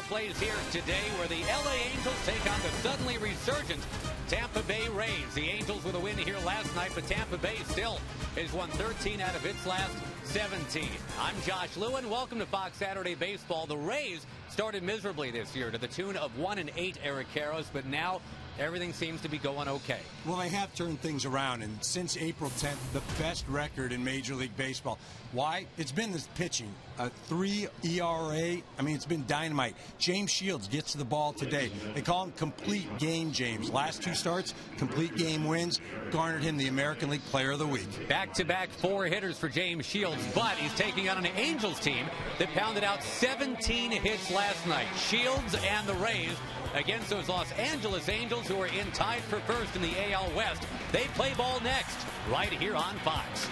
Plays here today where the LA Angels take on the suddenly resurgent Tampa Bay Rays. The Angels with a win here last night, but Tampa Bay still has won 13 out of its last 17. I'm Josh Lewin. Welcome to Fox Saturday Baseball. The Rays started miserably this year to the tune of 1-8, Eric Karros, but now everything seems to be going okay. Well, they have turned things around, and since April 10th, the best record in Major League Baseball. Why? It's been this pitching. A 3 ERA. I mean, it's been dynamite. James Shields gets to the ball today. They call him complete game James. Last two starts, complete game wins, garnered him the American League Player of the Week. Back-to-back 4 hitters for James Shields, but he's taking on an Angels team that pounded out 17 hits last night. Shields and the Rays against those Los Angeles Angels, who are in tied for first in the AL West. They play ball next, right here on Fox.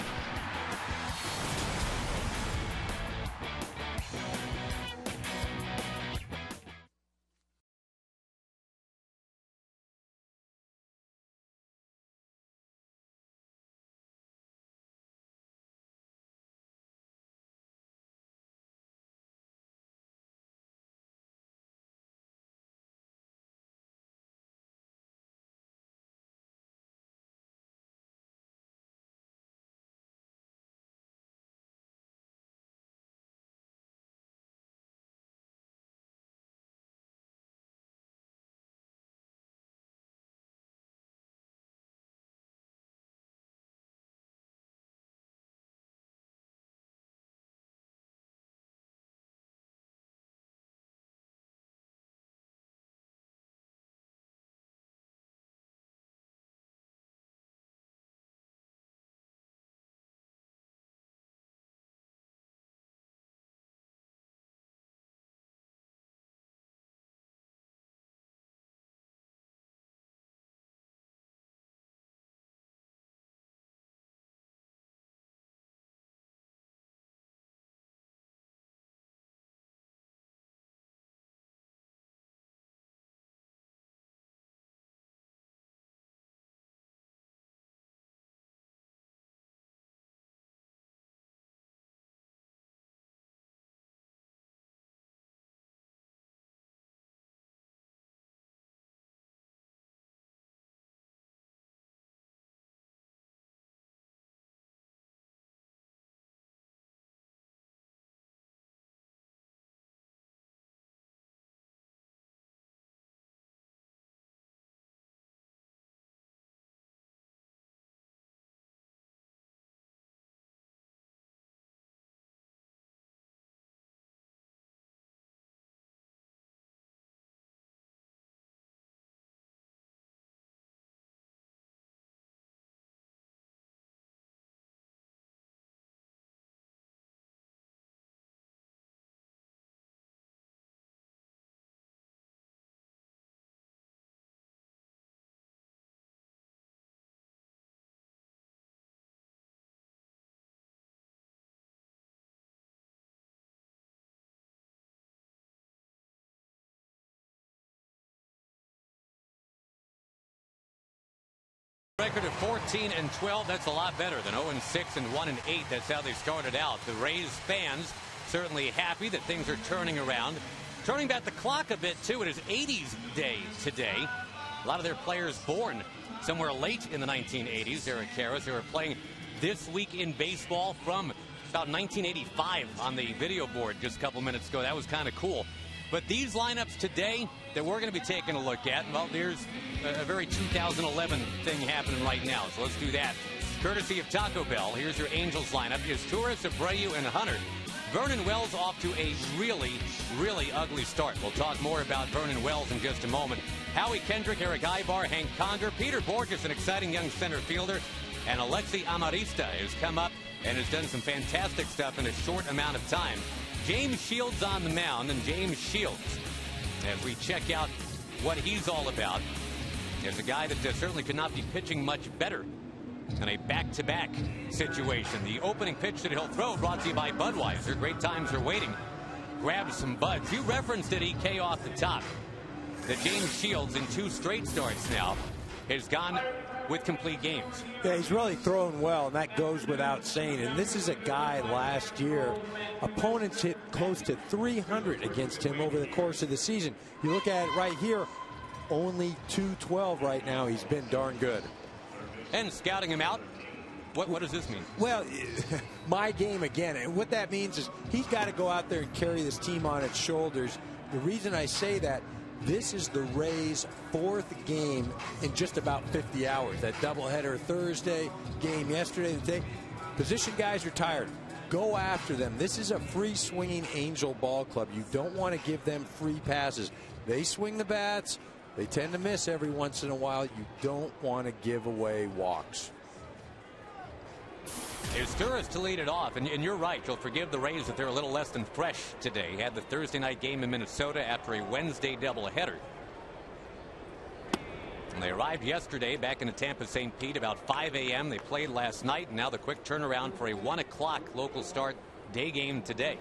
Record of 14-12. That's a lot better than 0-6 and 1-8. That's how they started out. The Rays fans certainly happy that things are turning around. Turning back the clock a bit, too. It is 80s Day today. A lot of their players born somewhere late in the 1980s. Eric Karros, they were playing this week in baseball from about 1985 on the video board just a couple minutes ago. That was kind of cool. But these lineups today that we're going to be taking a look at, well, there's a very 2011 thing happening right now. So let's do that. Courtesy of Taco Bell, here's your Angels lineup. Is Torres, Abreu, and Hunter. Vernon Wells off to a really, really ugly start. We'll talk more about Vernon Wells in just a moment. Howie Kendrick, Eric Ibar, Hank Conger, Peter Borges, an exciting young center fielder, and Alexi Amarista has come up and has done some fantastic stuff in a short amount of time. James Shields on the mound, and James Shields, as we check out what he's all about, is a guy that certainly could not be pitching much better in a back-to-back situation. The opening pitch that he'll throw brought to you by Budweiser. Great times are waiting. Grab some buds. You referenced it, EK, off the top, that James Shields in 2 straight starts now has gone with complete games. Yeah, he's really throwing well, and that goes without saying. And this is a guy last year, opponents hit close to 300 against him over the course of the season. You look at it right here, only 212 right now. He's been darn good. And scouting him out, what does this mean? Well, my game again. And what that means is he's got to go out there and carry this team on its shoulders. The reason I say that, this is the Rays' 4th game in just about 50 hours. That doubleheader Thursday, game yesterday, today. Position guys are tired. Go after them. This is a free-swinging Angel ball club. You don't want to give them free passes. They swing the bats. They tend to miss every once in a while. You don't want to give away walks. It's Turris to lead it off, and you're right. You'll forgive the Rays that they're a little less than fresh today. Had the Thursday night game in Minnesota after a Wednesday doubleheader. And they arrived yesterday back into Tampa St. Pete about 5 a.m. They played last night, and now the quick turnaround for a 1 o'clock local start day game today.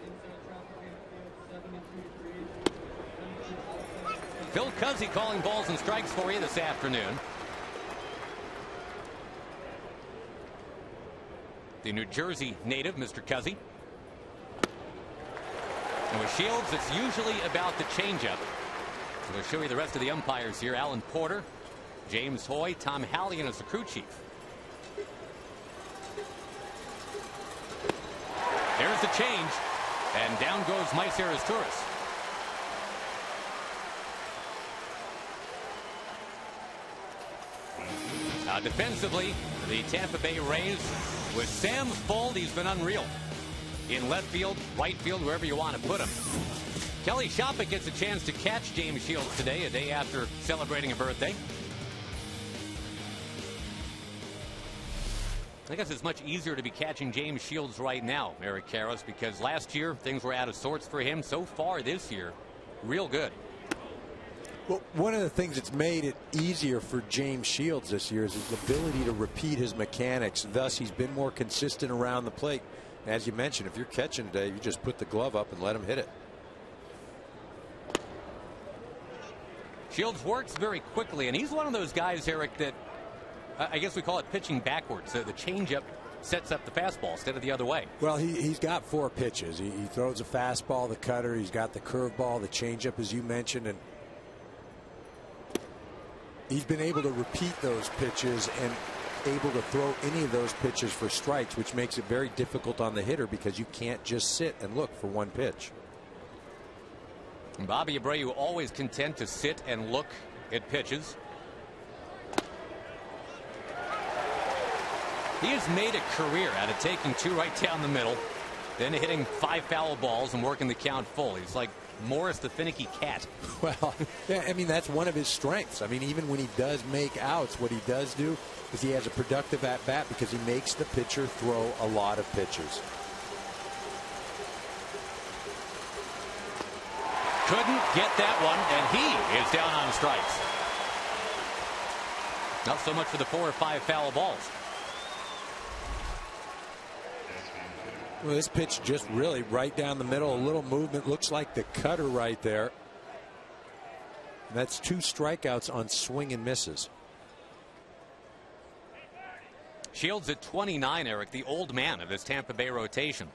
Phil Cuzzy calling balls and strikes for you this afternoon. The New Jersey native, Mr. Cuzzy. And with Shields, it's usually about the changeup. So we'll show you the rest of the umpires here. Alan Porter, James Hoy, Tom Hallian as the crew chief. There's the change. And down goes Maiceras Turris. Defensively, the Tampa Bay Rays with Sam Fuld, he's been unreal. In left field, right field, wherever you want to put him. Kelly Shoppach gets a chance to catch James Shields today, a day after celebrating a birthday. I guess it's much easier to be catching James Shields right now, Eric Karros, because last year things were out of sorts for him. So far this year, real good. Well, one of the things that's made it easier for James Shields this year is his ability to repeat his mechanics. Thus, he's been more consistent around the plate. As you mentioned, if you're catching today, you just put the glove up and let him hit it. Shields works very quickly, and he's one of those guys, Eric, that I guess we call it pitching backwards. The changeup sets up the fastball instead of the other way. Well, he's got 4 pitches. He throws a fastball, the cutter. He's got the curveball, the changeup, as you mentioned, and he's been able to repeat those pitches and able to throw any of those pitches for strikes, which makes it very difficult on the hitter because you can't just sit and look for one pitch. And Bobby Abreu always content to sit and look at pitches. He has made a career out of taking 2 right down the middle, then hitting 5 foul balls and working the count full. He's like Morris the finicky cat. Well, yeah, I mean, that's one of his strengths. I mean, even when he does make outs, what he does do is he has a productive at-bat because he makes the pitcher throw a lot of pitches. Couldn't get that one, and he is down on strikes. Not so much for the 4 or 5 foul balls. Well, this pitch just really right down the middle. A little movement. Looks like the cutter right there. And that's 2 strikeouts on swing and misses. Shields at 29, Eric, the old man of this Tampa Bay rotation.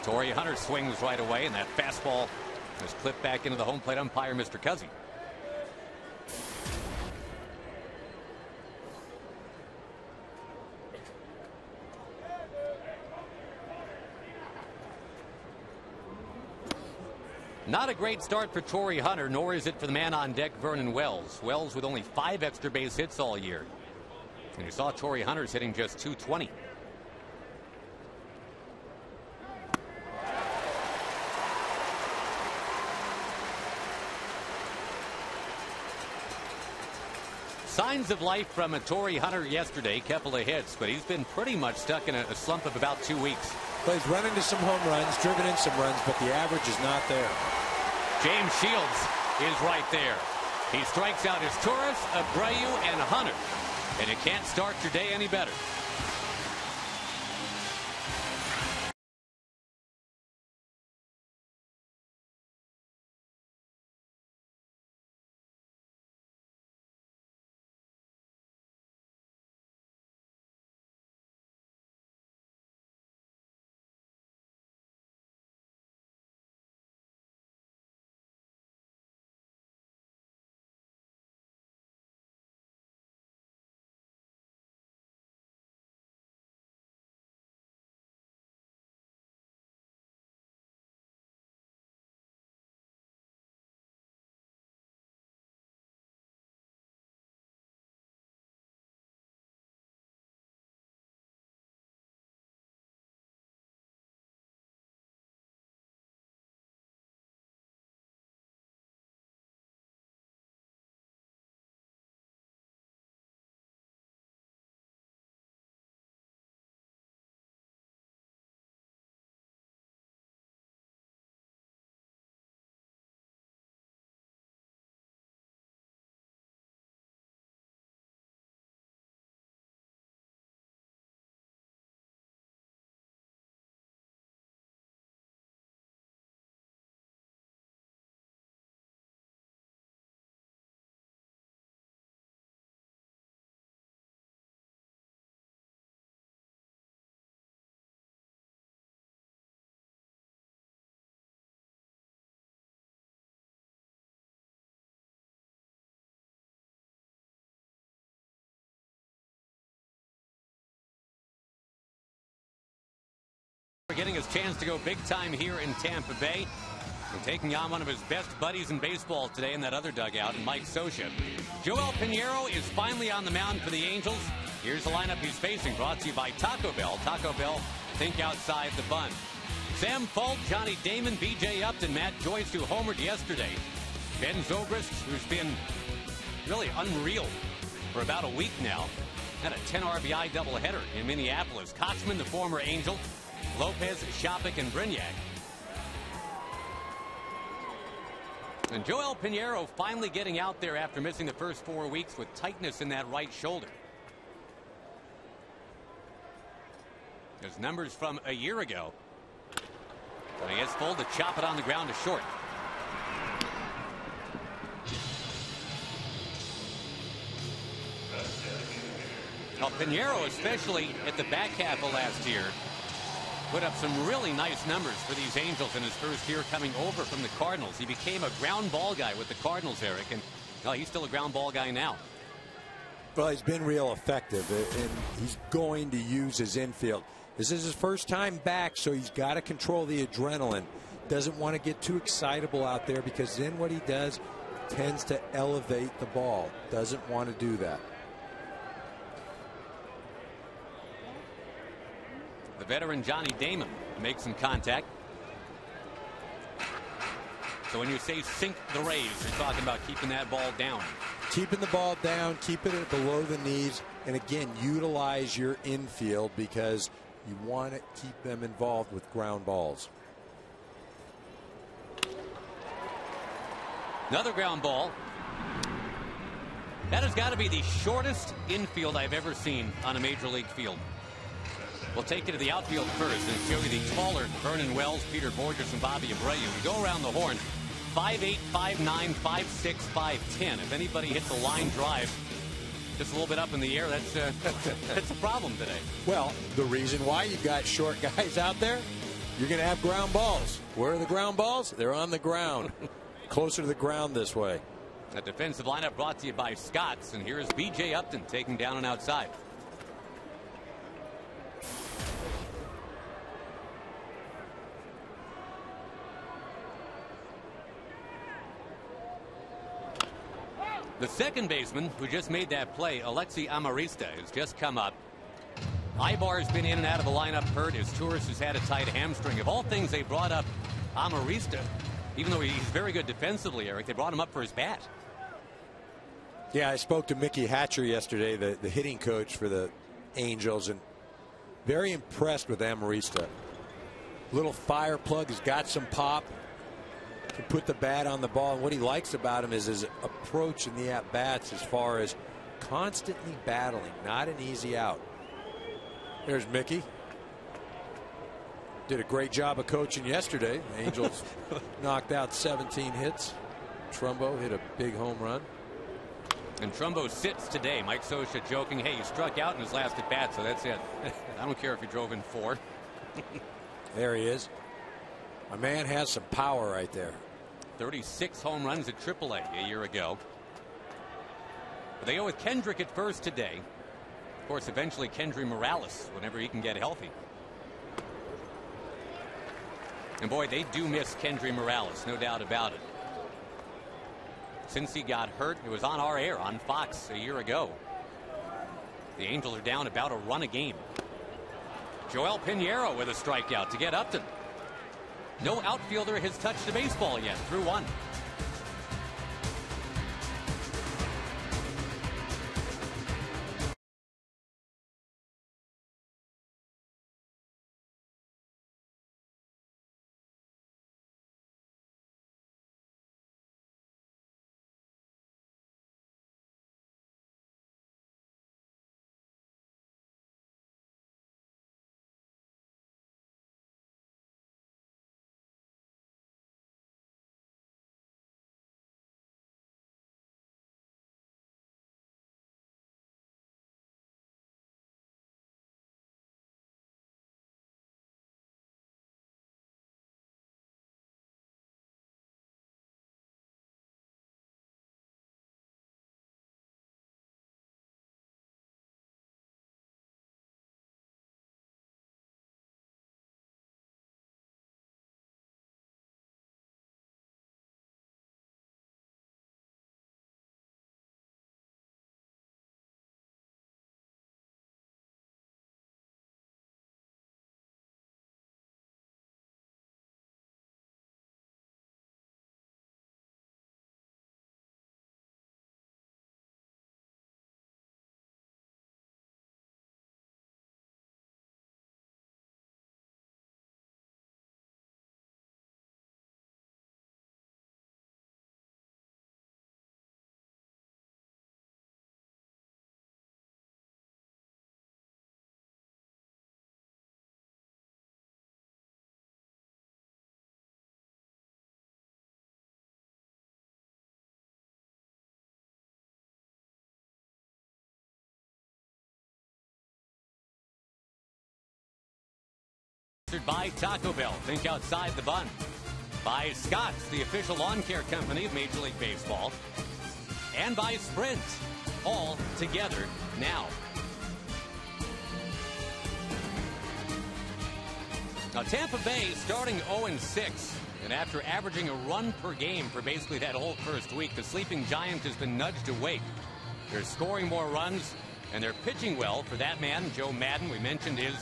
Torrey Hunter swings right away, and that fastball is clipped back into the home plate umpire, Mr. Cuzzy. Not a great start for Torrey Hunter, nor is it for the man on deck, Vernon Wells. Wells with only 5 extra base hits all year. And you saw Torrey Hunter's hitting just .220. Signs of life from a Torrey Hunter yesterday. Couple of hits, but he's been pretty much stuck in a slump of about 2 weeks. Well, he's run into some home runs, driven in some runs, but the average is not there. James Shields is right there. He strikes out his Turris, Abreu, and Hunter. And you can't start your day any better. getting his chance to go big time here in Tampa Bay. And taking on one of his best buddies in baseball today in that other dugout, and Mike Scioscia. Joel Pinero is finally on the mound for the Angels. Here's the lineup he's facing, brought to you by Taco Bell. Taco Bell, think outside the bun. Sam Fult, Johnny Damon, B.J. Upton, Matt Joyce, who homered yesterday. Ben Zobrist, who's been really unreal for about a week now. Had a 10 RBI doubleheader in Minneapolis. Kochman, the former Angel. Lopez, Shopik, and Brignac. And Joel Pinero finally getting out there after missing the first 4 weeks with tightness in that right shoulder. His numbers from a year ago. And he gets full to chop it on the ground to short. Now, Pinero, especially at the back half of last year, put up some really nice numbers for these Angels in his first year coming over from the Cardinals. He became a ground ball guy with the Cardinals, Eric, and well, he's still a ground ball guy now. Well, he's been real effective, and he's going to use his infield. This is his first time back, so he's got to control the adrenaline. Doesn't want to get too excitable out there, because then what he does tends to elevate the ball. Doesn't want to do that. The veteran Johnny Damon makes some contact. So when you say sink the Rays, you're talking about keeping that ball down. Keeping the ball down, keeping it below the knees, and again, utilize your infield because you want to keep them involved with ground balls. Another ground ball. That has got to be the shortest infield I've ever seen on a major league field. We'll take you to the outfield first and show you the taller Vernon Wells, Peter Borges, and Bobby Abreu. We go around the horn. 5'8", 5'9", 5'6", 5'10". If anybody hits a line drive just a little bit up in the air, that's a problem today. Well, the reason why you've got short guys out there, you're going to have ground balls. Where are the ground balls? They're on the ground. Closer to the ground this way. That defensive lineup brought to you by Scott's, and here's B.J. Upton taking down and outside. The second baseman who just made that play, Alexi Amarista, has just come up. Ibar's been in and out of the lineup hurt. His Torres has had a tight hamstring. Of all things, they brought up Amarista. Even though he's very good defensively, Eric, they brought him up for his bat. Yeah, I spoke to Mickey Hatcher yesterday, the hitting coach for the Angels, and very impressed with Amarista. Little fire plug, has got some pop. Can put the bat on the ball, and what he likes about him is his approach in the at-bats as far as constantly battling, not an easy out. There's Mickey. Did a great job of coaching yesterday. The Angels knocked out 17 hits. Trumbo hit a big home run. And Trumbo sits today. Mike Scioscia joking, hey, he struck out in his last at-bat, so that's it. I don't care if he drove in 4. There he is. My man has some power right there. 36 home runs at AAA a year ago. But they go with Kendrick at first today. Of course, eventually Kendry Morales whenever he can get healthy. And boy, they do miss Kendry Morales, no doubt about it. Since he got hurt, it was on our air on Fox a year ago. The Angels are down about a run a game. Joel Pinero with a strikeout to get Upton. No outfielder has touched a baseball yet through 1. By Taco Bell, think outside the bun. By Scott's, the official lawn care company of Major League Baseball. And by Sprint, all together now. Now Tampa Bay starting 0-6, and after averaging a run per game for basically that whole first week, the sleeping giant has been nudged awake. They're scoring more runs, and they're pitching well. For that man, Joe Maddon, we mentioned his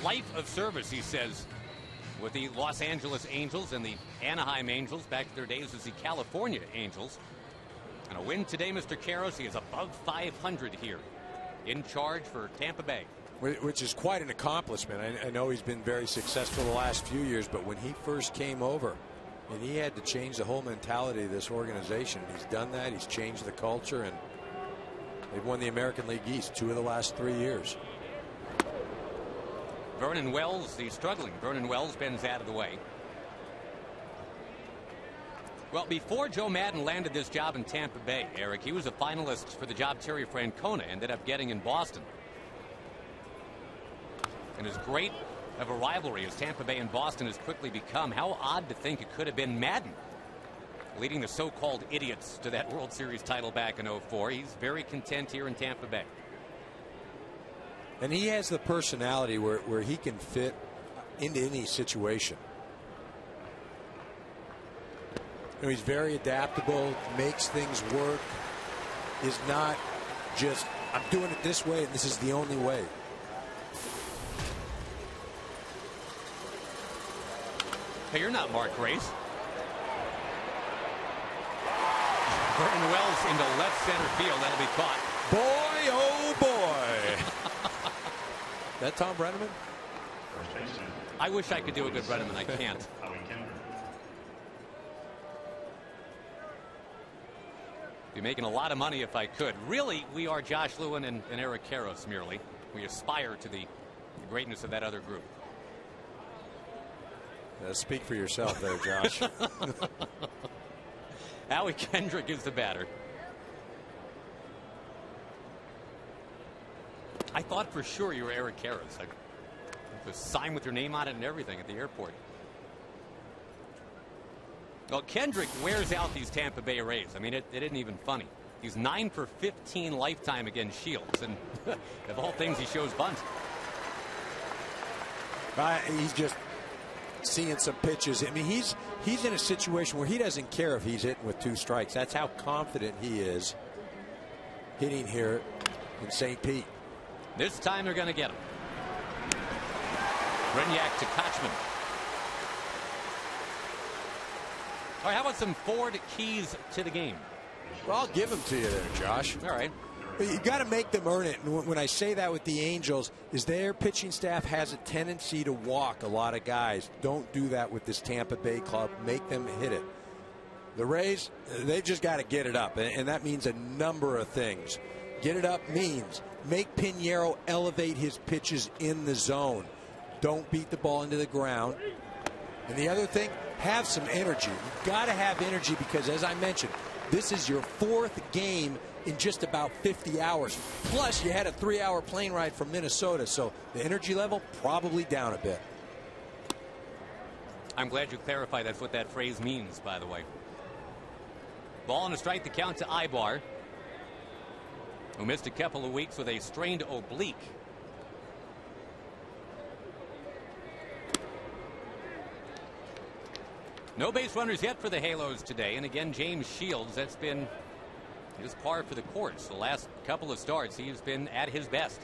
life of service, he says, with the Los Angeles Angels and the Anaheim Angels, back to their days as the California Angels. And a win today, Mr. Karros. He is above 500 here, in charge for Tampa Bay. Which is quite an accomplishment. I know he's been very successful the last few years, but when he first came over, and he had to change the whole mentality of this organization. He's done that. He's changed the culture, and they've won the American League East 2 of the last 3 years. Vernon Wells, the struggling Vernon Wells, bends out of the way. Well, before Joe Maddon landed this job in Tampa Bay, Eric, he was a finalist for the job Terry Francona ended up getting in Boston. And as great of a rivalry as Tampa Bay and Boston has quickly become, how odd to think it could have been Maddon leading the so-called idiots to that World Series title back in 04. He's very content here in Tampa Bay. And he has the personality where he can fit into any situation. You know, he's very adaptable, makes things work, is not just, I'm doing it this way and this is the only way. Hey, you're not Mark Grace. Vernon Wells into left center field. That'll be caught. Boy, oh boy. That Tom Brenneman? I wish I could do a good Brenneman. I can't. Be making a lot of money if I could. Really, we are Josh Lewin and Eric Karros merely. We aspire to the greatness of that other group. Speak for yourself there, Josh. Howie Kendrick is the batter. I thought for sure you were Eric Karros. The sign with your name on it and everything at the airport. Well, Kendrick wears out these Tampa Bay Rays. I mean, it isn't even funny. He's 9 for 15 lifetime against Shields, and of all things, he shows bunt. He's just seeing some pitches. I mean, he's in a situation where he doesn't care if he's hitting with 2 strikes. That's how confident he is hitting here in St. Pete. This time they're going to get him. Brignac to Kochman. All right, how about some Ford keys to the game? Well, I'll give them to you there, Josh. All right. But you got to make them earn it. And when I say that with the Angels, is their pitching staff has a tendency to walk a lot of guys. Don't do that with this Tampa Bay club. Make them hit it. The Rays, they've just got to get it up, and that means a number of things. Get it up means make Pinero elevate his pitches in the zone. Don't beat the ball into the ground. And the other thing, have some energy. You've got to have energy because, as I mentioned, this is your 4th game in just about 50 hours. Plus, you had a 3-hour plane ride from Minnesota, so the energy level probably down a bit. I'm glad you clarified that's what that phrase means, by the way. Ball and a strike, the count to Ibar, who missed a couple of weeks with a strained oblique. No base runners yet for the Halos today. And again, James Shields, that's been his par for the course. The last couple of starts, he's been at his best.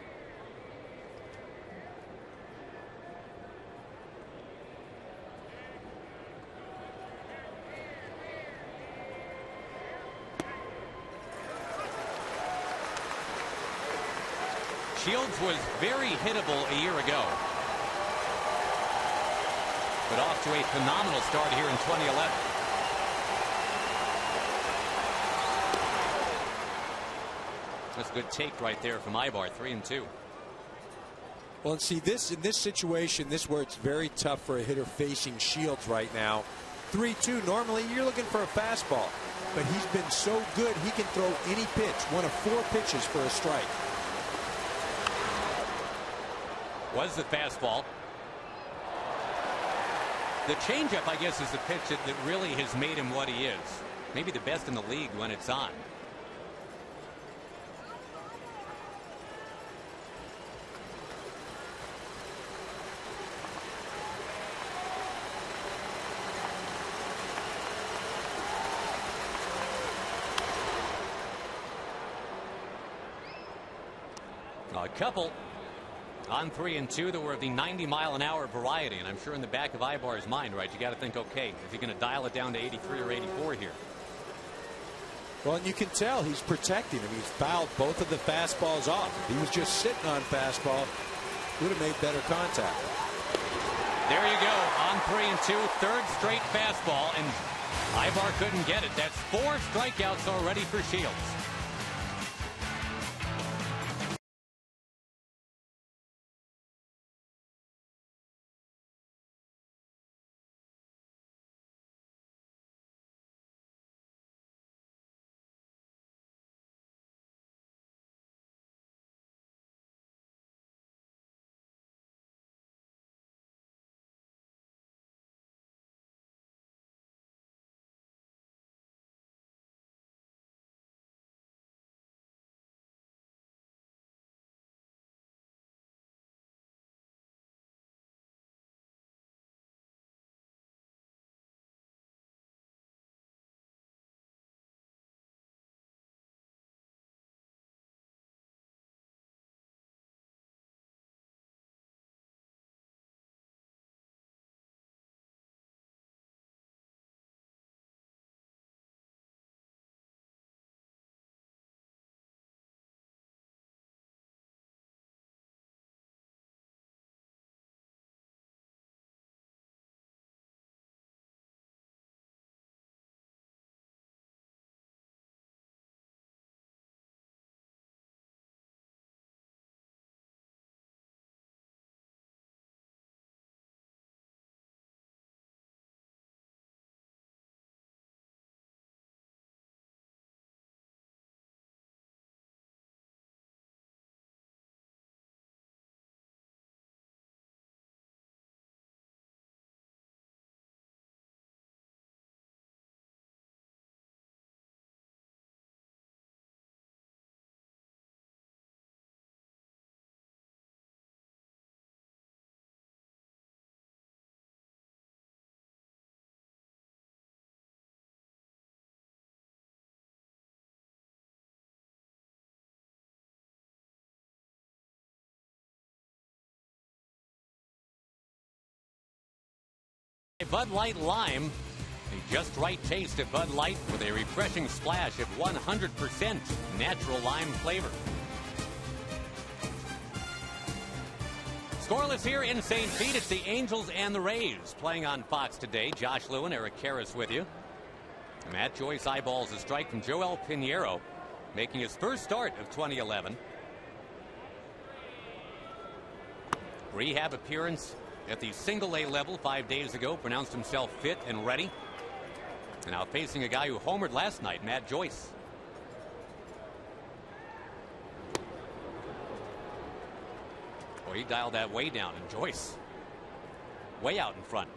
Shields was very hittable a year ago, but off to a phenomenal start here in 2011. That's a good take right there from Ibar, 3-2. Well, and see, in this situation, this where it's very tough for a hitter facing Shields right now. 3-2, normally you're looking for a fastball, but he's been so good he can throw any pitch, 1 of 4 pitches for a strike. Was the fastball. The changeup, I guess, is the pitch that really has made him what he is. Maybe the best in the league when it's on. A couple on 3-2 that were of the 90-mile-an-hour variety, and I'm sure in the back of Ibar's mind, right, you got to think, okay, is he going to dial it down to 83 or 84 here? Well, and you can tell he's protecting him. He's fouled both of the fastballs off. If he was just sitting on fastball, would have made better contact. There you go, on 3-2, third straight fastball, and Ibar couldn't get it. That's 4 strikeouts already for Shields. Bud Light Lime, a just right taste of Bud Light with a refreshing splash of 100% natural lime flavor. Scoreless here in St. Pete. It's the Angels and the Rays playing on Fox today. Josh Lewin, Eric Karras with you. Matt Joyce eyeballs a strike from Joel Pinero, making his first start of 2011. Rehab appearance at the single-A level 5 days ago, pronounced himself fit and ready. And now facing a guy who homered last night, Matt Joyce. Oh, he dialed that way down, and Joyce way out in front.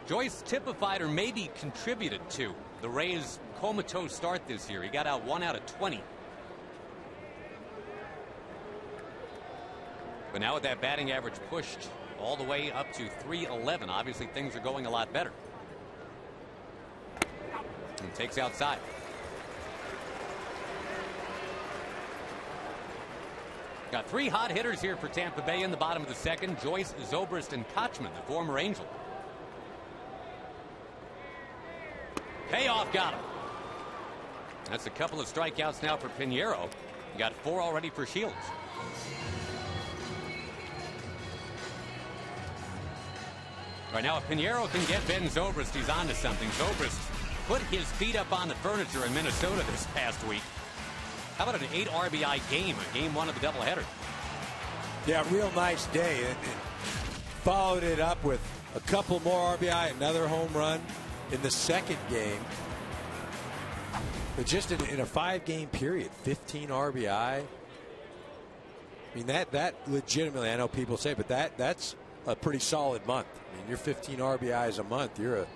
Joyce typified or maybe contributed to the Rays' comatose start this year. He got out 1 out of 20. But now with that batting average pushed all the way up to .311, obviously things are going a lot better. And takes outside. Got 3 hot hitters here for Tampa Bay in the bottom of the second. Joyce, Zobrist, and Kochman, the former Angel. Payoff got him. That's a couple of strikeouts now for Pinero. You got 4 already for Shields. Right now, if Pinero can get Ben Zobrist, he's on to something. Zobrist put his feet up on the furniture in Minnesota this past week. How about an 8 RBI game, game 1 of the doubleheader? Yeah, real nice day. It followed it up with a couple more RBI, another home run in the second game. But just in a 5-game period, 15 RBI. I mean, that legitimately, I know people say, but that's a pretty solid month. I mean, you're 15 RBIs a month. You're a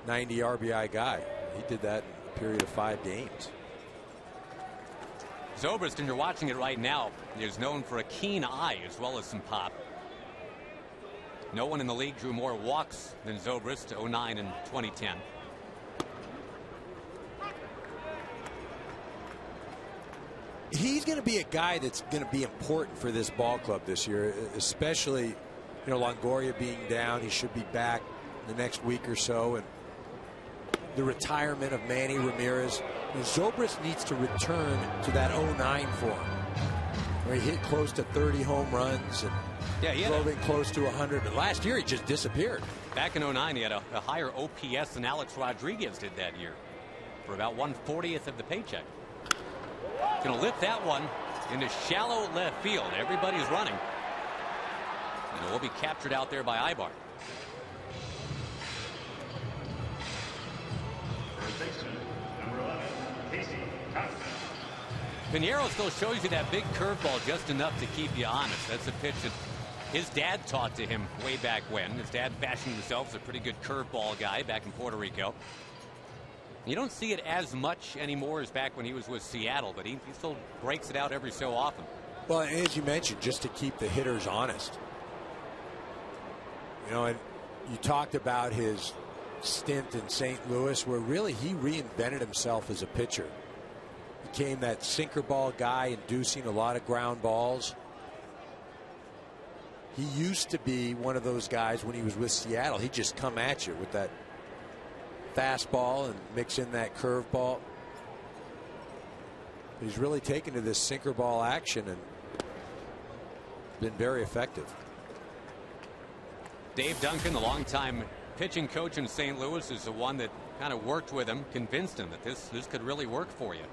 90 RBI guy. He did that in a period of 5 games. Zobrist, and you're watching it right now, is known for a keen eye as well as some pop. No one in the league drew more walks than Zobrist, 09 and 2010. He's going to be a guy that's going to be important for this ball club this year, especially, Longoria being down. He should be back the next week or so, and the retirement of Manny Ramirez. Zobrist needs to return to that 09 form, where he hit close to 30 home runs and drove in close to 100. And last year, he just disappeared. Back in 09, he had a higher OPS than Alex Rodriguez did that year for about 1/40th of the paycheck. Going to lift that one into shallow left field. Everybody's running. And it will be captured out there by Ibar. Pinero still shows you that big curveball just enough to keep you honest. That's a pitch that his dad taught to him way back when. His dad fashioned himself as a pretty good curveball guy back in Puerto Rico. You don't see it as much anymore as back when he was with Seattle, but he still breaks it out every so often. Well, as you mentioned, just to keep the hitters honest. And you talked about his stint in St. Louis, where really he reinvented himself as a pitcher. Became that sinker ball guy, inducing a lot of ground balls. He used to be one of those guys when he was with Seattle. He'd just come at you with that fastball and mix in that curveball. He's really taken to this sinker ball action and been very effective. Dave Duncan, the longtime pitching coach in St. Louis, is the one that kind of worked with him, convinced him that this could really work for you.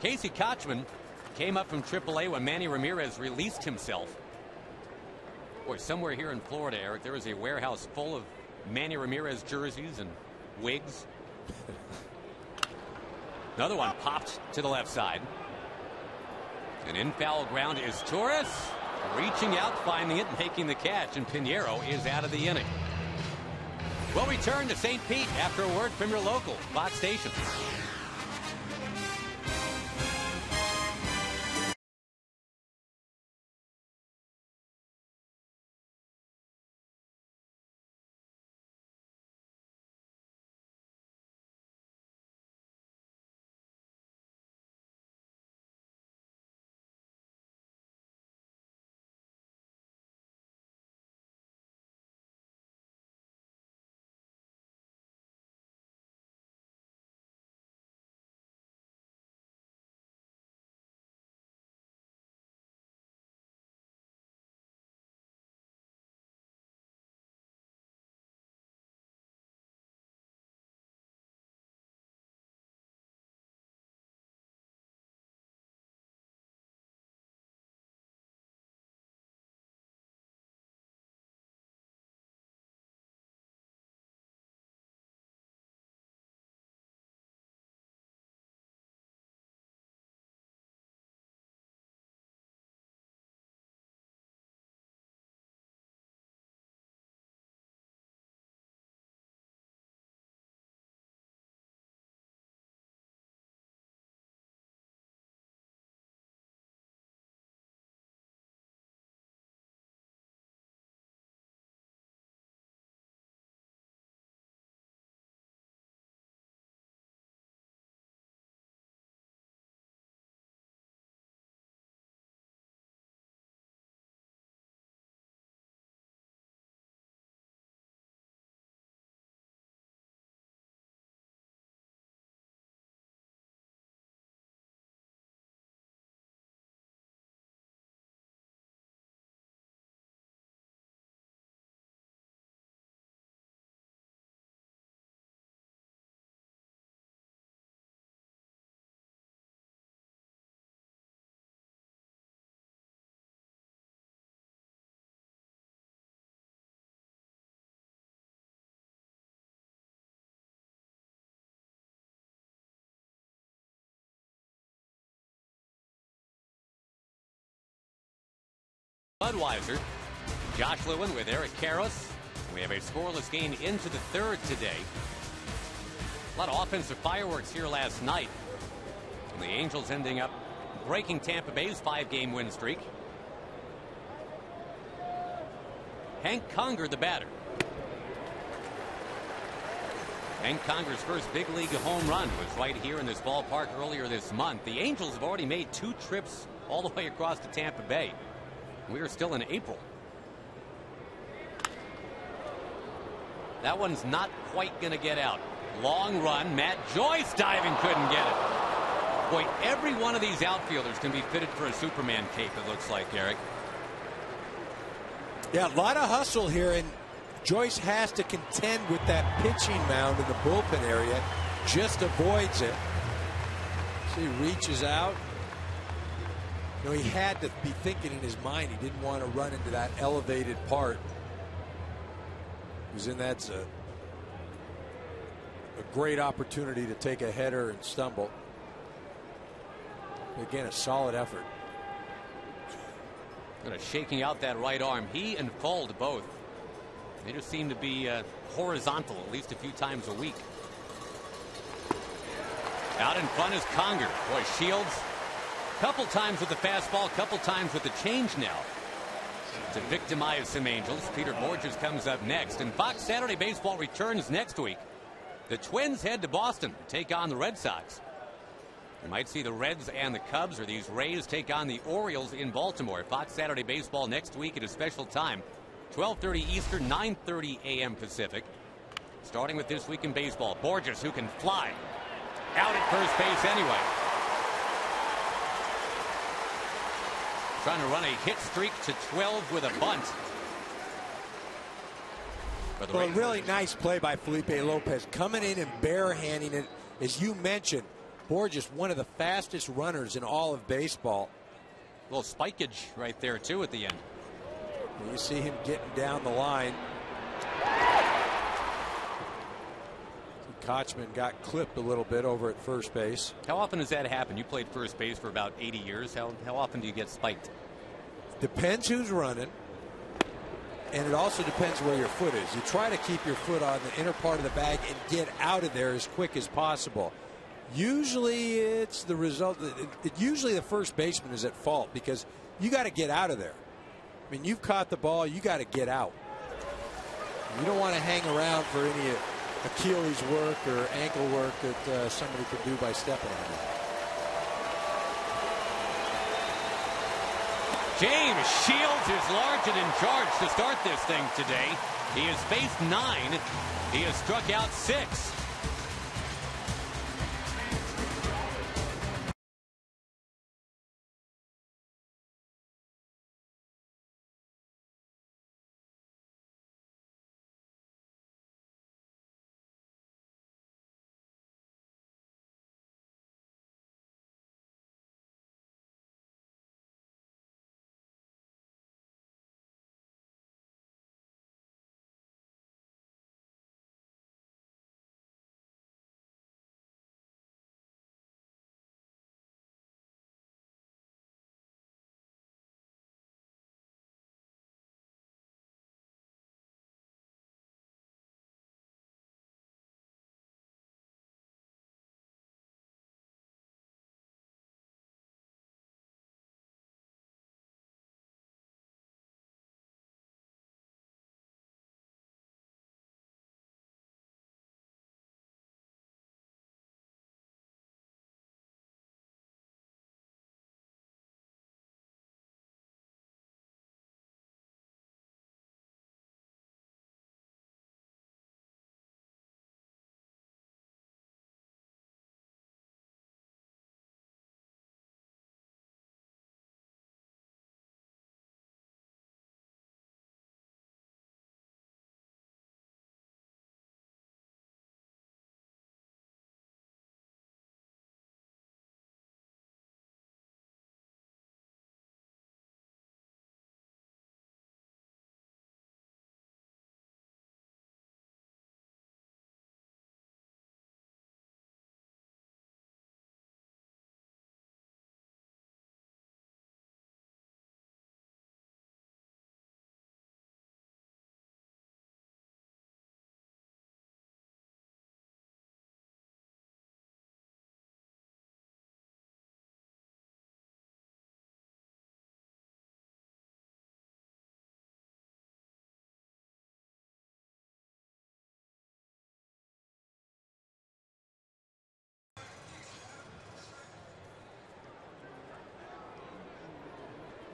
Casey Kochman came up from AAA when Manny Ramirez released himself. Boy, somewhere here in Florida, Eric, there is a warehouse full of Manny Ramirez jerseys and wigs. Another one popped to the left side. And in foul ground is Torres, reaching out, finding it, making the catch, and Pinero is out of the inning. We'll return to St. Pete after a word from your local Fox station. Budweiser. Josh Lewin with Eric Karros. We have a scoreless game into the third today. A lot of offensive fireworks here last night. And the Angels ending up breaking Tampa Bay's 5-game win streak. Hank Conger, the batter. Hank Conger's first big league home run was right here in this ballpark earlier this month. The Angels have already made 2 trips all the way across to Tampa Bay. We are still in April. That one's not quite going to get out. Long run. Matt Joyce diving, couldn't get it. Boy, every one of these outfielders can be fitted for a Superman cape, it looks like, Eric. Yeah, a lot of hustle here, and Joyce has to contend with that pitching mound in the bullpen area. Just avoids it. See, he reaches out. You know, he had to be thinking in his mind he didn't want to run into that elevated part. Because then that's a great opportunity to take a header and stumble. Again, a solid effort. Kind of shaking out that right arm. He and Fold both. They just seem to be horizontal at least a few times a week. Out in front is Conger. Boy, Shields, couple times with the fastball, couple times with the change now to victimize some Angels. Peter Borges comes up next, and Fox Saturday Baseball returns next week. The Twins head to Boston to take on the Red Sox. You might see the Reds and the Cubs, or these Rays, take on the Orioles in Baltimore. Fox Saturday Baseball next week at a special time, 12:30 Eastern, 9:30 a.m. Pacific. Starting with This Week in Baseball, Borges, who can fly, out at first base anyway. Trying to run a hit streak to 12 with a bunt. Well, a really nice play by Felipe Lopez, coming in and barehanding it. As you mentioned, Borges, one of the fastest runners in all of baseball. A little spikeage right there, too, at the end. You see him getting down the line. Kochman got clipped a little bit over at first base. How often does that happen? You played first base for about 80 years. How often do you get spiked? Depends who's running. And it also depends where your foot is. You try to keep your foot on the inner part of the bag and get out of there as quick as possible. Usually it's the result. Usually the first baseman is at fault because you got to get out of there. I mean, you've caught the ball. You got to get out. You don't want to hang around for any Achilles work or ankle work that somebody could do by stepping on it. James Shields is large and in charge to start this thing today. He has faced 9. He has struck out 6.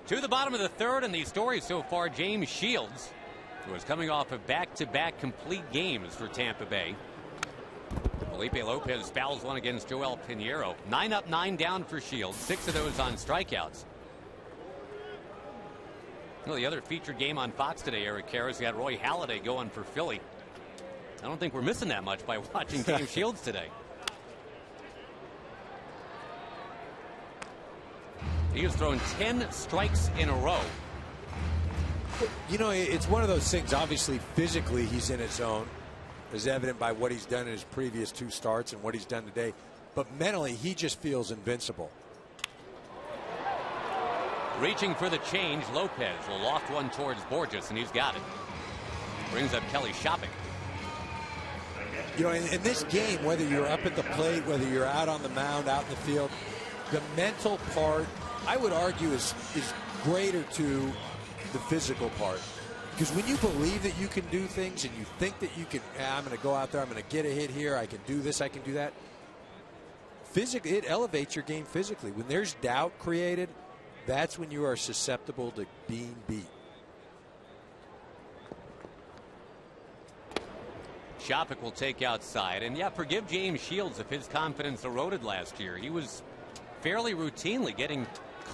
To the bottom of the third, and the story so far, James Shields, who is coming off of back-to-back complete games for Tampa Bay. Felipe Lopez fouls one against Joel Pinero. 9 up, 9 down for Shields. 6 of those on strikeouts. Well, the other featured game on Fox today, Eric Karras, got Roy Halladay going for Philly. I don't think we're missing that much by watching James Shields today. He has thrown 10 strikes in a row. You know, it's one of those things. Obviously, physically, he's in his zone, as evident by what he's done in his previous 2 starts and what he's done today. But mentally, he just feels invincible. Reaching for the change, Lopez will loft one towards Borges, and he's got it. Brings up Kelly Shopping. You know, in this game, whether you're up at the plate, whether you're out on the mound, out in the field, the mental part, I would argue, is greater to the physical part. Because when you believe that you can do things and you think that you can, I'm going to go out there, I'm going to get a hit here, I can do this, I can do that. Physically, it elevates your game physically. When there's doubt created, that's when you are susceptible to being beat. Shopping will take outside. And yeah, forgive James Shields if his confidence eroded last year. He was fairly routinely getting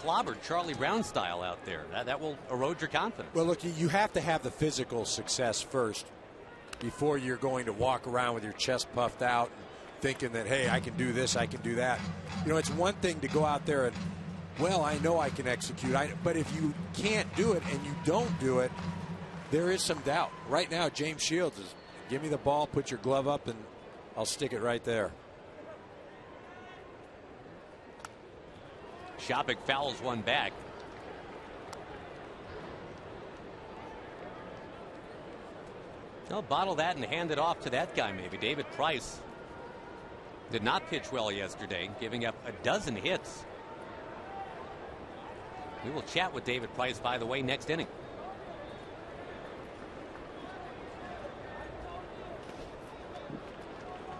clobbered Charlie Brown style out there. That will erode your confidence. Well, look, you have to have the physical success first before you're going to walk around with your chest puffed out and thinking that, hey, I can do this, I can do that. You know, it's one thing to go out there and, well, I know I can execute. But if you can't do it and you don't do it, there is some doubt. Right now, James Shields is, give me the ball, put your glove up, and I'll stick it right there. Shopping fouls one back. I'll bottle that and hand it off to that guy maybe. David Price did not pitch well yesterday, giving up a dozen hits. We will chat with David Price, by the way, next inning.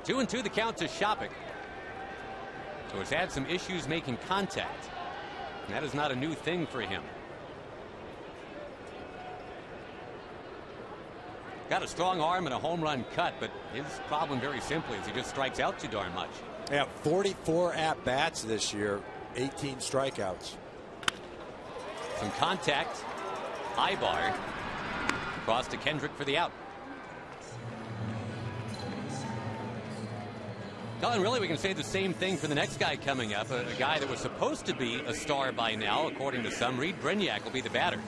Two and two the count to Shopping, who has had some issues making contact. And that is not a new thing for him. Got a strong arm and a home run cut, but his problem very simply is he just strikes out too darn much. Yeah, 44 at-bats this year, 18 strikeouts. Some contact. High bar. Cross to Kendrick for the out. And really, we can say the same thing for the next guy coming up, a guy that was supposed to be a star by now, according to some. Reed Brignac will be the batter.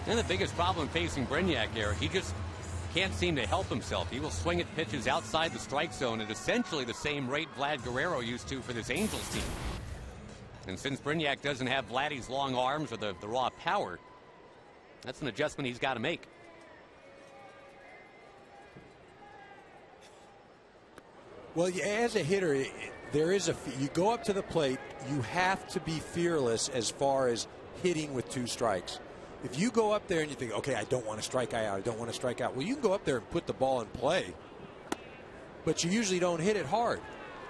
And the biggest problem facing Brignac, Eric, he just can't seem to help himself. He will swing at pitches outside the strike zone at essentially the same rate Vlad Guerrero used to for this Angels team. And since Brignac doesn't have Vladdy's long arms or the raw power, that's an adjustment he's got to make. Well, as a hitter, there is you go up to the plate, you have to be fearless as far as hitting with 2 strikes. If you go up there and you think, okay, I don't want to strike out, I don't want to strike out. Well, you can go up there and put the ball in play, but you usually don't hit it hard.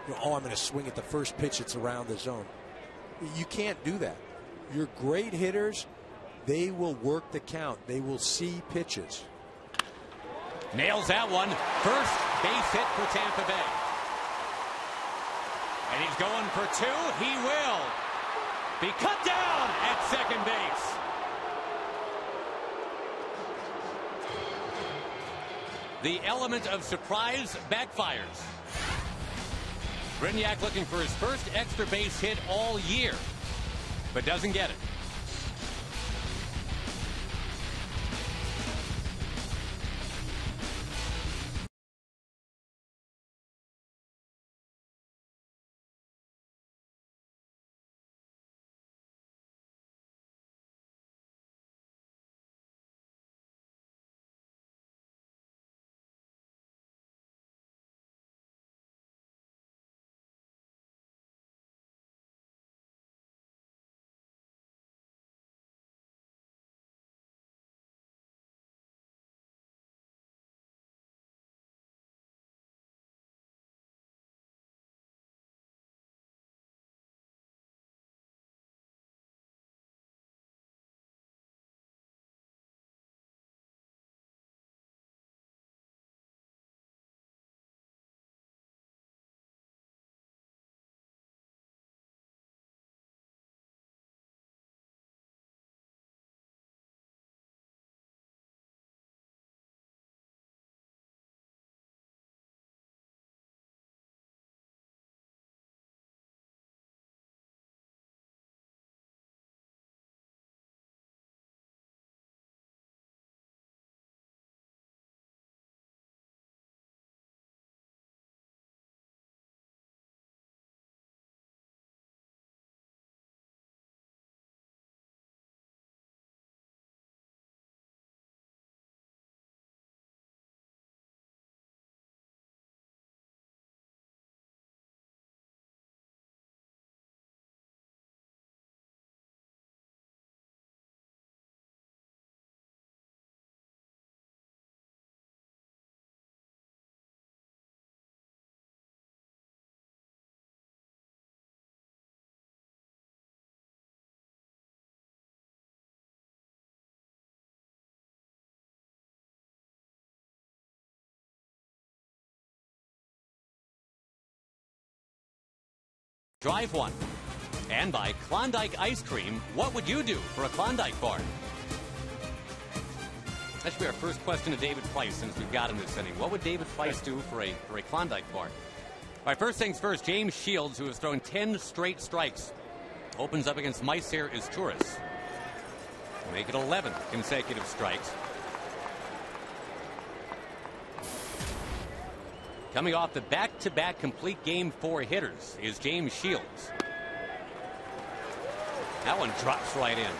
You know, I'm going to swing at the first pitch that's around the zone. You can't do that. Your great hitters, they will work the count. They will see pitches. Nails that one. First base hit for Tampa Bay. And he's going for 2. He will be cut down at second base. The element of surprise backfires. Brignac looking for his first extra base hit all year, but doesn't get it. Drive one. And by Klondike Ice Cream. What would you do for a Klondike bar? That should be our first question to David Price since we've got him this inning. What would David Price do for a Klondike bar? All right, first things first, James Shields, who has thrown 10 straight strikes, opens up against Maicer Izturis. Make it 11 consecutive strikes. Coming off the back-to-back complete Game 4 hitters is James Shields. That one drops right in.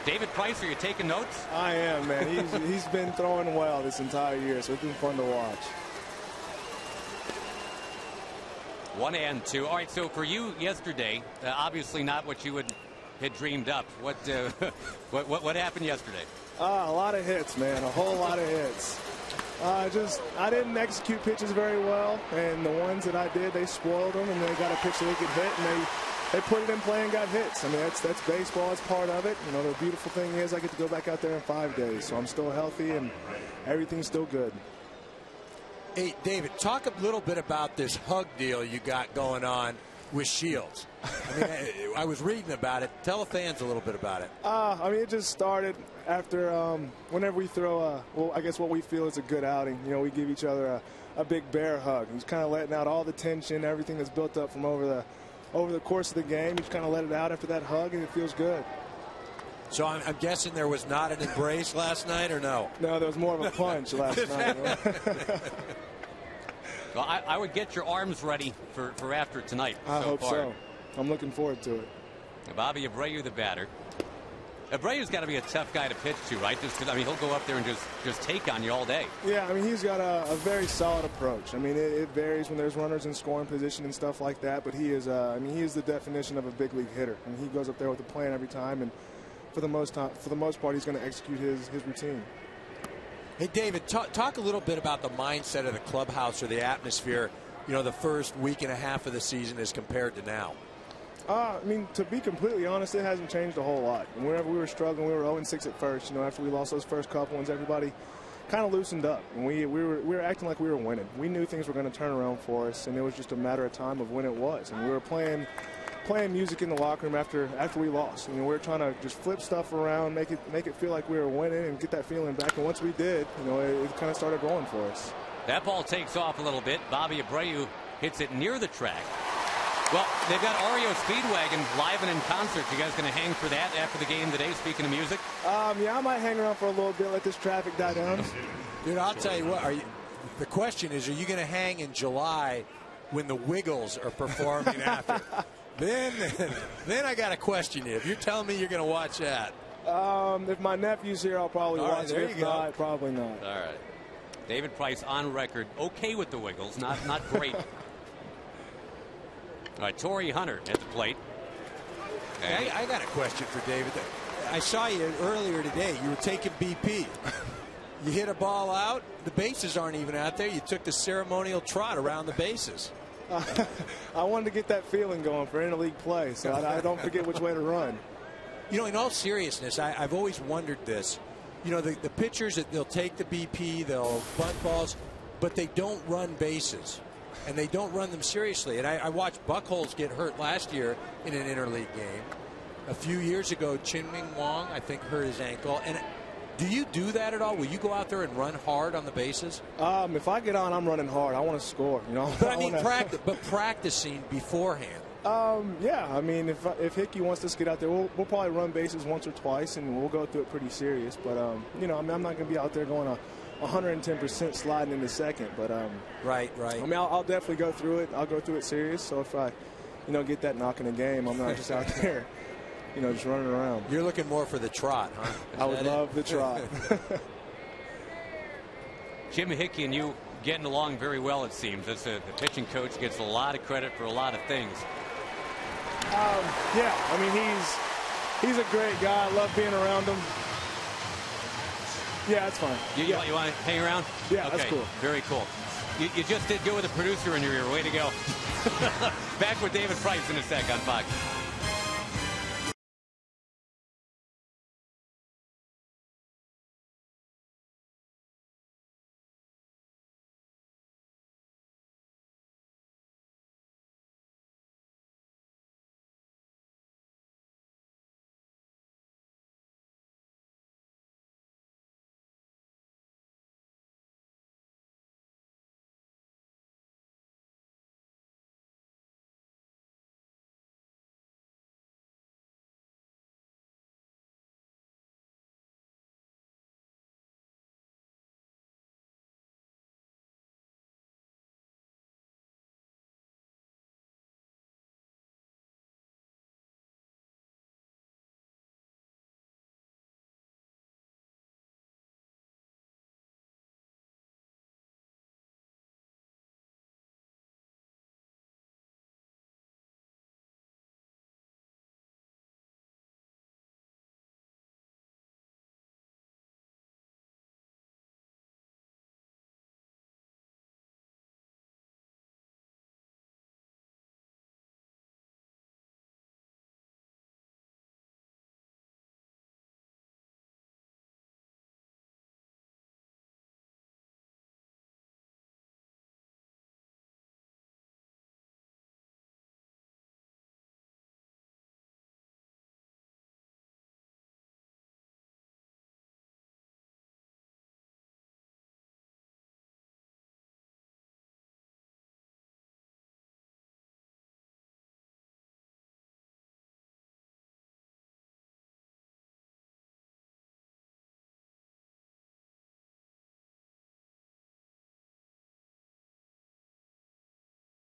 David Price, are you taking notes? I am, man. He's been throwing well this entire year, so it's been fun to watch. 1-2. All right, so for you yesterday, obviously not what you had dreamed up. What happened yesterday? A lot of hits, man. A whole lot of hits. I didn't execute pitches very well, and the ones that I did, they spoiled them, and they got a pitch that they could hit, and they put it in play and got hits. I mean, that's baseball. It's part of it. You know, the beautiful thing is I get to go back out there in 5 days, so I'm still healthy and everything's still good. Hey, David, talk a little bit about this hug deal you got going on with Shields. I mean, I was reading about it. Tell the fans a little bit about it. I mean, it just started after whenever we throw well, I guess what we feel is a good outing. You know, we give each other a big bear hug. He's kind of letting out all the tension, everything that's built up from over the course of the game. He's kind of let it out after that hug, and it feels good. So I'm guessing there was not an embrace last night, or no? No, there was more of a punch last night. Well, I would get your arms ready for after tonight. I hope so. I'm looking forward to it. Bobby Abreu, the batter. Abreu's got to be a tough guy to pitch to, right? I mean, he'll go up there and just take on you all day. Yeah, I mean, he's got a very solid approach. I mean, it varies when there's runners in scoring position and stuff like that, but he is he is the definition of a big league hitter. And he goes up there with a plan every time, and for the most part, he's going to execute his routine. Hey, David, talk a little bit about the mindset of the clubhouse or the atmosphere, you know, the first week and a half of the season as compared to now. I mean, to be completely honest, it hasn't changed a whole lot. And whenever we were struggling, we were 0-6 at first. You know, after we lost those first couple ones, everybody kind of loosened up. And we were acting like we were winning. We knew things were going to turn around for us, and it was just a matter of time of when it was. And we were playing music in the locker room after we lost. I mean, we were trying to just flip stuff around, make it feel like we were winning, and get that feeling back. And once we did, you know, it kind of started rolling for us. That ball takes off a little bit. Bobby Abreu hits it near the track. Well, they've got REO Speedwagon live and in concert. You guys going to hang for that after the game today, speaking of music? Yeah, I might hang around for a little bit, let this traffic die down. Dude, I'll tell you what. The question is, are you going to hang in July when the Wiggles are performing after? Then I got to question you. If you're telling me you're going to watch that. If my nephew's here, I'll probably watch it. If not, probably not. All right. David Price on record, okay with the Wiggles, not great. All right, Torrey Hunter at the plate. Hey, I got a question for David. I saw you earlier today. You were taking BP. You hit a ball out. The bases aren't even out there. You took the ceremonial trot around the bases. I wanted to get that feeling going for interleague play, so I don't forget which way to run. You know, in all seriousness, I've always wondered this. You know, the pitchers, they'll take the BP, they'll bunt balls, but they don't run bases. And they don't run them seriously. And I watched Buchholz get hurt last year in an interleague game. A few years ago, Chin-Ming Wong, I think, hurt his ankle. And do you do that at all? Will you go out there and run hard on the bases? If I get on, I'm running hard. I want to score. You know. But I mean, practicing beforehand. Yeah. I mean, if Hickey wants us to get out there, we'll probably run bases once or twice, and we'll go through it pretty serious. But you know, I mean, I'm not going to be out there going 110% sliding into second. But right. I mean, I'll definitely go through it. I'll go through it serious. So if I, you know, get that knock in the game, I'm not just out there, you know, just running around. You're looking more for the trot, huh? I would love the trot. Jim Hickey and you getting along very well, it seems. The pitching coach gets a lot of credit for a lot of things. Yeah, I mean, he's a great guy. I love being around him. Yeah, that's fine. You want to hang around? Yeah, okay. That's cool. Very cool. You just did go with a producer in your ear. Way to go. Back with David Price in a sec on Fox.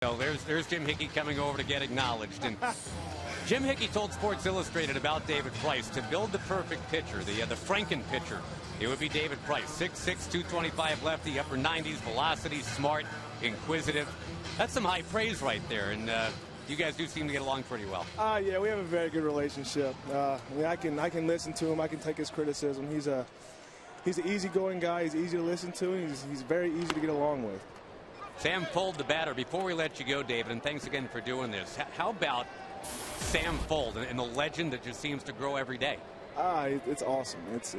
So there's Jim Hickey coming over to get acknowledged. And Jim Hickey told Sports Illustrated about David Price to build the perfect pitcher, the Franken pitcher. It would be David Price, 6'6", 225 lefty, upper 90s, velocity, smart, inquisitive. That's some high praise right there. And you guys do seem to get along pretty well. Yeah, we have a very good relationship. I mean, I can listen to him. I can take his criticism. He's an easygoing guy. He's easy to listen to. He's very easy to get along with. Sam Fold, the batter. Before we let you go, David, and thanks again for doing this. How about Sam Fold and the legend that just seems to grow every day? It's awesome. It's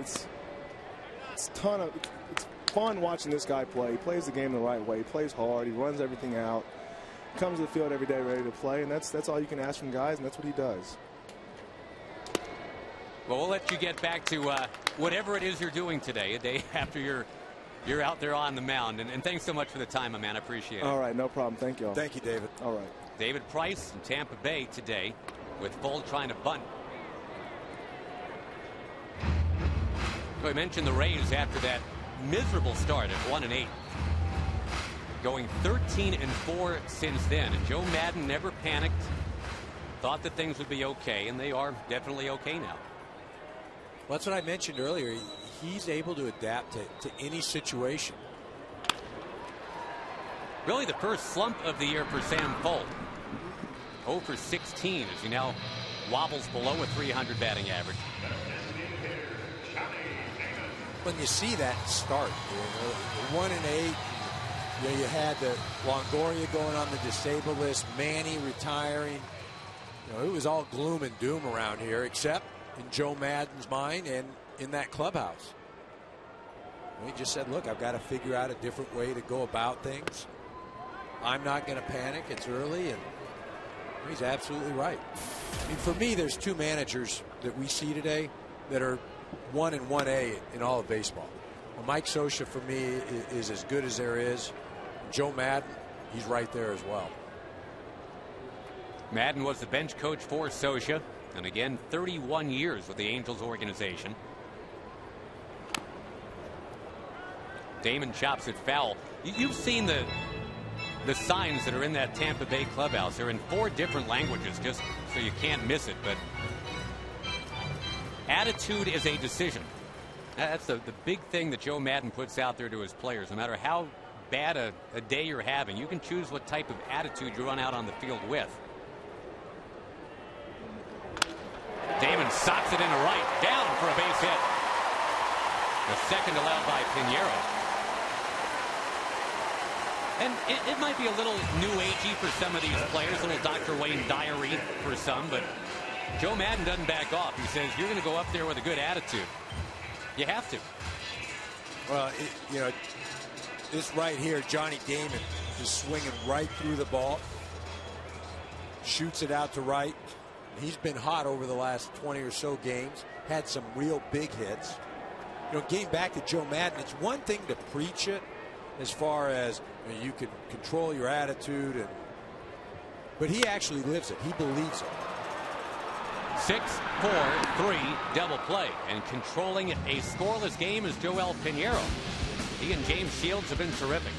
fun watching this guy play. He plays the game the right way. He plays hard. He runs everything out. Comes to the field every day ready to play, and that's all you can ask from guys, and that's what he does. Well, we'll let you get back to whatever it is you're doing today, a day after you're out there on the mound. And thanks so much for the time, my man. I appreciate it. All right, no problem. Thank you all. Thank you, David. All right. David Price in Tampa Bay today with Fold trying to bunt. So I mentioned the Rays after that miserable start at 1-8. Going 13-4 since then. And Joe Maddon never panicked. Thought that things would be okay, and they are definitely okay now. Well, that's what I mentioned earlier. He's able to adapt to any situation. Really the first slump of the year for Sam Fold. 0 for 16 as he now wobbles below a 300 batting average. When you see that start, the 1-8, you had the Longoria going on the disabled list, Manny retiring. It was all gloom and doom around here, except in Joe Maddon's mind and in that clubhouse. He just said, look, I've got to figure out a different way to go about things. I'm not going to panic. It's early, and he's absolutely right. I mean, for me, there's two managers that we see today that are 1 and 1A in all of baseball. Well, Mike Scioscia, for me, is as good as there is. Joe Maddon, he's right there as well. Maddon was the bench coach for Scioscia, and again, 31 years with the Angels organization. Damon chops it foul. You've seen the signs that are in that Tampa Bay clubhouse. They're in 4 different languages, just so you can't miss it. But attitude is a decision. That's the big thing that Joe Maddon puts out there to his players. No matter how bad a day you're having, you can choose what type of attitude you run out on the field with. Damon socks it into right, down for a base hit. The second allowed by Pinero. And it might be a little new agey for some of these players, a little Dr. Wayne diary for some, but Joe Maddon doesn't back off. He says, you're going to go up there with a good attitude. You have to. Well, this right here, Johnny Damon just swinging right through the ball. Shoots it out to right. He's been hot over the last 20 or so games. Had some real big hits. Getting back to Joe Maddon, it's one thing to preach it as far as you can control your attitude, but he actually lives it. He believes it. 6-4-3 double play, and controlling a scoreless game is Joel Pinero. He and James Shields have been terrific.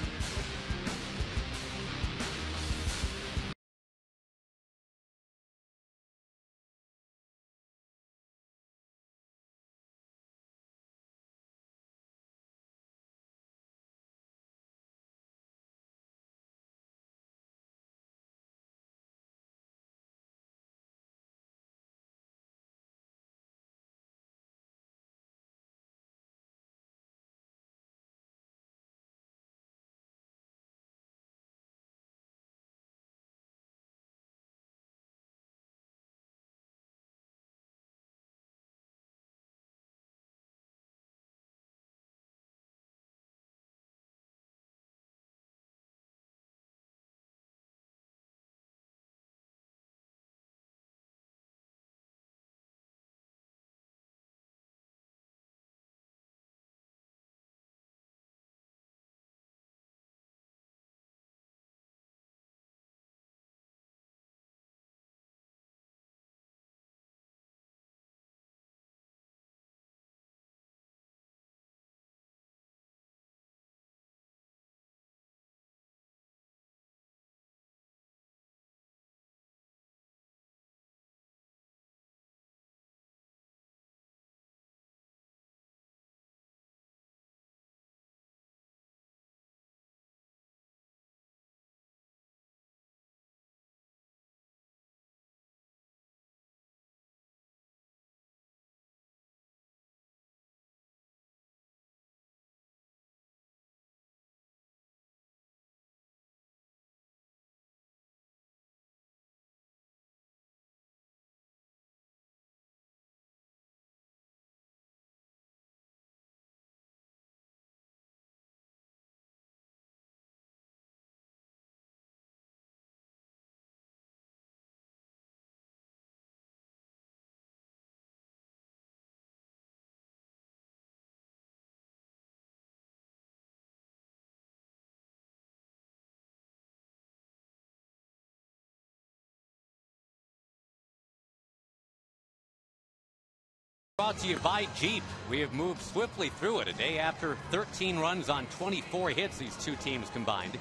Brought to you by Jeep. We have moved swiftly through it a day after 13 runs on 24 hits these two teams combined.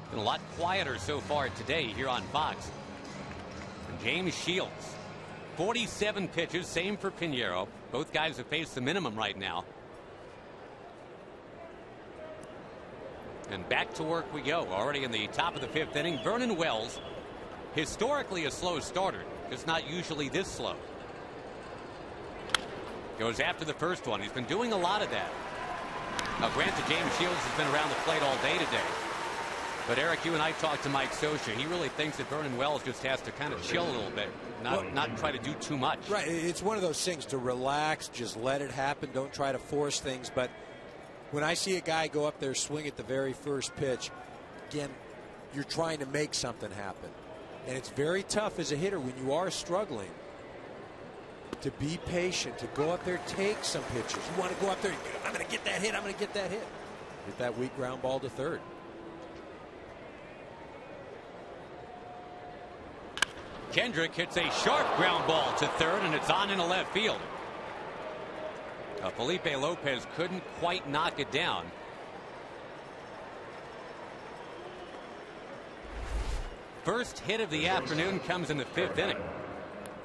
Been a lot quieter so far today here on Fox. And James Shields, 47 pitches, same for Pinero. Both guys have faced the minimum right now. And back to work we go. Already in the top of the 5th inning. Vernon Wells, historically a slow starter, just not usually this slow. Goes after the first one. He's been doing a lot of that. Now, granted, James Shields has been around the plate all day today. But, Eric, you and I talked to Mike Scioscia. He really thinks that Vernon Wells just has to kind of chill a little bit, not try to do too much. Right. It's one of those things to relax, just let it happen. Don't try to force things. But when I see a guy go up there, swing at the very first pitch, again, you're trying to make something happen. And it's very tough as a hitter when you are struggling to be patient, to go up there, take some pitches. You want to go up there, I'm going to get that hit, I'm going to get that hit. Get that weak ground ball to third. Kendrick hits a sharp ground ball to third, and it's on into left field. Felipe Lopez couldn't quite knock it down. First hit of the afternoon comes in the 5th inning.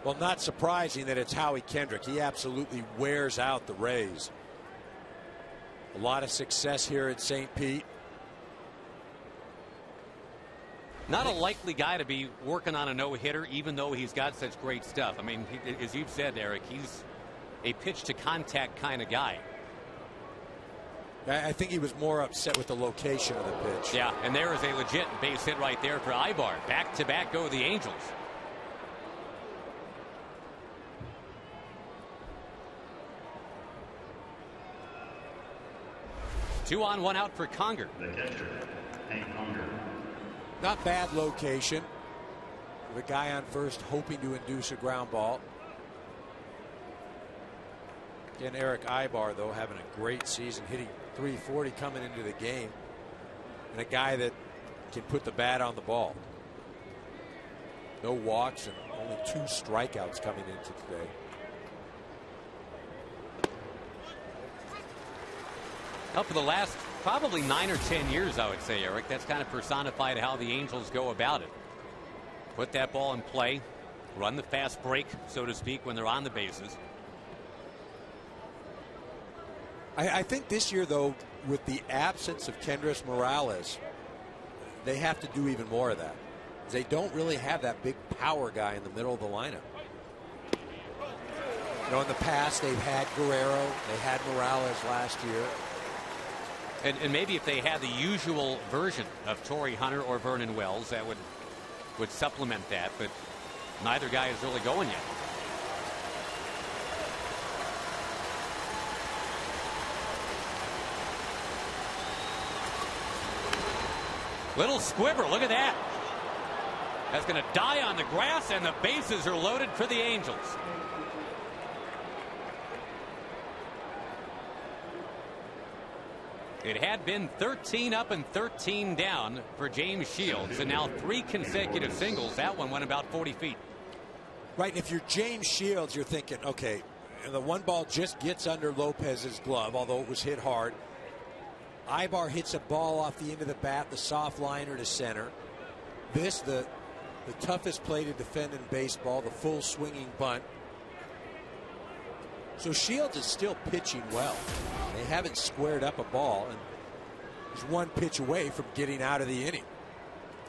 Well, not surprising that it's Howie Kendrick. He absolutely wears out the Rays. A lot of success here at St. Pete. Not a likely guy to be working on a no-hitter, even though he's got such great stuff. I mean, as you've said, Eric, he's a pitch-to-contact kind of guy. I think he was more upset with the location of the pitch. Yeah, and there is a legit base hit right there for Ibar. Back-to-back go the Angels. Two on, one out for Conger. Not bad location. The guy on first hoping to induce a ground ball. Again, Eric Ibar, though, having a great season, hitting .340 coming into the game. And a guy that can put the bat on the ball. No walks and only 2 strikeouts coming into today. Well, for the last probably 9 or 10 years, I would say, Eric, that's kind of personified how the Angels go about it. Put that ball in play, run the fast break, so to speak, when they're on the bases. I think this year, though, with the absence of Kendrys Morales, they have to do even more of that. They don't really have that big power guy in the middle of the lineup. You know, in the past, they've had Guerrero, they had Morales last year. And maybe if they had the usual version of Torrey Hunter or Vernon Wells, that would supplement that. But neither guy is really going yet. Little squibber, look at that. That's going to die on the grass, and the bases are loaded for the Angels. It had been 13 up and 13 down for James Shields, and now 3 consecutive singles. That one went about 40 feet. Right, and if you're James Shields, you're thinking, okay, the one ball just gets under Lopez's glove, although it was hit hard. Ibar hits a ball off the end of the bat, the soft liner to center. This, the toughest play to defend in baseball, the full swinging bunt. So Shields is still pitching well. They haven't squared up a ball, and he's 1 pitch away from getting out of the inning.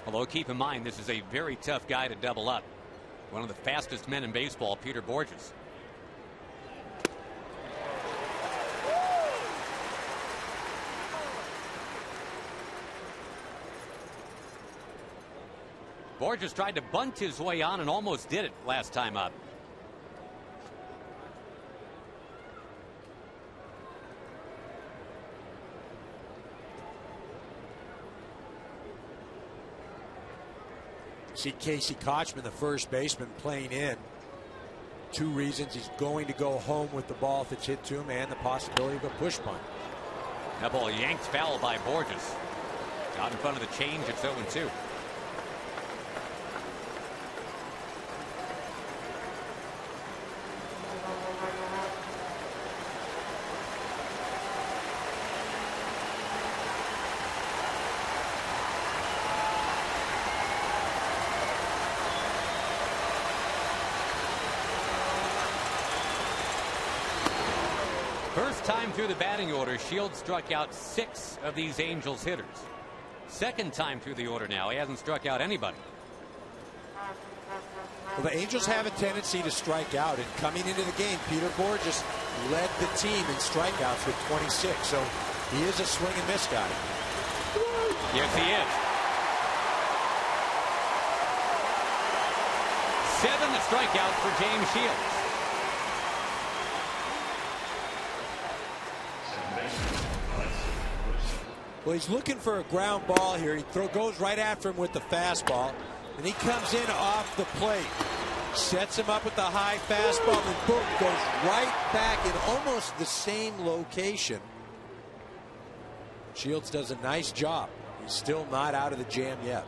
Although, keep in mind, this is a very tough guy to double up. One of the fastest men in baseball, Peter Borges. Borges tried to bunt his way on and almost did it last time up. See Casey Kochman, the first baseman, playing in. 2 reasons: he's going to go home with the ball if it's hit to him, and the possibility of a push punt. That ball yanked foul by Borges. Out in front of the change, it's 0-2. First time through the batting order, Shields struck out 6 of these Angels hitters. Second time through the order now, he hasn't struck out anybody. Well, the Angels have a tendency to strike out, and coming into the game, Peter Bourjos led the team in strikeouts with 26, so he is a swing and miss guy. Yes, he is. 7 strikeouts for James Shields. Well, he's looking for a ground ball here. He goes right after him with the fastball, and he comes in off the plate, sets him up with the high fastball, and boom, goes right back in almost the same location. Shields does a nice job. He's still not out of the jam yet.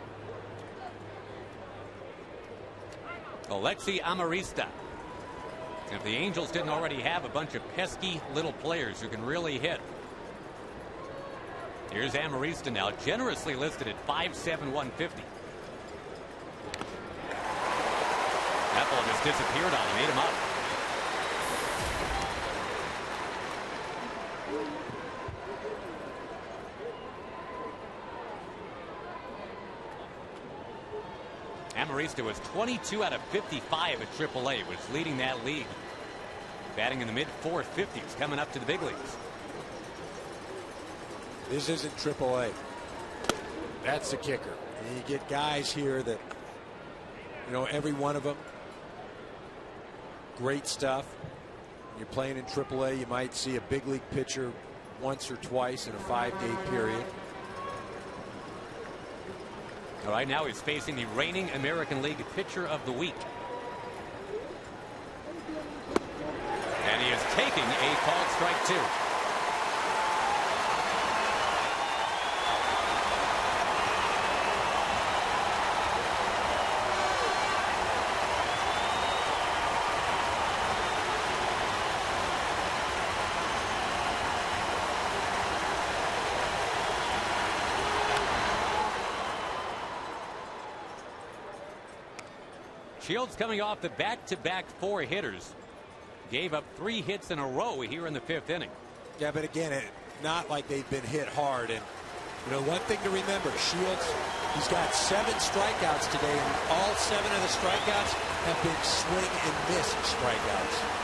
Alexi Amarista. If the Angels didn't already have a bunch of pesky little players who can really hit. Here's Amarista now, generously listed at 5'7", 150. That ball just disappeared on him, ate him up. Amarista was 22 out of 55 at AAA, was leading that league. Batting in the mid-450s, coming up to the big leagues. This isn't AAA. That's the kicker. And you get guys here that, you know, every one of them, great stuff. When you're playing in AAA, you might see a big league pitcher once or twice in a 5-day period. All right, now he's facing the reigning American League Pitcher of the Week. And he is taking a called strike 2. Shields coming off the back-to-back 4 hitters. Gave up 3 hits in a row here in the 5th inning. Yeah, but again, not like they've been hit hard. And, you know, one thing to remember, Shields, he's got 7 strikeouts today, and all 7 of the strikeouts have been swing and miss strikeouts.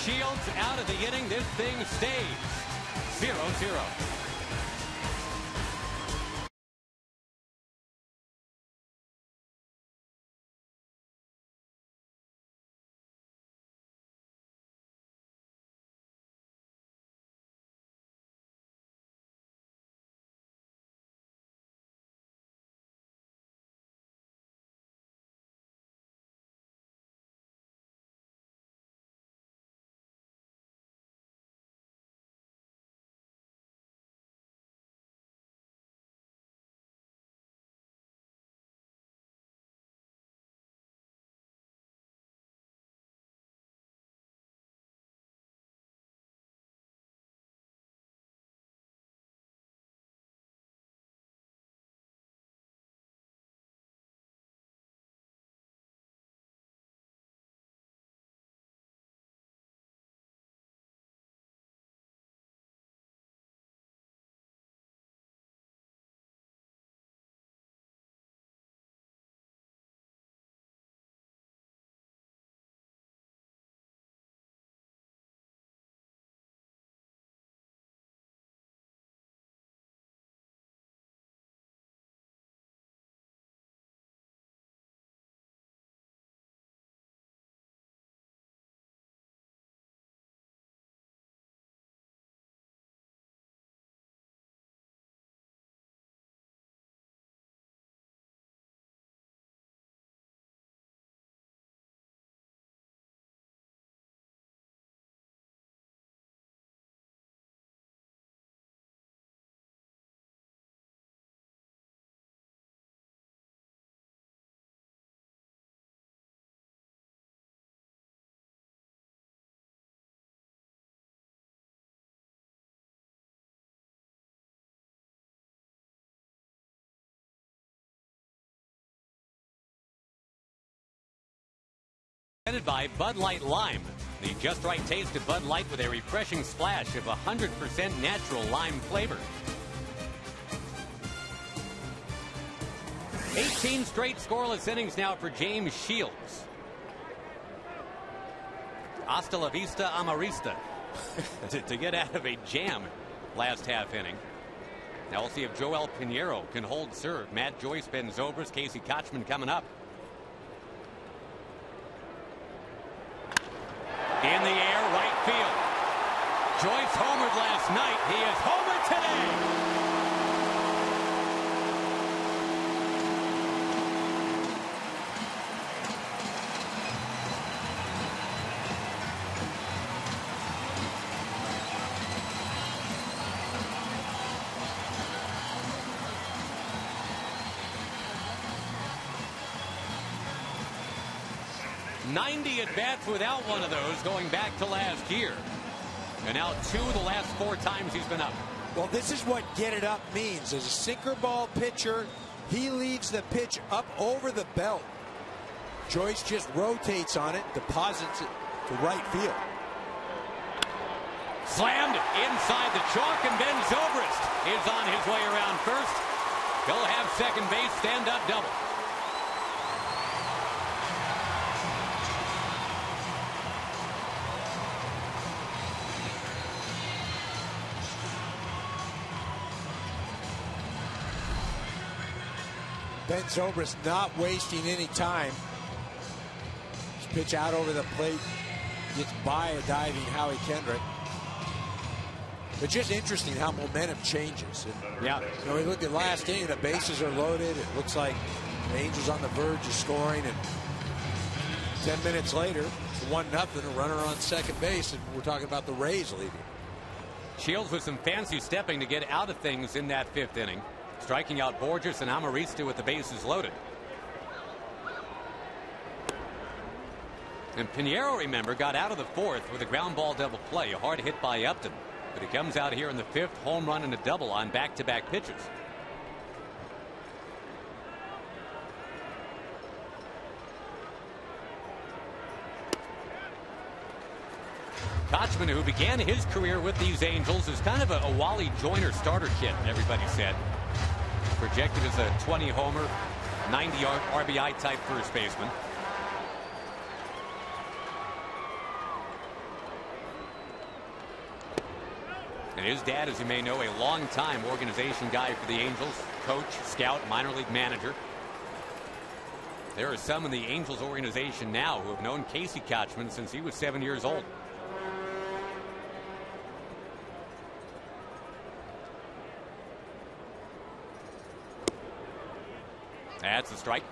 Shields out of the inning. This thing stays 0-0. Presented by Bud Light Lime. The just right taste of Bud Light with a refreshing splash of 100% natural lime flavor. 18 straight scoreless innings now for James Shields. Hasta la vista, amarista. to get out of a jam last half inning. Now we'll see if Joel Pinero can hold serve. Matt Joyce, Ben Zobrist, Casey Kotchman coming up. In the air, right field. Joyce homered last night. He is homered today. At-bats without one of those going back to last year. And now 2 of the last 4 times he's been up. Well, this is what get it up means. As a sinker ball pitcher, he leaves the pitch up over the belt. Joyce just rotates on it, deposits it to right field. Slammed inside the chalk, and Ben Zobrist is on his way around first. He'll have second base stand-up double. Ben Zobrist not wasting any time. His pitch out over the plate gets by a diving Howie Kendrick. But just interesting how momentum changes. And, yeah. You know, we look at last inning, the bases are loaded. It looks like the Angels on the verge of scoring. And 10 minutes later, it's 1-0, a runner on second base. And we're talking about the Rays leading. Shields with some fancy stepping to get out of things in that 5th inning. Striking out Borges and Amarista with the bases loaded. And Pinero, remember, got out of the 4th with a ground ball double play. A hard hit by Upton. But he comes out here in the 5th, home run and a double on back-to-back pitches. Kotchman, who began his career with these Angels, is kind of a Wally Joyner starter kit, everybody said. Projected as a 20-homer, 90 RBI type first baseman. And his dad, as you may know, a long-time organization guy for the Angels, coach, scout, minor league manager. There are some in the Angels organization now who have known Casey Kotchman since he was 7 years old. That's a strike.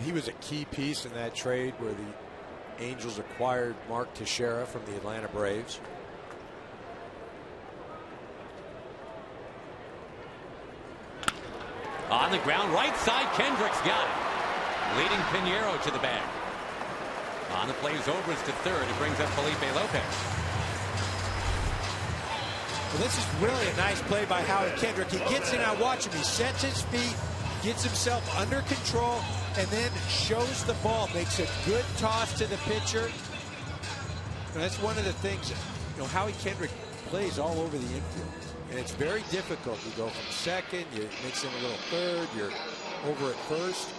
He was a key piece in that trade where the Angels acquired Mark Teixeira from the Atlanta Braves. On the ground, right side, Kendrick's got it. Leading Pinero to the bag. On the play, Zobrist to third. It brings up Felipe Lopez. Well, this is really a nice play by Howie Kendrick. He gets in, I watch him. He sets his feet, gets himself under control, and then shows the ball. Makes a good toss to the pitcher. And that's one of the things, you know, Howie Kendrick plays all over the infield. And it's very difficult. You go from second, you mix in a little third, you're over at first.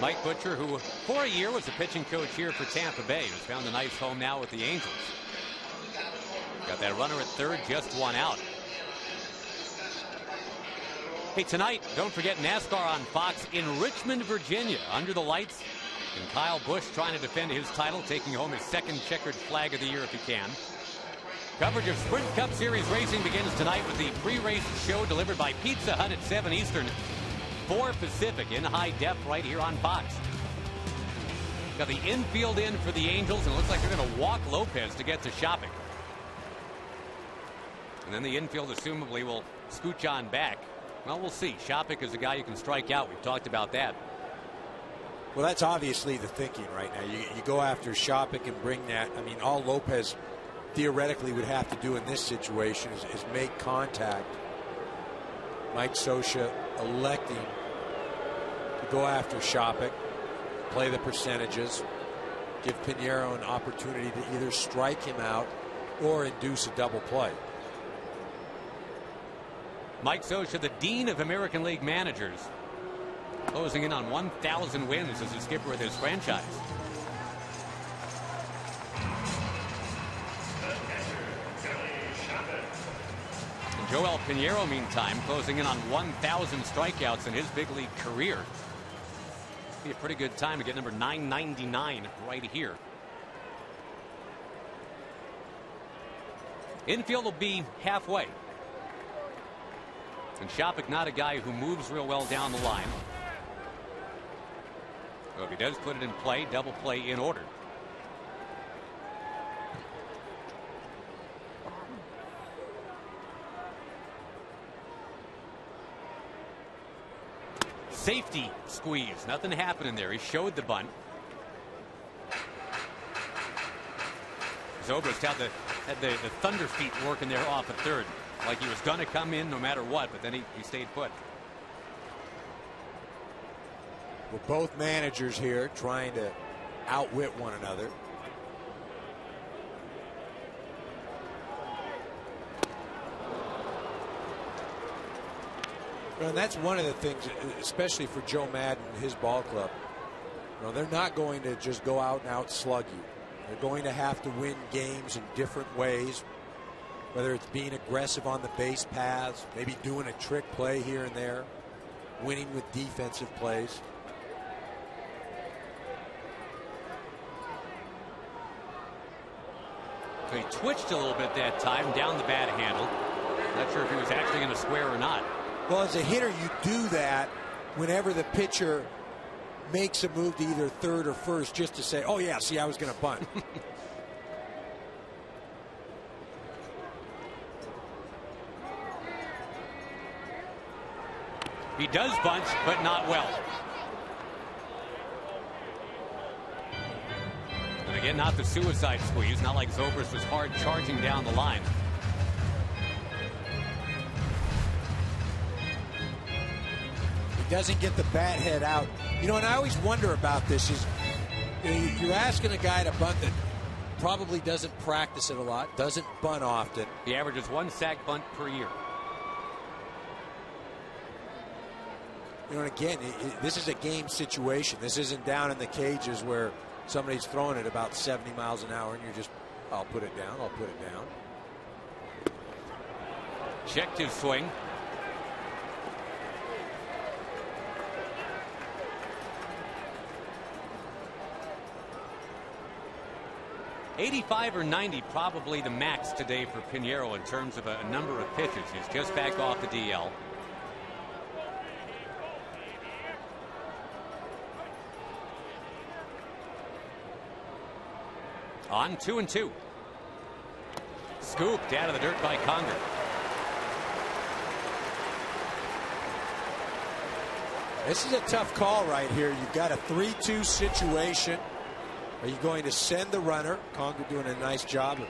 Mike Butcher, who for a year was a pitching coach here for Tampa Bay, has found a nice home now with the Angels. Got that runner at third, just one out. Hey, tonight, don't forget NASCAR on Fox in Richmond, Virginia, under the lights. And Kyle Busch trying to defend his title, taking home his second checkered flag of the year if he can. Coverage of Sprint Cup Series racing begins tonight with the pre-race show delivered by Pizza Hut at 7 Eastern, 4 Pacific in high def right here on Fox. Got the infield in for the Angels, and it looks like they're going to walk Lopez to get to Shopping. And then the infield assumably will scooch on back. Well, we'll see. Shopping is a guy you can strike out. We've talked about that. Well, that's obviously the thinking right now. You go after Shopping and bring that. I mean, all Lopez theoretically would have to do in this situation is make contact Mike Scioscia electing to go after Shopik, play the percentages, give Pinero an opportunity to either strike him out or induce a double play. Mike Scioscia, the Dean of American League Managers, closing in on 1,000 wins as a skipper with his franchise. And Joel Pinero, meantime, closing in on 1,000 strikeouts in his big league career. Be a pretty good time to get number 999 right here. Infield will be halfway. And Shopik, not a guy who moves real well down the line. So if he does put it in play, double play in order. Safety squeeze. Nothing happening there. He showed the bunt. Zobrist had the thunder feet working there off at third. Like he was going to come in no matter what, but then he stayed put. Well, both managers here trying to outwit one another. And that's one of the things, especially for Joe Madden and his ball club. You know, they're not going to just go out and out slug you. They're going to have to win games in different ways, whether it's being aggressive on the base paths, maybe doing a trick play here and there, winning with defensive plays. So he twitched a little bit that time down the bat handle. Not sure if he was actually going to square or not. Well, as a hitter, you do that whenever the pitcher makes a move to either third or first, just to say, oh yeah, see, I was going to bunt. He does bunt, but not well. And again, not the suicide squeeze. Not like Zobrist was hard charging down the line. He doesn't get the bat head out. You know, and I always wonder about this is, you know, you're asking a guy to bunt that probably doesn't practice it a lot, doesn't bunt often. He averages 1 sack bunt per year. You know, and again, this is a game situation. This isn't down in the cages where somebody's throwing it about 70 miles an hour and you're just, I'll put it down, I'll put it down. Checked his swing. '85 or 90, probably the max today for Pinero in terms of a number of pitches. He's just back off the DL. On 2-2. Scooped out of the dirt by Conger. This is a tough call right here. You've got a 3-2 situation. Are you going to send the runner? Conger doing a nice job of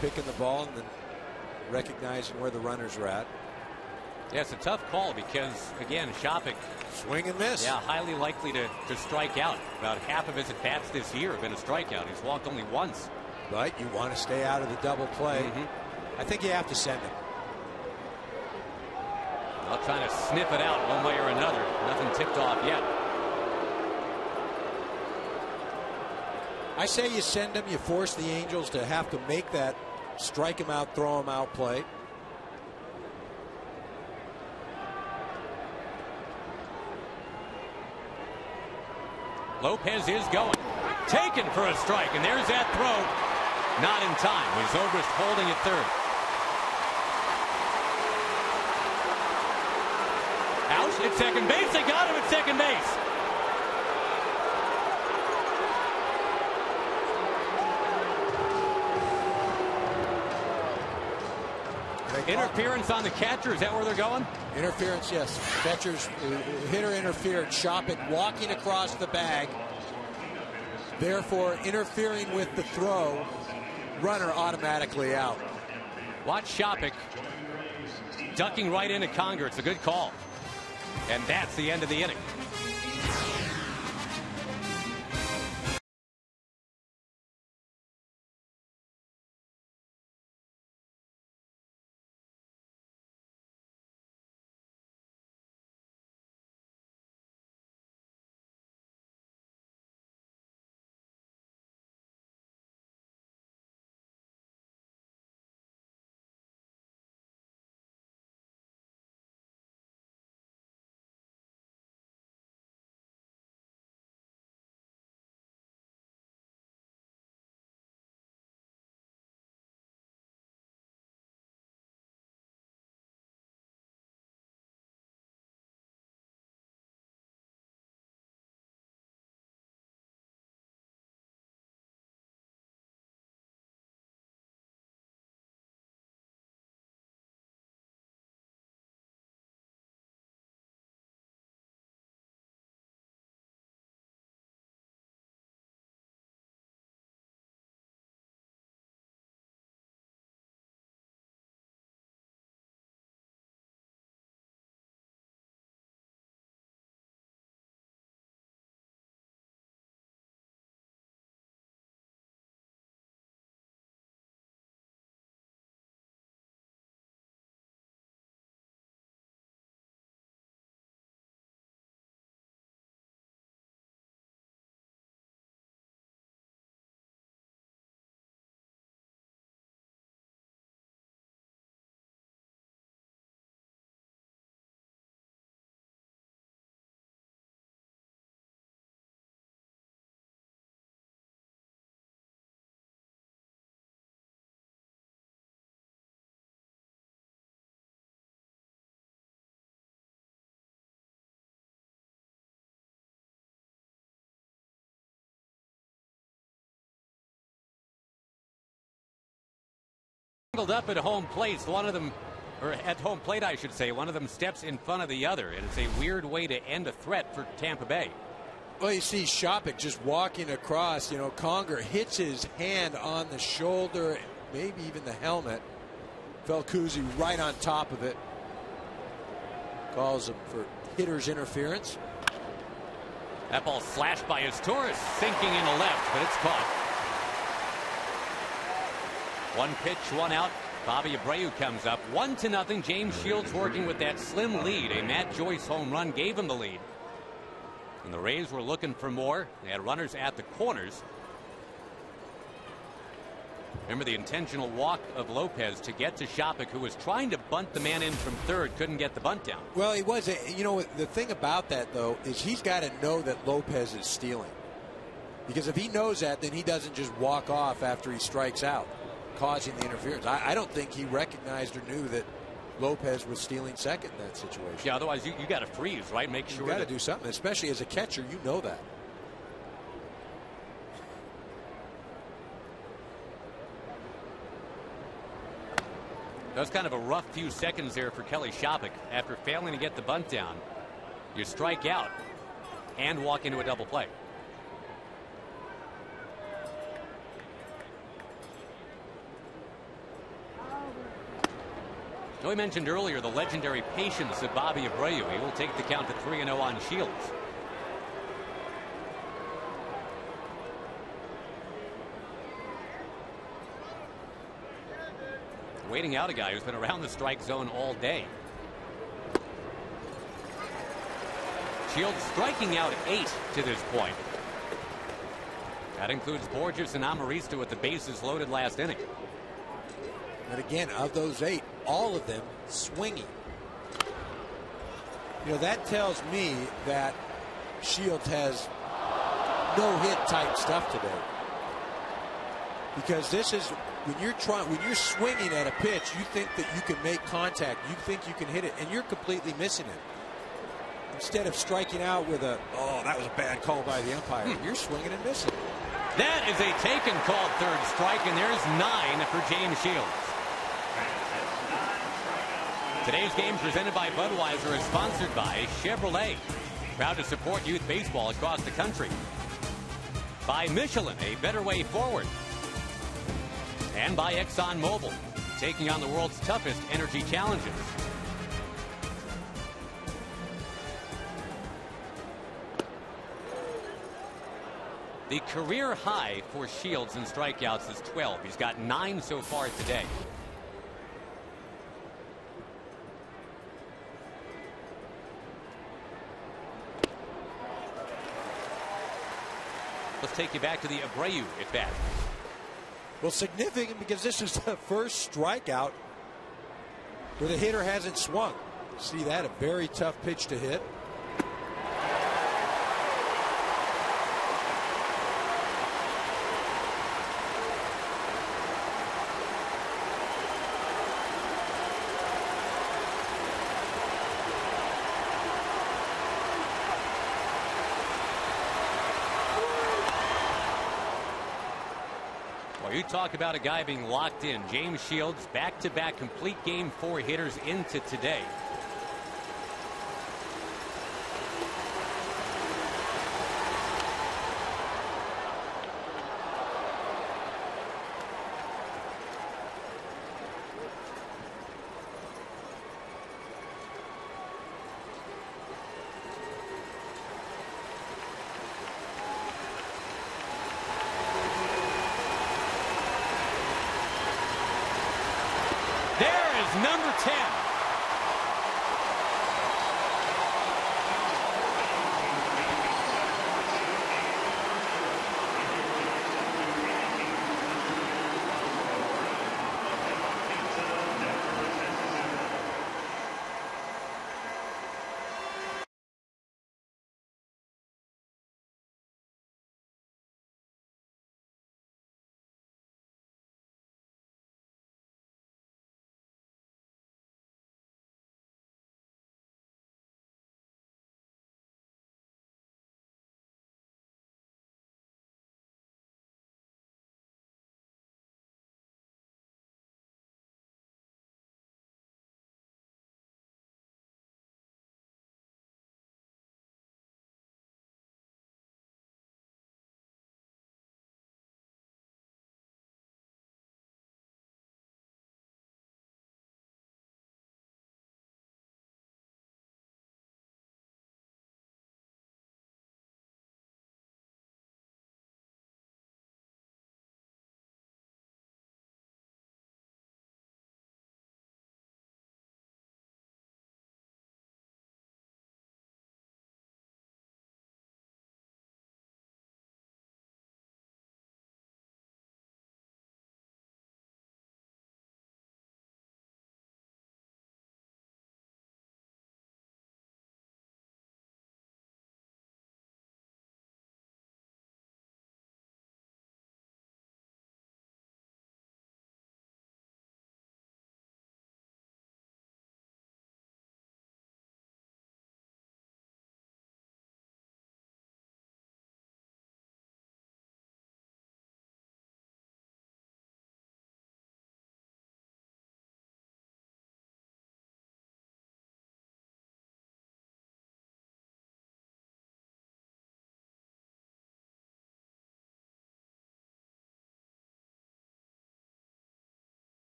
picking the ball and then recognizing where the runners are at. Yeah, it's a tough call because, again, Shopik, swing and miss. Yeah, highly likely to strike out. About half of his at-bats this year have been a strikeout. He's walked only once. But you want to stay out of the double play. I think you have to send him. Well, trying to snip it out one way or another. Nothing tipped off yet. I say you send him. You force the Angels to have to make that strike him out, throw him out play. Lopez is going. Taken for a strike, and there's that throw. Not in time. With Zobrist holding at third. Ouch at second base. They got him at second base. Interference on the catcher. Is that where they're going? Interference, yes. Catcher's hitter interfered. Shopik walking across the bag. Therefore, interfering with the throw. Runner automatically out. Watch Shopik ducking right into Conger. It's a good call. And that's the end of the inning. Up at home plate, one of them, or at home plate, I should say, one of them steps in front of the other, and it's a weird way to end a threat for Tampa Bay. Well, you see Shopik just walking across. Conger hits his hand on the shoulder, maybe even the helmet. Felcuzzi right on top of it. Calls him for hitter's interference. That ball slashed by his Torres, sinking in the left, but it's caught. One pitch, one out. Bobby Abreu comes up. 1-0. James Shields working with that slim lead. A Matt Joyce home run gave him the lead. And the Rays were looking for more. They had runners at the corners. Remember the intentional walk of Lopez to get to Shopik, who was trying to bunt the man in from third, couldn't get the bunt down. Well, he was. The thing about that, though, is he's got to know that Lopez is stealing. Because if he knows that, then he doesn't just walk off after he strikes out, causing the interference. I don't think he recognized or knew that Lopez was stealing second in that situation. Yeah, otherwise you got to freeze, right? Make sure you got to do something, especially as a catcher. You know that. That was kind of a rough few seconds there for Kelly Shopik. After failing to get the bunt down, you strike out and walk into a double play. We mentioned earlier the legendary patience of Bobby Abreu. He will take the count to 3-0 on Shields. Waiting out a guy who's been around the strike zone all day. Shields striking out 8 to this point. That includes Borges and Amarista with the bases loaded last inning. But again, of those 8, all of them swinging. That tells me that Shields has no-hit type stuff today. Because this is when you're swinging at a pitch, you think that you can make contact, you think you can hit it, and you're completely missing it. Instead of striking out with that was a bad call by the umpire, you're swinging and missing. That is a taken called third strike, and there's 9 for James Shields. Today's game presented by Budweiser is sponsored by Chevrolet, proud to support youth baseball across the country. By Michelin, a better way forward. And by ExxonMobil, taking on the world's toughest energy challenges. The career high for Shields in strikeouts is 12. He's got 9 so far today. Let's take you back to the Abreu at bat. Well, significant because this is the first strikeout where the hitter hasn't swung. See that? A very tough pitch to hit. You talk about a guy being locked in. James Shields, back-to-back complete game 4 hitters into today. Number 10.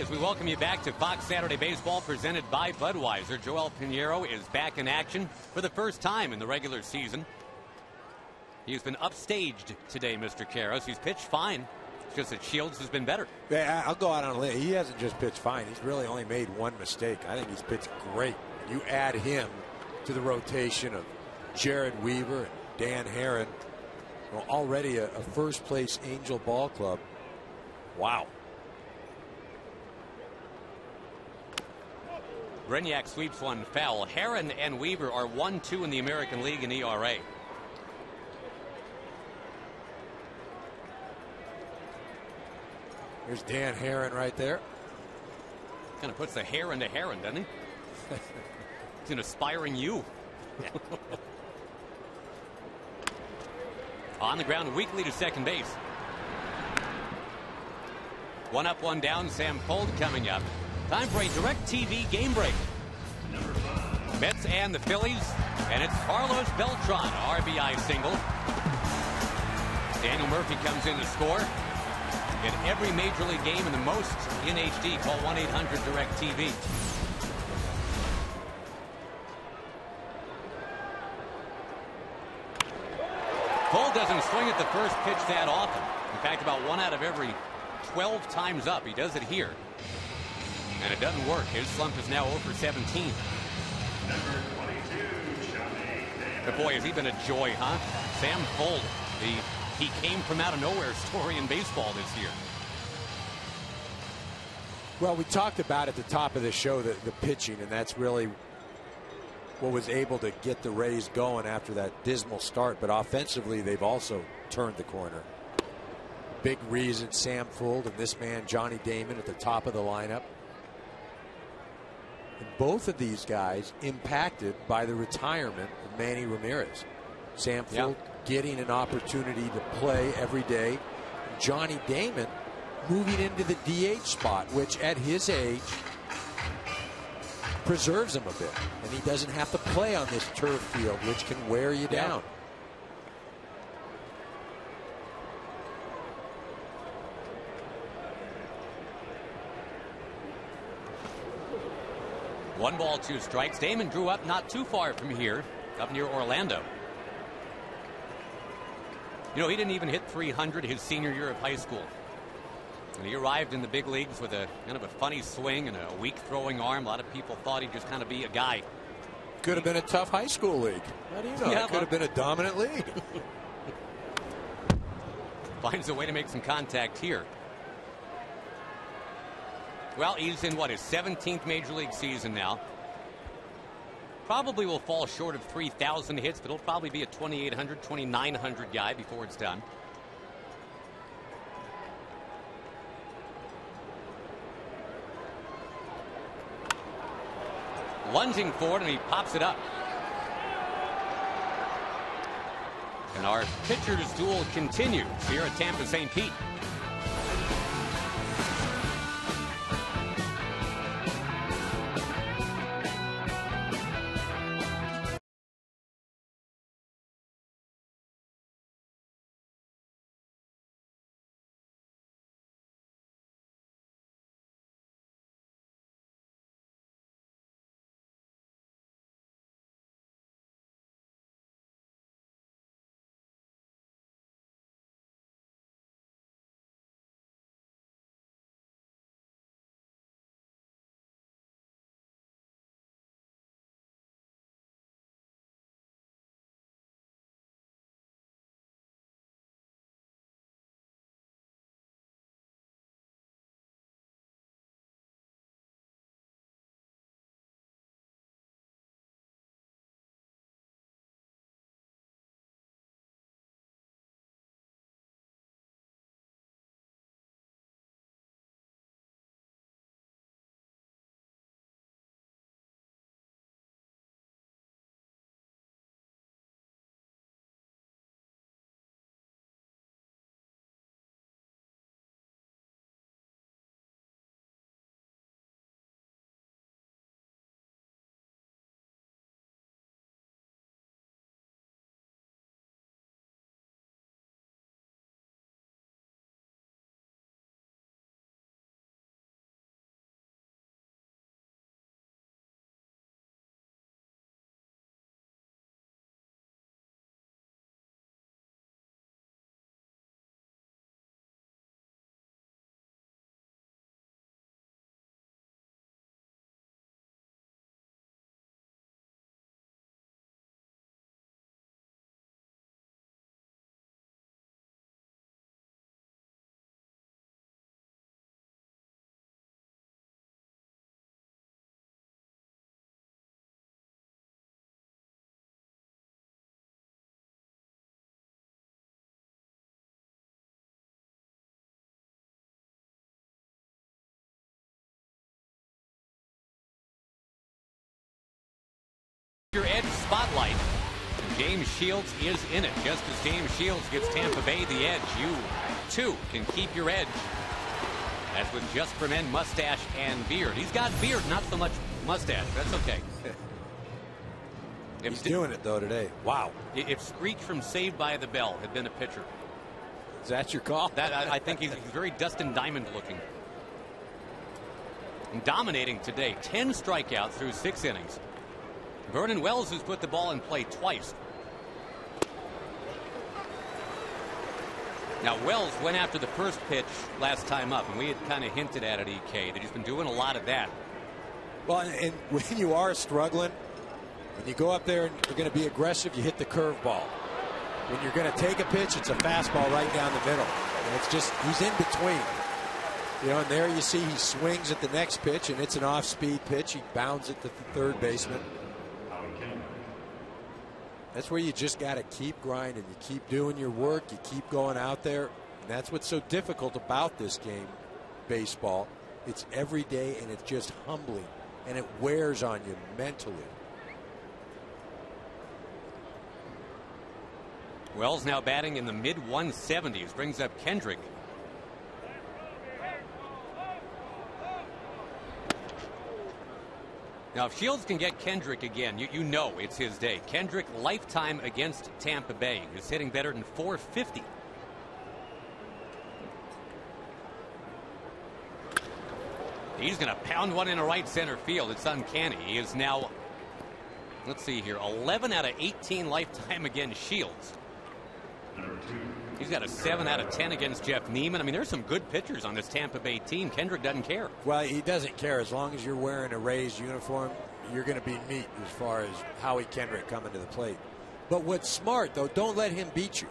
As we welcome you back to Fox Saturday Baseball presented by Budweiser. Joel Pinero is back in action for the first time in the regular season. He's been upstaged today, Mr. Karras. He's pitched fine. It's just that Shields has been better. Yeah, I'll go out on a limb. He hasn't just pitched fine. He's really only made one mistake. I think he's pitched great. You add him to the rotation of Jared Weaver and Dan Herron. Well, already a first-place Angel Ball Club. Wow. Brignac sweeps one foul. Herron and Weaver are 1-2 in the American League in ERA. There's Dan Herron right there. Kind of puts the hair into Herron, doesn't he? He's an aspiring you. On the ground, weakly to second base. One up, one down. Sam Pold coming up. Time for a direct TV game break. Number 5. Mets and the Phillies, and it's Carlos Beltran, RBI single. Daniel Murphy comes in to score. In every Major League game and the most in HD, call 1-800-DIRECTV. Cole doesn't swing at the first pitch that often. In fact, about 1 out of every 12 times up, he does it here. And it doesn't work. His slump is now 0 for 17. But boy, has he been a joy, huh? Sam Fuld, he came from out of nowhere story in baseball this year. Well, we talked about at the top of the show the pitching, and that's really what was able to get the Rays going after that dismal start. But offensively, they've also turned the corner. Big reason Sam Fuld and this man Johnny Damon at the top of the lineup. And both of these guys impacted by the retirement of Manny Ramirez. Sam Fuld getting an opportunity to play every day. Johnny Damon moving into the DH spot, which at his age preserves him a bit. And he doesn't have to play on this turf field, which can wear you down. One ball, 2 strikes. Damon drew up not too far from here, up near Orlando. You know, he didn't even hit 300 his senior year of high school. And he arrived in the big leagues with a kind of a funny swing and a weak throwing arm. A lot of people thought he'd just kind of be a guy. Could have been a tough high school league. How do you know? It could have been a dominant league. Finds a way to make some contact here. Well, he's in what, his 17th Major League season now. Probably will fall short of 3,000 hits, but he'll probably be a 2,800, 2,900 guy before it's done. Lunging forward, and he pops it up. And our pitcher's duel continues here at Tampa St. Pete. Your edge spotlight. James Shields is in it. Just as James Shields gives Tampa Bay the edge, you too can keep your edge. That's with Just for Men mustache and beard. He's got beard, not so much mustache. That's okay. He's doing it, though, today. Wow. If Screech from Saved by the Bell had been a pitcher. Is that your call? I think he's very Dustin Diamond looking. And dominating today. 10 strikeouts through 6 innings. Vernon Wells has put the ball in play twice. Now, Wells went after the first pitch last time up, and we had kind of hinted at it, EK, that he's been doing a lot of that. Well, and when you are struggling, when you go up there and you're going to be aggressive, you hit the curveball. When you're going to take a pitch, it's a fastball right down the middle. And it's just, he's in between. You know, and there you see he swings at the next pitch, and it's an off-speed pitch. He bounds it to the third baseman. That's where you just got to keep grinding. You keep doing your work. You keep going out there. And that's what's so difficult about this game, baseball. It's every day, and it's just humbling. And it wears on you mentally. Wells now batting in the mid-170s. Brings up Kendrick. Now, if Shields can get Kendrick again, you know it's his day. Kendrick, lifetime against Tampa Bay. He's hitting better than .450. He's going to pound one into right center field. It's uncanny. He is now, let's see here, 11 out of 18 lifetime against Shields. He's got a 7 out of 10 against Jeff Neiman. I mean, there's some good pitchers on this Tampa Bay team. Kendrick doesn't care. Well, he doesn't care. As long as you're wearing a Rays uniform, you're going to be meat as far as Howie Kendrick coming to the plate. But what's smart, though, don't let him beat you.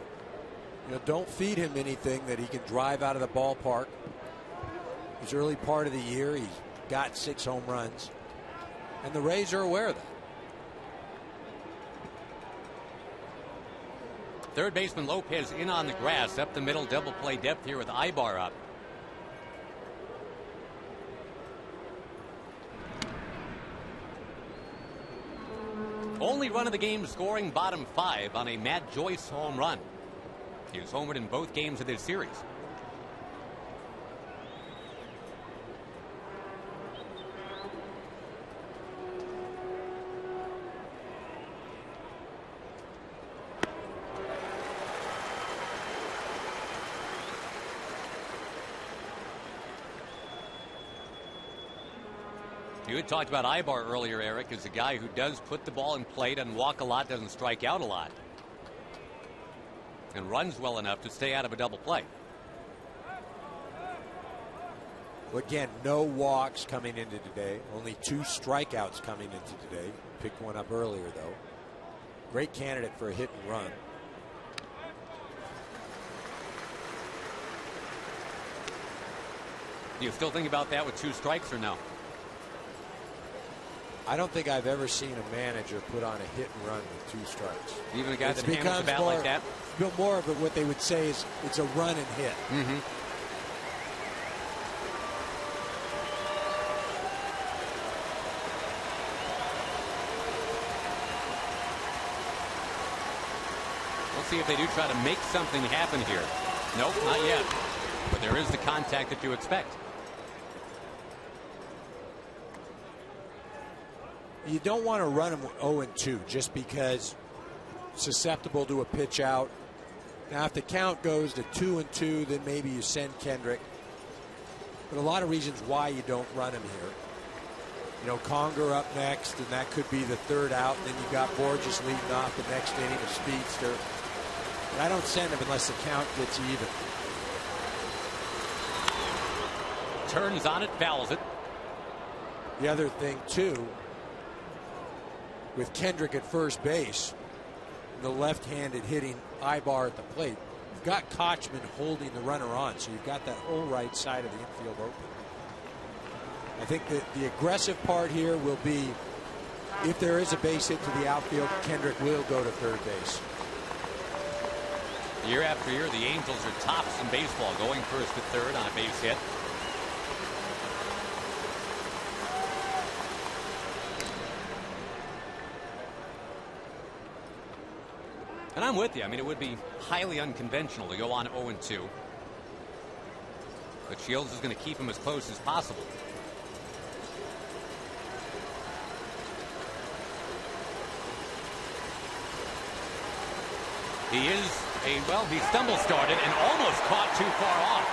You know, don't feed him anything that he can drive out of the ballpark. His early part of the year, he's got 6 home runs. And the Rays are aware of that. Third baseman Lopez in on the grass. Up the middle, double play depth here with Ibar up. Only run of the game, scoring bottom 5 on a Matt Joyce home run. He was homered in both games of this series. You had talked about Ibar earlier, Eric, as a guy who does put the ball in play, doesn't walk a lot, doesn't strike out a lot, and runs well enough to stay out of a double play. Well, again, no walks coming into today. Only 2 strikeouts coming into today. Picked one up earlier, though. Great candidate for a hit and run. Do you still think about that with 2 strikes or no? I don't think I've ever seen a manager put on a hit and run with 2 strikes. Even a guy that handles the bat like that? More of it, what they would say is it's a run and hit. Mm-hmm. Let's see if they do try to make something happen here. Nope, not yet. But there is the contact that you expect. You don't want to run him 0-2 just because susceptible to a pitch out. Now, if the count goes to 2-2, then maybe you send Kendrick. But a lot of reasons why you don't run him here. You know, Conger up next, and that could be the 3rd out. And then you got Borges leading off the next inning, a speedster. But I don't send him unless the count gets even. Turns on it, fouls it. The other thing, too, with Kendrick at first base, the left-handed hitting Ibar at the plate, you've got Kochman holding the runner on, so you've got that whole right side of the infield open. I think that the aggressive part here will be if there is a base hit to the outfield, Kendrick will go to third base. Year after year, the Angels are tops in baseball, going first to third on a base hit. And I'm with you. I mean, it would be highly unconventional to go on 0-2. But Shields is going to keep him as close as possible. He stumble started and almost caught too far off.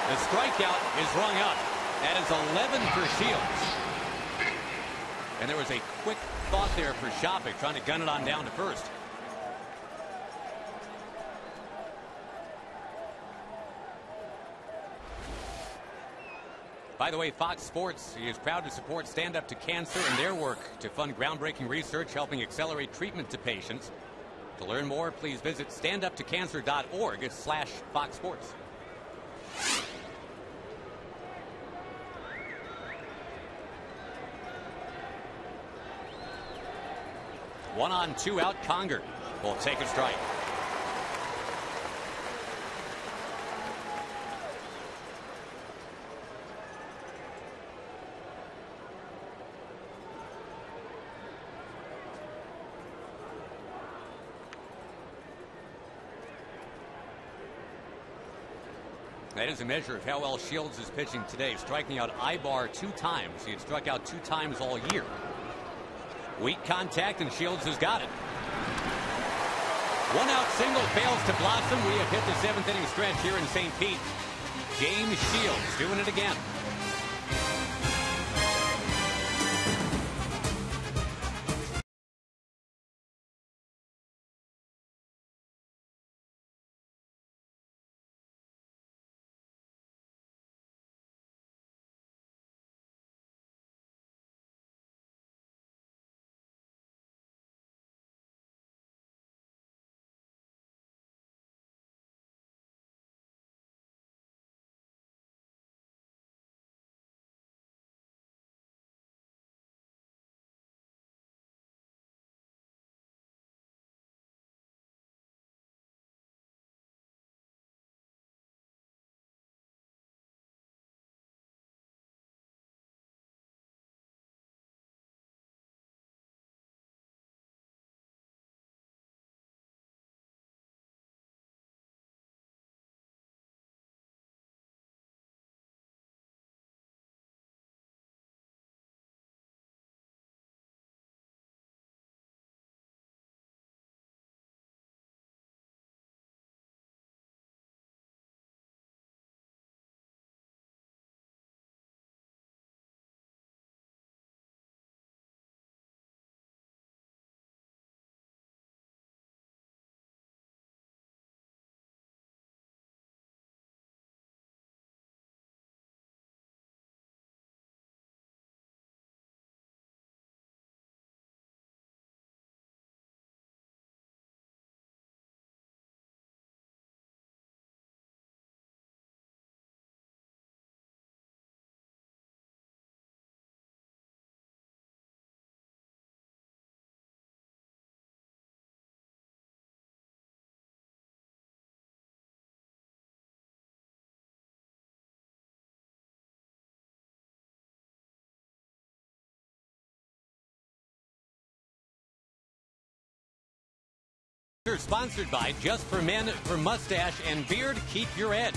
The strikeout is rung up. That is 11 for Shields. And there was a quick thought there for Shopik, trying to gun it on down to first. By the way, Fox Sports is proud to support Stand Up to Cancer and their work to fund groundbreaking research helping accelerate treatment to patients. To learn more, please visit standuptocancer.org/Fox Sports. One on, two out. Conger will take a strike. That is a measure of how well Shields is pitching today, striking out Ibar 2 times. He had struck out 2 times all year. Weak contact, and Shields has got it. 1 out single fails to blossom. We have hit the 7th inning stretch here in St. Pete. James Shields doing it again. Sponsored by Just for Men for Mustache and Beard, keep your edge.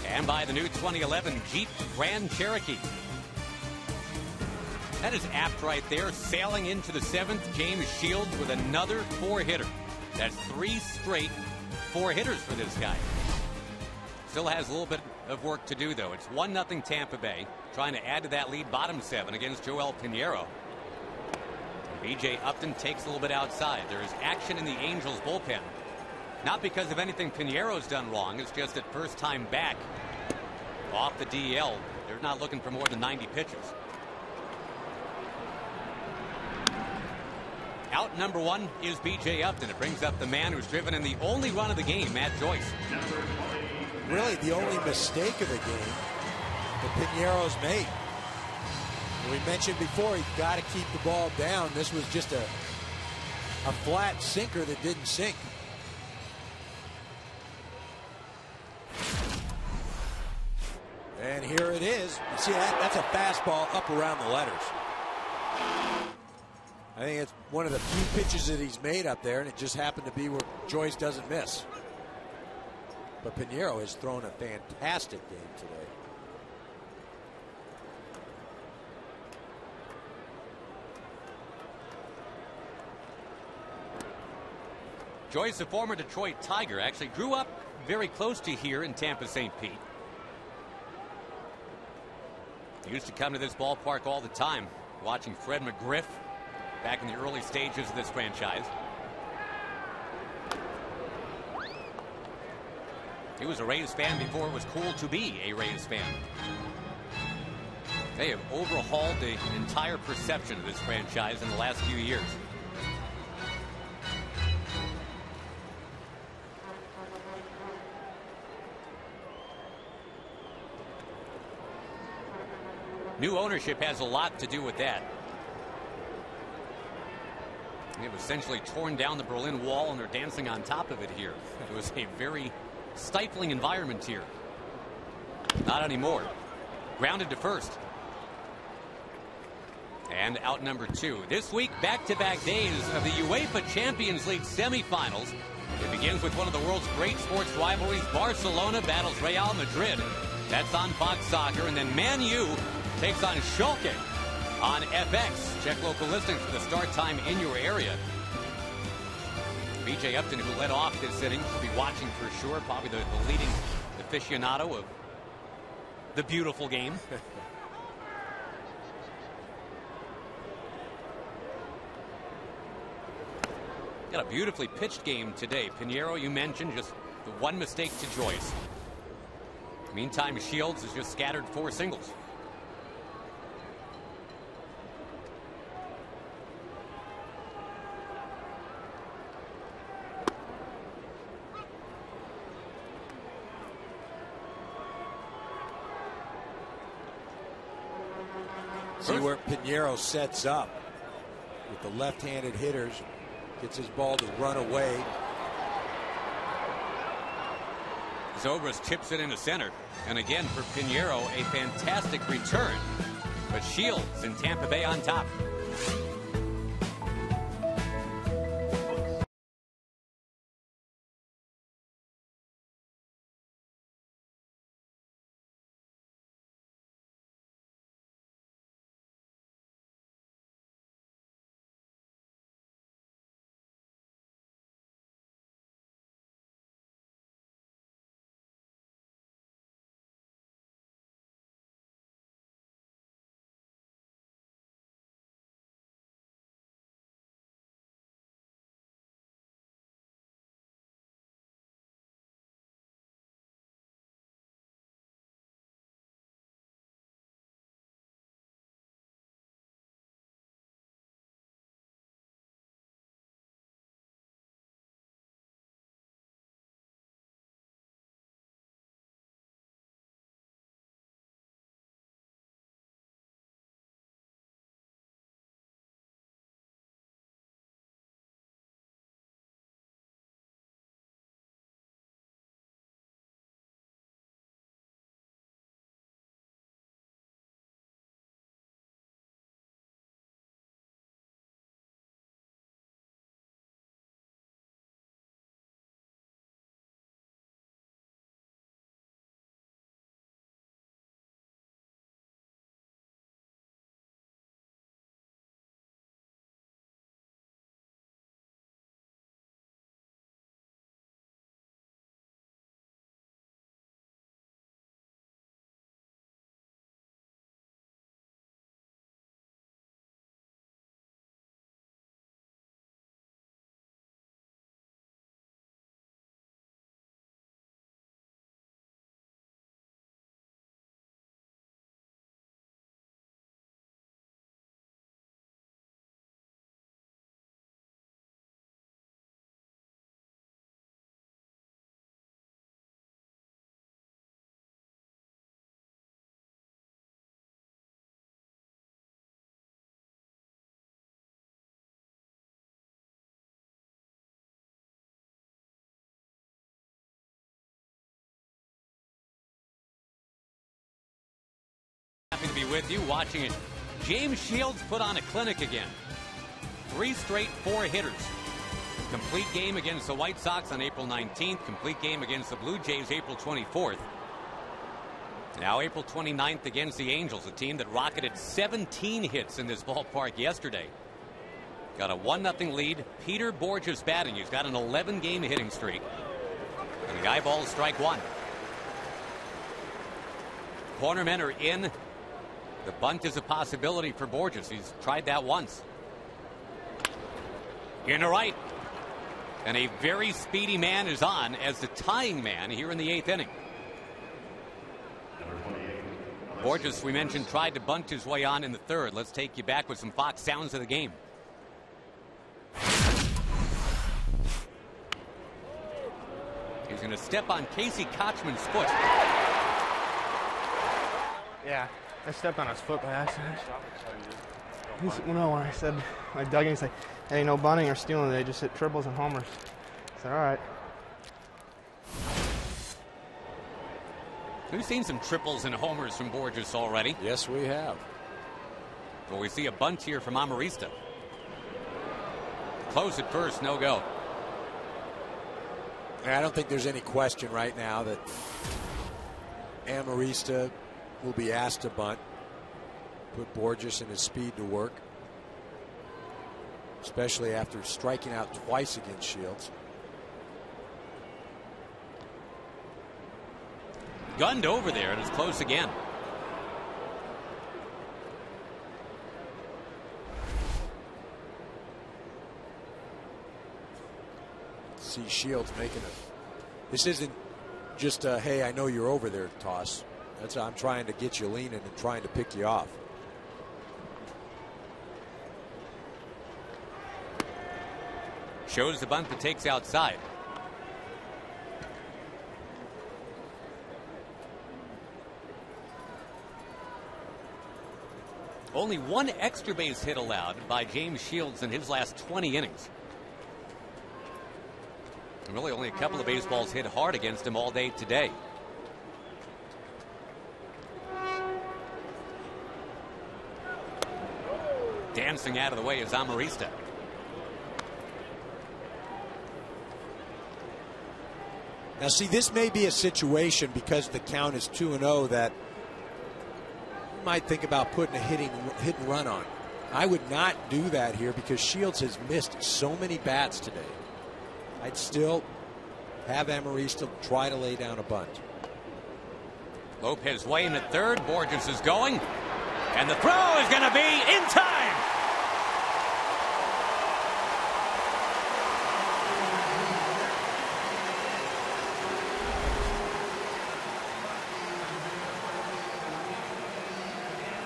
And by the new 2011 Jeep Grand Cherokee. That is apt right there. Sailing into the 7th, James Shields with another 4-hitter. That's 3 straight 4-hitters for this guy. Still has a little bit of work to do, though. It's 1-0 Tampa Bay, trying to add to that lead, bottom 7 against Joel Pinero. B.J. Upton takes a little bit outside. There is action in the Angels bullpen. Not because of anything Pinero's done wrong. It's just that first time back off the DL, they're not looking for more than 90 pitches. Out number 1 is B.J. Upton. It brings up the man who's driven in the only run of the game, Matt Joyce. Really the only mistake of the game that Pinero's made. We mentioned before, he's got to keep the ball down. This was just a flat sinker that didn't sink. And here it is. You see that's a fastball up around the letters. I think it's one of the few pitches that he's made up there, and it just happened to be where Joyce doesn't miss. But Pinero has thrown a fantastic game today. Joyce, a former Detroit Tiger, actually grew up very close to here in Tampa St. Pete. He used to come to this ballpark all the time, watching Fred McGriff back in the early stages of this franchise. He was a Rays fan before it was cool to be a Rays fan. They have overhauled the entire perception of this franchise in the last few years. New ownership has a lot to do with that. They've essentially torn down the Berlin Wall and they're dancing on top of it here. It was a very stifling environment here. Not anymore. Grounded to first. And out number 2. This week, back-to-back days of the UEFA Champions League semifinals. It begins with one of the world's great sports rivalries. Barcelona battles Real Madrid. That's on Fox Soccer. And then Man U takes on Schalke on FX. Check local listings for the start time in your area. B.J. Upton, who led off this inning, will be watching for sure. Probably the leading aficionado of the beautiful game. Got a beautifully pitched game today. Pinero, you mentioned, just the one mistake to Joyce. Meantime, Shields has just scattered 4 singles. See where Pinero sets up with the left-handed hitters. Gets his ball to run away. Zobrist chips it into center. And again, for Pinero, a fantastic return. But Shields in Tampa Bay on top. Happy to be with you watching it. James Shields put on a clinic again. 3 straight 4 hitters. Complete game against the White Sox on April 19th. Complete game against the Blue Jays April 24th. Now April 29th against the Angels, a team that rocketed 17 hits in this ballpark yesterday. Got a 1-0 lead. Peter Borges batting. He's got an 11-game hitting streak. And the guy balls strike one. Cornermen are in. The bunt is a possibility for Borges. He's tried that once. In the right. And a very speedy man is on as the tying man here in the 8th inning. Borges, we mentioned, tried to bunt his way on in the 3rd. Let's take you back with some Fox sounds of the game. He's going to step on Casey Kochman's foot. Yeah, I stepped on his foot by accident. No, when I said, I dug in, he's like, hey, no bunting or stealing, they just hit triples and homers. I said, all right. We've seen some triples and homers from Borges already. Yes, we have. Well, we see a bunt here from Amarista. Close at first, no go. I don't think there's any question right now that Amarista will be asked to bunt. Put Borges and his speed to work, especially after striking out twice against Shields. Gunned over there, and it's close again. See Shields making a. This isn't just a, hey, I know you're over there toss. That's I'm trying to get you leaning and trying to pick you off. Shows the bunt that takes outside. Only one extra base hit allowed by James Shields in his last 20 innings. And really only a couple of baseballs hit hard against him all day today. Dancing out of the way is Amarista. Now, see, this may be a situation because the count is 2-0 that you might think about putting a hit and run on. I would not do that here because Shields has missed so many bats today. I'd still have Amarista try to lay down a bunt. Lopez way in the 3rd. Borges is going. And the throw is going to be in time.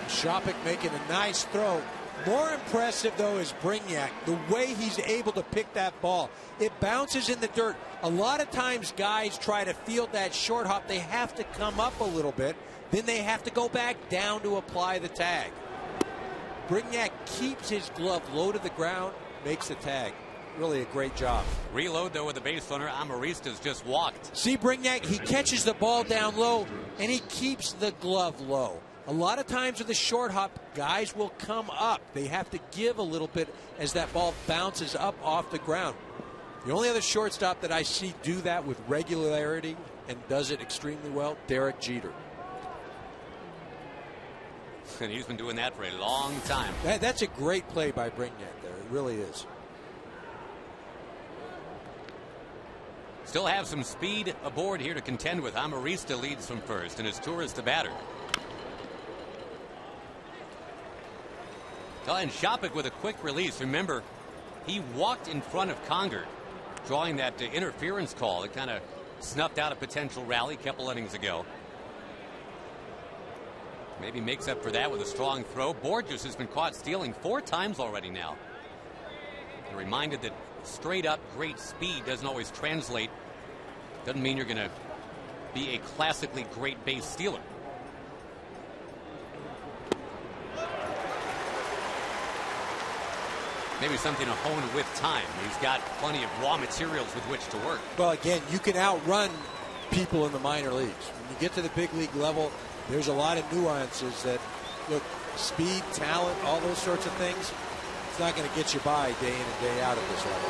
Shopik making a nice throw. More impressive, though, is Brignac. The way he's able to pick that ball. It bounces in the dirt. A lot of times guys try to field that short hop. They have to come up a little bit. Then they have to go back down to apply the tag. Brignac keeps his glove low to the ground, makes the tag. Really a great job. Reload, though, with the base runner. Amarista's just walked. See Brignac, he catches the ball down low, and he keeps the glove low. A lot of times with the short hop, guys will come up. They have to give a little bit as that ball bounces up off the ground. The only other shortstop that I see do that with regularity and does it extremely well, Derek Jeter. And he's been doing that for a long time. That's a great play by Brignac there. It really is. Still have some speed aboard here to contend with. Amarista leads from first, and his Torres the batter. And Shopik with a quick release. Remember, he walked in front of Conger, drawing that interference call that kind of snuffed out a potential rally a couple innings ago. Maybe makes up for that with a strong throw. Borges has been caught stealing 4 times already now. You're reminded that straight up great speed doesn't always translate. Doesn't mean you're going to be a classically great base stealer. Maybe something to hone with time. He's got plenty of raw materials with which to work. Well, again, you can outrun people in the minor leagues. When you get to the big league level, there's a lot of nuances that, look, speed, talent, all those sorts of things, it's not going to get you by day in and day out at this level.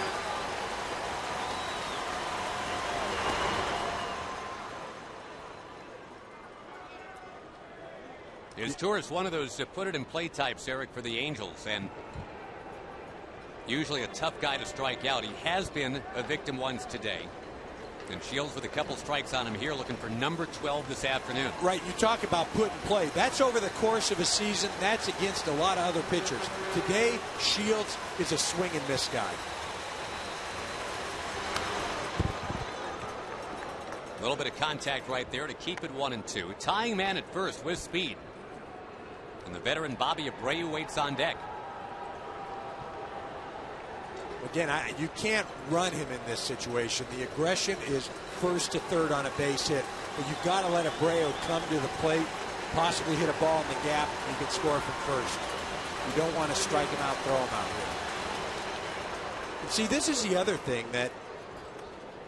His Torres, one of those put it in play types, Eric, for the Angels, and Usually a tough guy to strike out. He has been a victim once today. And Shields with a couple strikes on him here, looking for number 12 this afternoon. Right, you talk about put and play. That's over the course of a season. That's against a lot of other pitchers. Today, Shields is a swing and miss guy. A little bit of contact right there to keep it 1-2. Tying man at first with speed. And the veteran Bobby Abreu waits on deck. Again, you can't run him in this situation. The aggression is first to third on a base hit. But you've got to let Abreu come to the plate, possibly hit a ball in the gap, and you can score from first. You don't want to strike him out, throw him out here. And see, this is the other thing that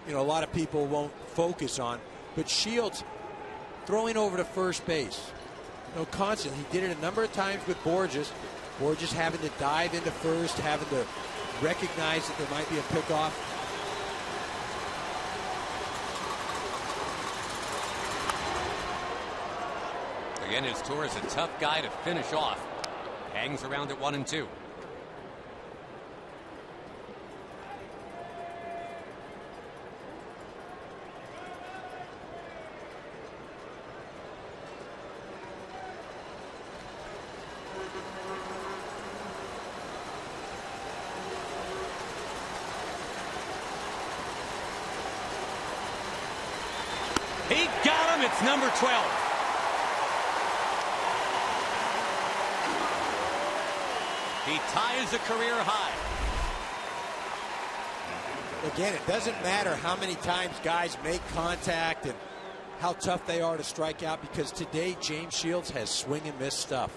a lot of people won't focus on. But Shields throwing over to first base. Constantly. He did it a number of times with Borges. Borges having to dive into first, having to recognize that there might be a pickoff. Again, his tour is a tough guy to finish off. Hangs around at 1-2. He got him. It's number 12. He ties a career high. Again, it doesn't matter how many times guys make contact and how tough they are to strike out, because today James Shields has swing and miss stuff.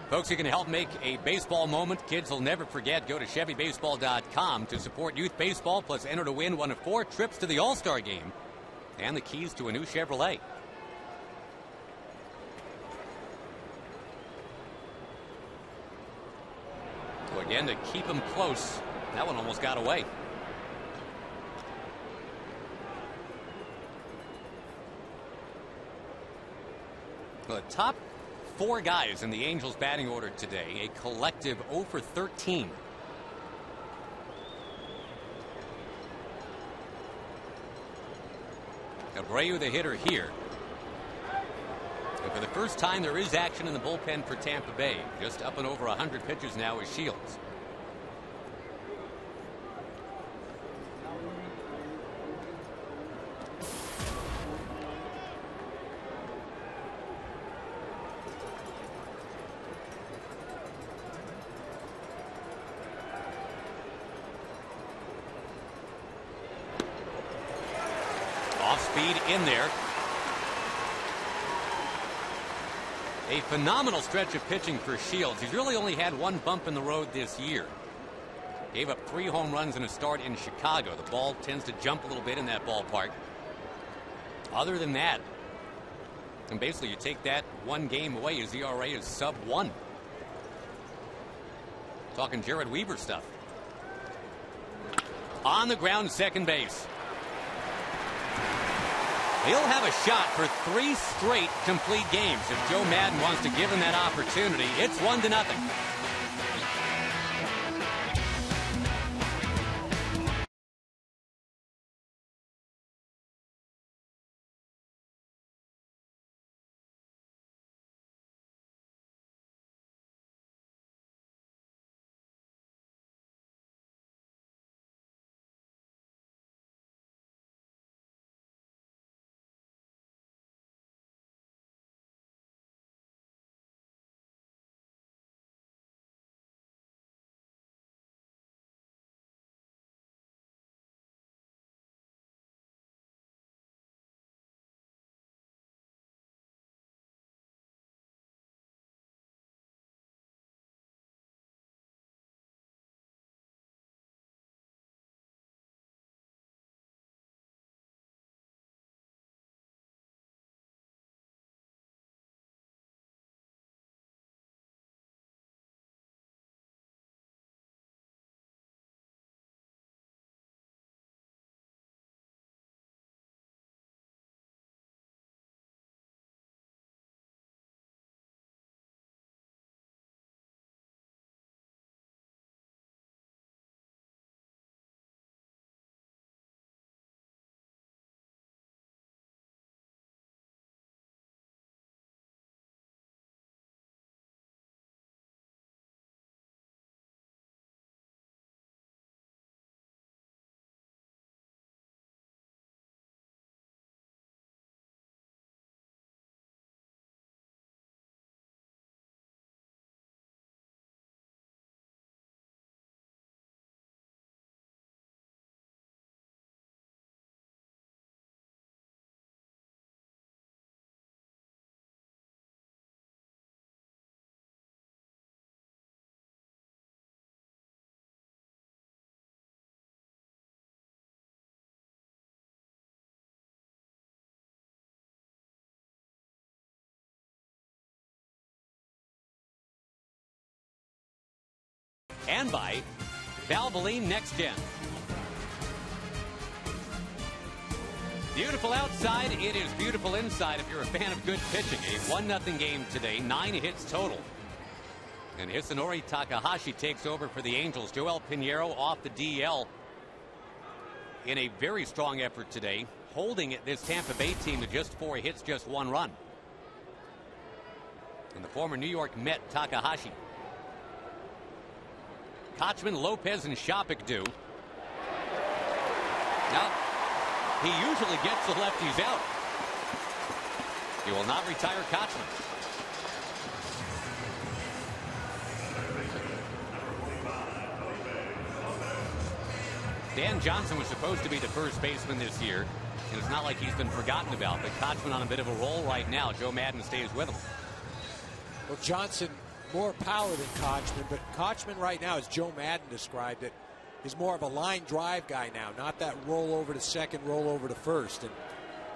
Folks, you can help make a baseball moment kids will never forget. Go to ChevyBaseball.com to support youth baseball, plus enter to win one of 4 trips to the All-Star game and the keys to a new Chevrolet. So again, to keep him close. That one almost got away. The top 4 guys in the Angels batting order today, a collective 0 for 13. Abreu the hitter here. And for the first time, there is action in the bullpen for Tampa Bay. Just up and over 100 pitches now is Shields. Off speed in there. A phenomenal stretch of pitching for Shields. He's really only had 1 bump in the road this year. Gave up 3 home runs in a start in Chicago. The ball tends to jump a little bit in that ballpark. Other than that, and basically you take that 1 game away, his ERA is sub 1. Talking Jared Weaver stuff. On the ground, second base. He'll have a shot for 3 straight complete games if Joe Madden wants to give him that opportunity. It's 1-0. and by Valvoline Next Gen. Beautiful outside, it is beautiful inside if you're a fan of good pitching. A 1-0 game today, 9 hits total. And Hisanori Takahashi takes over for the Angels. Joel Pinero off the DL in a very strong effort today, holding this Tampa Bay team to just 4 hits, just 1 run. And the former New York Met Takahashi. Kochman, Lopez, and Shopik do. Now, he usually gets the lefties out. He will not retire Kochman. Dan Johnson was supposed to be the first baseman this year, and it's not like he's been forgotten about, but Kochman on a bit of a roll right now. Joe Madden stays with him. Well, Johnson, more power than Kochman, but Kochman right now, as Joe Madden described it, is more of a line drive guy now, not that roll over to second, roll over to first. And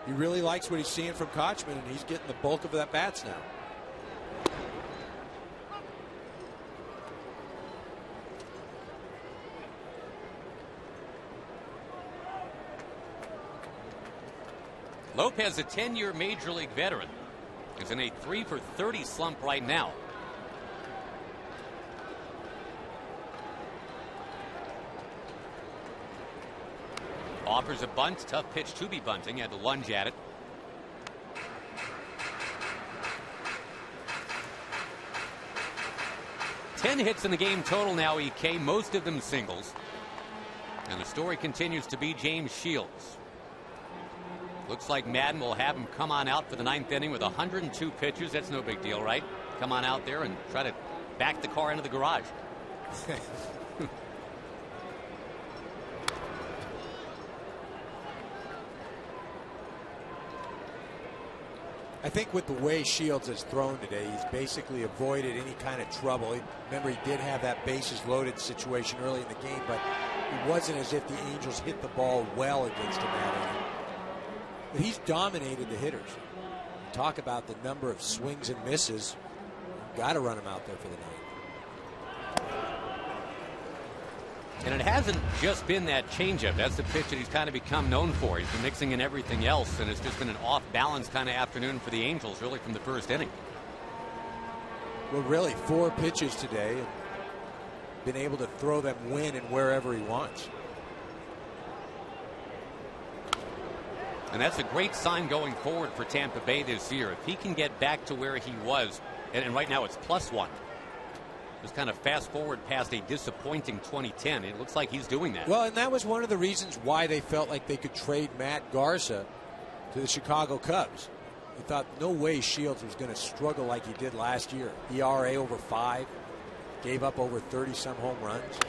he really likes what he's seeing from Kochman, and he's getting the bulk of that bats now. Lopez, a 10-year Major League veteran, is in a 3-for-30 slump right now. Offers a bunt, tough pitch to be bunting, had to lunge at it. Ten hits in the game total now, EK, most of them singles. And the story continues to be James Shields. Looks like Madden will have him come on out for the 9th inning with 102 pitches. That's no big deal, right? Come on out there and try to back the car into the garage. I think with the way Shields has thrown today, he's basically avoided any kind of trouble. Remember, he did have that bases loaded situation early in the game, but it wasn't as if the Angels hit the ball well against him that inning. But he's dominated the hitters. Talk about the number of swings and misses. You've got to run him out there for the ninth. And it hasn't just been that changeup. That's the pitch that he's kind of become known for. He's been mixing in everything else, and it's just been an off-balance kind of afternoon for the Angels, really, from the first inning. Well, really, 4 pitches today, and been able to throw them when and wherever he wants. And that's a great sign going forward for Tampa Bay this year. If he can get back to where he was, and right now it's +1. Just kind of fast forward past a disappointing 2010. It looks like he's doing that. Well, and that was one of the reasons why they felt like they could trade Matt Garza to the Chicago Cubs. They thought no way Shields was going to struggle like he did last year. ERA over 5, gave up over 30-some home runs.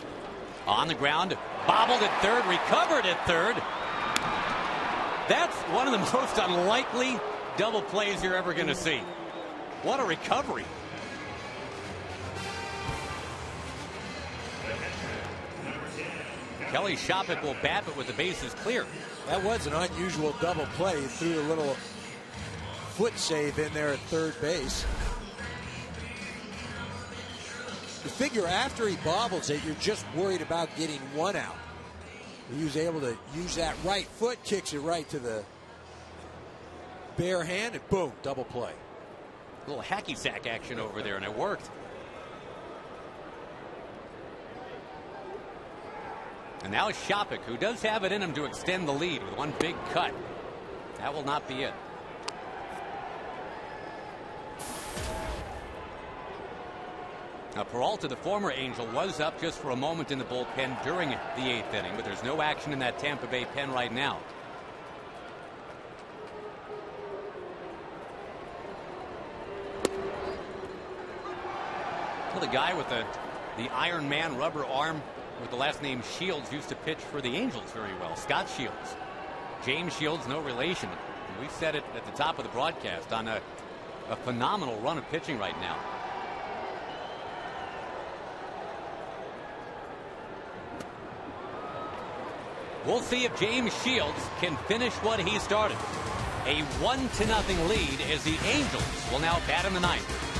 On the ground, bobbled at third, recovered at third. That's one of the most unlikely double plays you're ever going to see. What a recovery. Kelly Shopik will bat, but with the bases clear. That was an unusual double play. He threw a little foot save in there at third base. You figure after he bobbles it, you're just worried about getting one out. He was able to use that right foot, kicks it right to the bare hand, and boom, double play. A little hacky sack action over there, and it worked. And now Shopik, who does have it in him to extend the lead with one big cut. That will not be it. Now, Peralta, the former Angel, was up just for a moment in the bullpen during the 8th inning, but there's no action in that Tampa Bay pen right now. Well, the guy with the Iron Man rubber arm with the last name Shields used to pitch for the Angels very well. Scott Shields. James Shields, no relation. We said it at the top of the broadcast, on a phenomenal run of pitching right now. We'll see if James Shields can finish what he started. A 1-0 lead as the Angels will now bat in the 9th.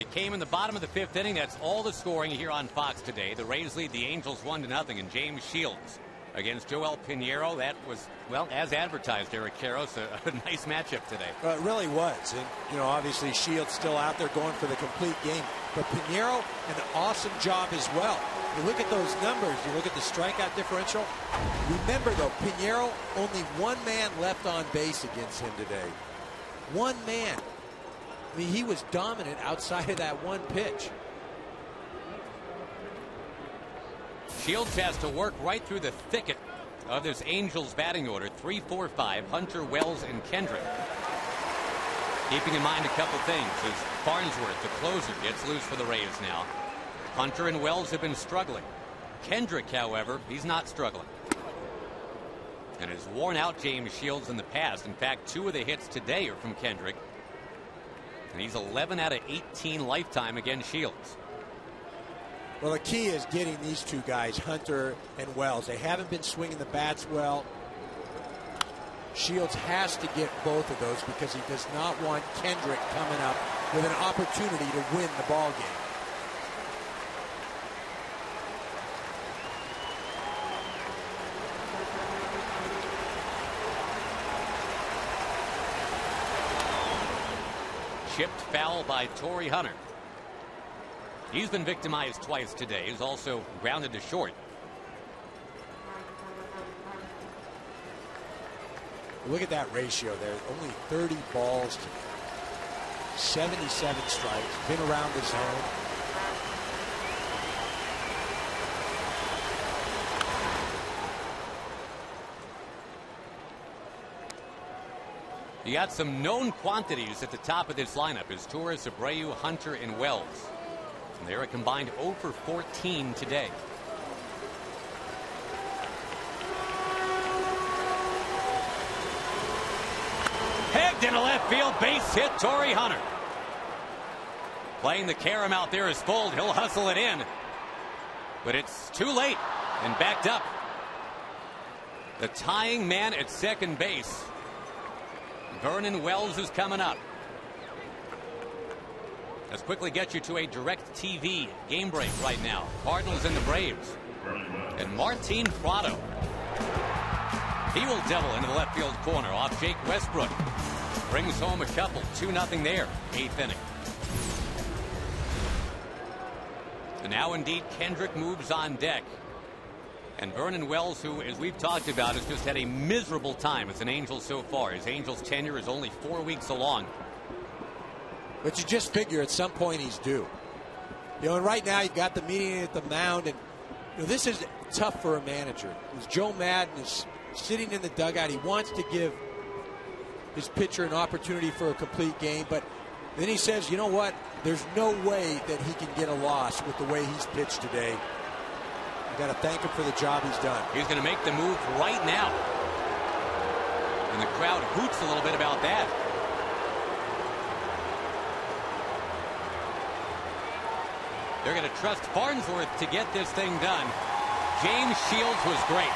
It came in the bottom of the 5th inning. That's all the scoring here on Fox today. The Rays lead the Angels 1-0, and James Shields against Joel Pinero. That was, well, as advertised, Eric Karros, a nice matchup today. Well, it really was. And, obviously Shields still out there going for the complete game. But Pinero, an awesome job as well. You look at those numbers, you look at the strikeout differential. Remember, though, Pinero, only one man left on base against him today. One man. I mean, he was dominant outside of that one pitch. Shields has to work right through the thicket of this Angels batting order. 3, 4, 5. Hunter, Wells, and Kendrick. Keeping in mind a couple things as Farnsworth, the closer, gets loose for the Rays now. Hunter and Wells have been struggling. Kendrick, however, he's not struggling. And has worn out James Shields in the past. In fact, 2 of the hits today are from Kendrick. And he's 11 out of 18 lifetime against Shields. Well, the key is getting these 2 guys, Hunter and Wells. They haven't been swinging the bats well. Shields has to get both of those because he does not want Kendrick coming up with an opportunity to win the ball game. Chipped foul by Torrey Hunter. He's been victimized twice today. He's also grounded to short. Look at that ratio there. Only 30 balls to 77 strikes. Been around the zone. You got some known quantities at the top of this lineup as Torres, Abreu, Hunter, and Wells. And they're a combined 0 for 14 today. Pegged into left field, base hit, Torrey Hunter. Playing the carom out there is Fold. He'll hustle it in. But it's too late and backed up. The tying man at second base. Vernon Wells is coming up. Let's quickly get you to a direct TV game break right now. Cardinals and the Braves. And Martin Prado. He will double into the left field corner off Jake Westbrook. Brings home a couple. 2-0 there. 8th inning. And now indeed Kendrick moves on deck. And Vernon Wells, who, as we've talked about, has just had a miserable time as an Angel so far. His Angels tenure is only 4 weeks along. But you just figure at some point he's due. And right now you've got the meeting at the mound, and this is tough for a manager. As Joe Madden is sitting in the dugout, he wants to give his pitcher an opportunity for a complete game, but then he says, you know what? There's no way that he can get a loss with the way he's pitched today. Got to thank him for the job he's done. He's going to make the move right now. And the crowd hoots a little bit about that. They're going to trust Farnsworth to get this thing done. James Shields was great.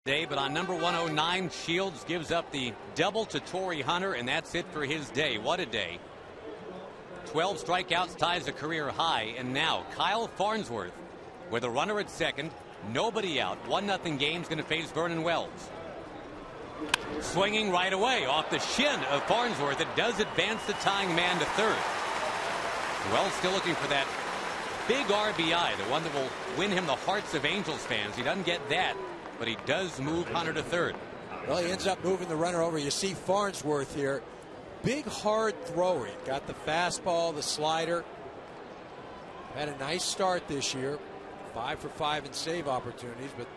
Day, but on number 109, Shields gives up the double to Torrey Hunter, and that's it for his day. What a day. 12 strikeouts ties a career high, and now Kyle Farnsworth with a runner at second, nobody out, 1-0 game's going to face Vernon Wells. Swinging right away off the shin of Farnsworth. It does advance the tying man to third. Wells still looking for that big RBI, the one that will win him the hearts of Angels fans. He doesn't get that, but he does move Hunter to third. Well, he ends up moving the runner over. You see Farnsworth here. Big, hard thrower. He got the fastball, the slider. Had a nice start this year. 5 for 5 in save opportunities, but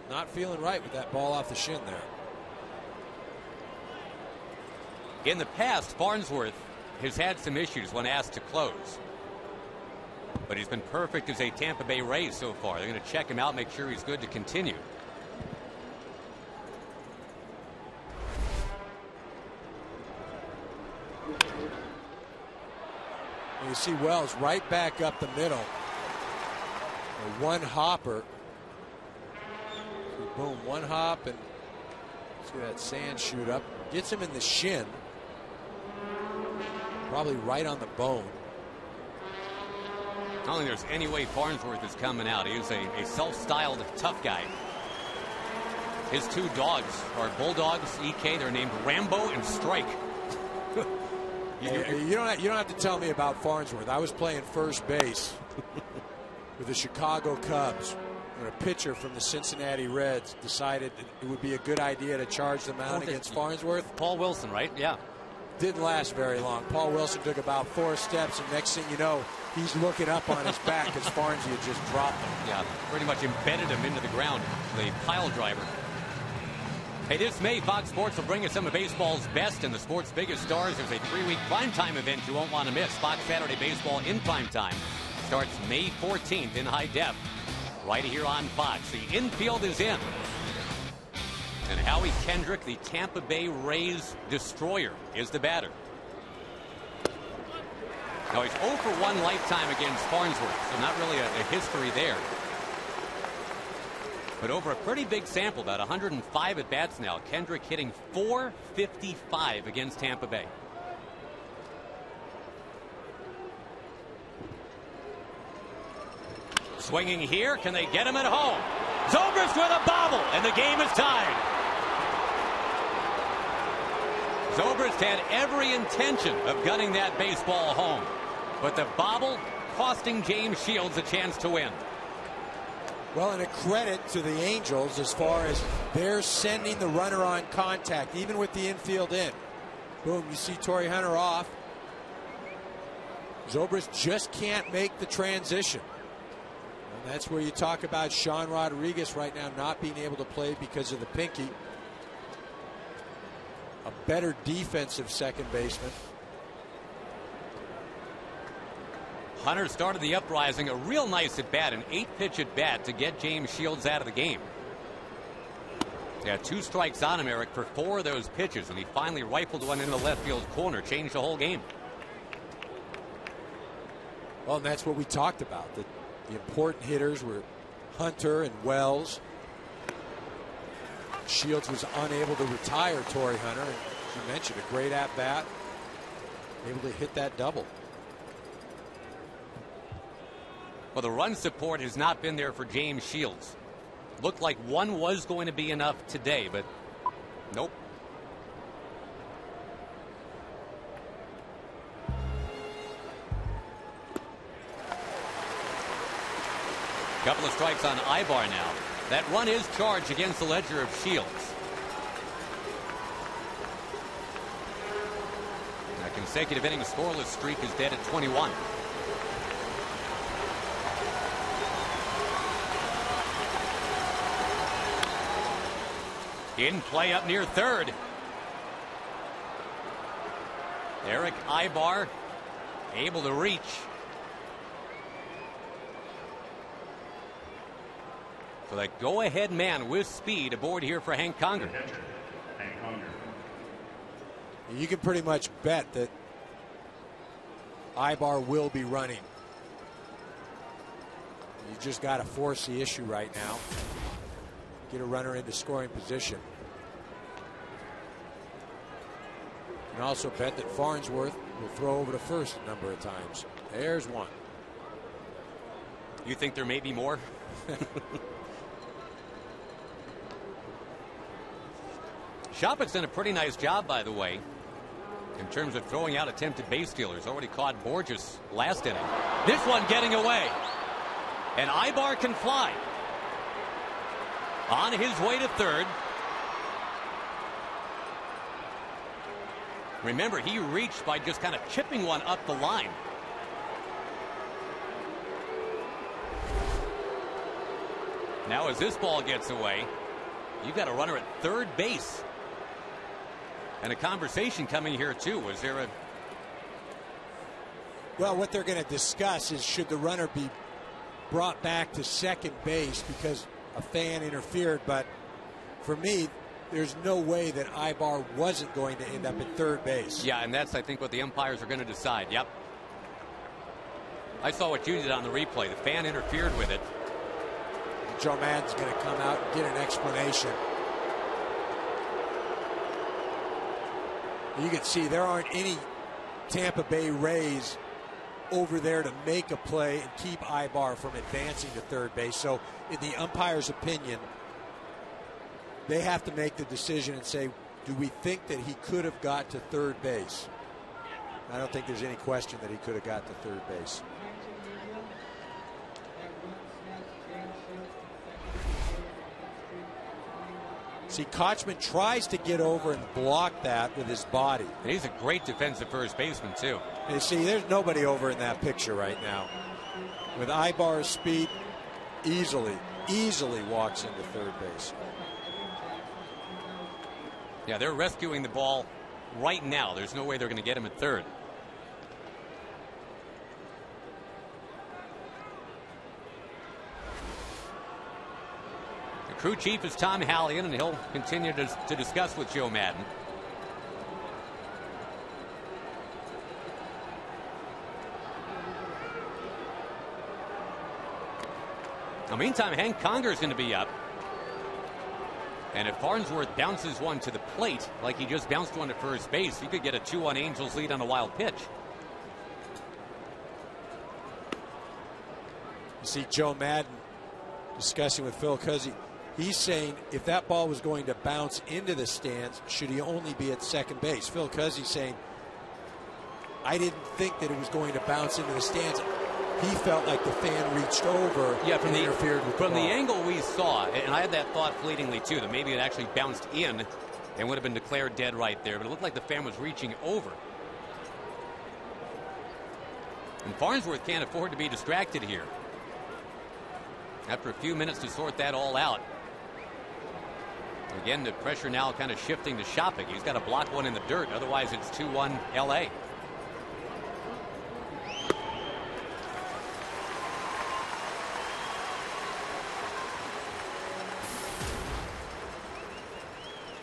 not feeling right with that ball off the shin there. In the past, Farnsworth has had some issues when asked to close. But he's been perfect as a Tampa Bay Ray so far. They're going to check him out, make sure he's good to continue. You see Wells right back up the middle. A one hopper. Boom, one hop, and see that sand shoot up. Gets him in the shin. Probably right on the bone. I don't think there's any way Farnsworth is coming out. He is a self-styled tough guy. His two dogs are bulldogs, EK. They're named Rambo and Strike. You don't have to tell me about Farnsworth. I was playing first base with the Chicago Cubs when a pitcher from the Cincinnati Reds decided it would be a good idea to charge the mound against Farnsworth. Paul Wilson, right? Yeah. Didn't last very long. Paul Wilson took about 4 steps, and next thing you know, he's looking up on his back as Farnsworth had just dropped him. Yeah, pretty much embedded him into the ground, the pile driver. Hey, this May, Fox Sports will bring us some of baseball's best and the sport's biggest stars. There's a 3-week primetime event you won't want to miss. Fox Saturday Baseball in primetime starts May 14th in high def, right here on Fox. The infield is in. And Howie Kendrick, the Tampa Bay Rays destroyer, is the batter. Now he's 0 for 1 lifetime against Farnsworth, so not really a history there. But over a pretty big sample, about 105 at bats now, Kendrick hitting .455 against Tampa Bay. Swinging here, can they get him at home? Zobrist with a bobble, and the game is tied. Zobrist had every intention of gunning that baseball home, but the bobble costing James Shields a chance to win. Well, and a credit to the Angels as far as they're sending the runner on contact, even with the infield in. Boom, you see Torrey Hunter off. Zobrist just can't make the transition. And that's where you talk about Sean Rodriguez right now not being able to play because of the pinky. A better defensive second baseman. Hunter started the uprising, a real nice at bat, an 8-pitch at bat to get James Shields out of the game. He had 2 strikes on him, Eric, for 4 of those pitches, and he finally rifled one in the left field corner, changed the whole game. Well, and that's what we talked about. The important hitters were Hunter and Wells. Shields was unable to retire Torrey Hunter, and as you mentioned, a great at bat, able to hit that double. Well, the run support has not been there for James Shields. Looked like one was going to be enough today, but nope. Couple of strikes on Ibar now. That run is charged against the ledger of Shields. And a consecutive inning scoreless streak is dead at 21. In play up near third. Eric Ibar able to reach. So that go-ahead man with speed aboard here for Hank Conger. You can pretty much bet that Ibar will be running. You just got to force the issue right now. get a runner into scoring position. You can also bet that Farnsworth will throw over to first a number of times. There's one. You think there may be more? Shoppett's done a pretty nice job, by the way, in terms of throwing out attempted base stealers. Already caught Borges last inning. This one getting away. And Ibar can fly. On his way to third. Remember, he reached by just kind of chipping one up the line. Now as this ball gets away, you've got a runner at third base. And a conversation coming here too. Was there a... Well, what they're going to discuss is should the runner be brought back to second base because a fan interfered. But for me, there's no way that Ibar wasn't going to end up at third base. Yeah, and that's, I think, what the umpires are going to decide. Yep. I saw what you did on the replay. The fan interfered with it. Joe Maddon's going to come out and get an explanation. You can see there aren't any Tampa Bay Rays over there to make a play and keep Ibar from advancing to third base. So in the umpire's opinion, they have to make the decision and say, do we think that he could have got to third base? I don't think there's any question that he could have got to third base. See, Kochman tries to get over and block that with his body. And he's a great defensive first baseman, too. And you see, there's nobody over in that picture right now. With Ibar's speed, easily walks into third base. Yeah, they're rescuing the ball right now. There's no way they're going to get him at third. The crew chief is Tom Hallion, and he'll continue to discuss with Joe Maddon. Now, meantime, Hank Conger is going to be up. And if Farnsworth bounces one to the plate, like he just bounced one to first base, he could get a 2-1 Angels lead on a wild pitch. You see Joe Maddon discussing with Phil Cuzzy. He's saying if that ball was going to bounce into the stands, should he only be at second base? Phil Cuzzy saying, I didn't think that it was going to bounce into the stands. He felt like the fan reached over and interfered with the ball. From the angle we saw, and I had that thought fleetingly too, that maybe it actually bounced in and would have been declared dead right there, but it looked like the fan was reaching over. And Farnsworth can't afford to be distracted here. After a few minutes to sort that all out. Again, the pressure now kind of shifting to Shopping. He's got to block one in the dirt, otherwise it's 2-1 LA.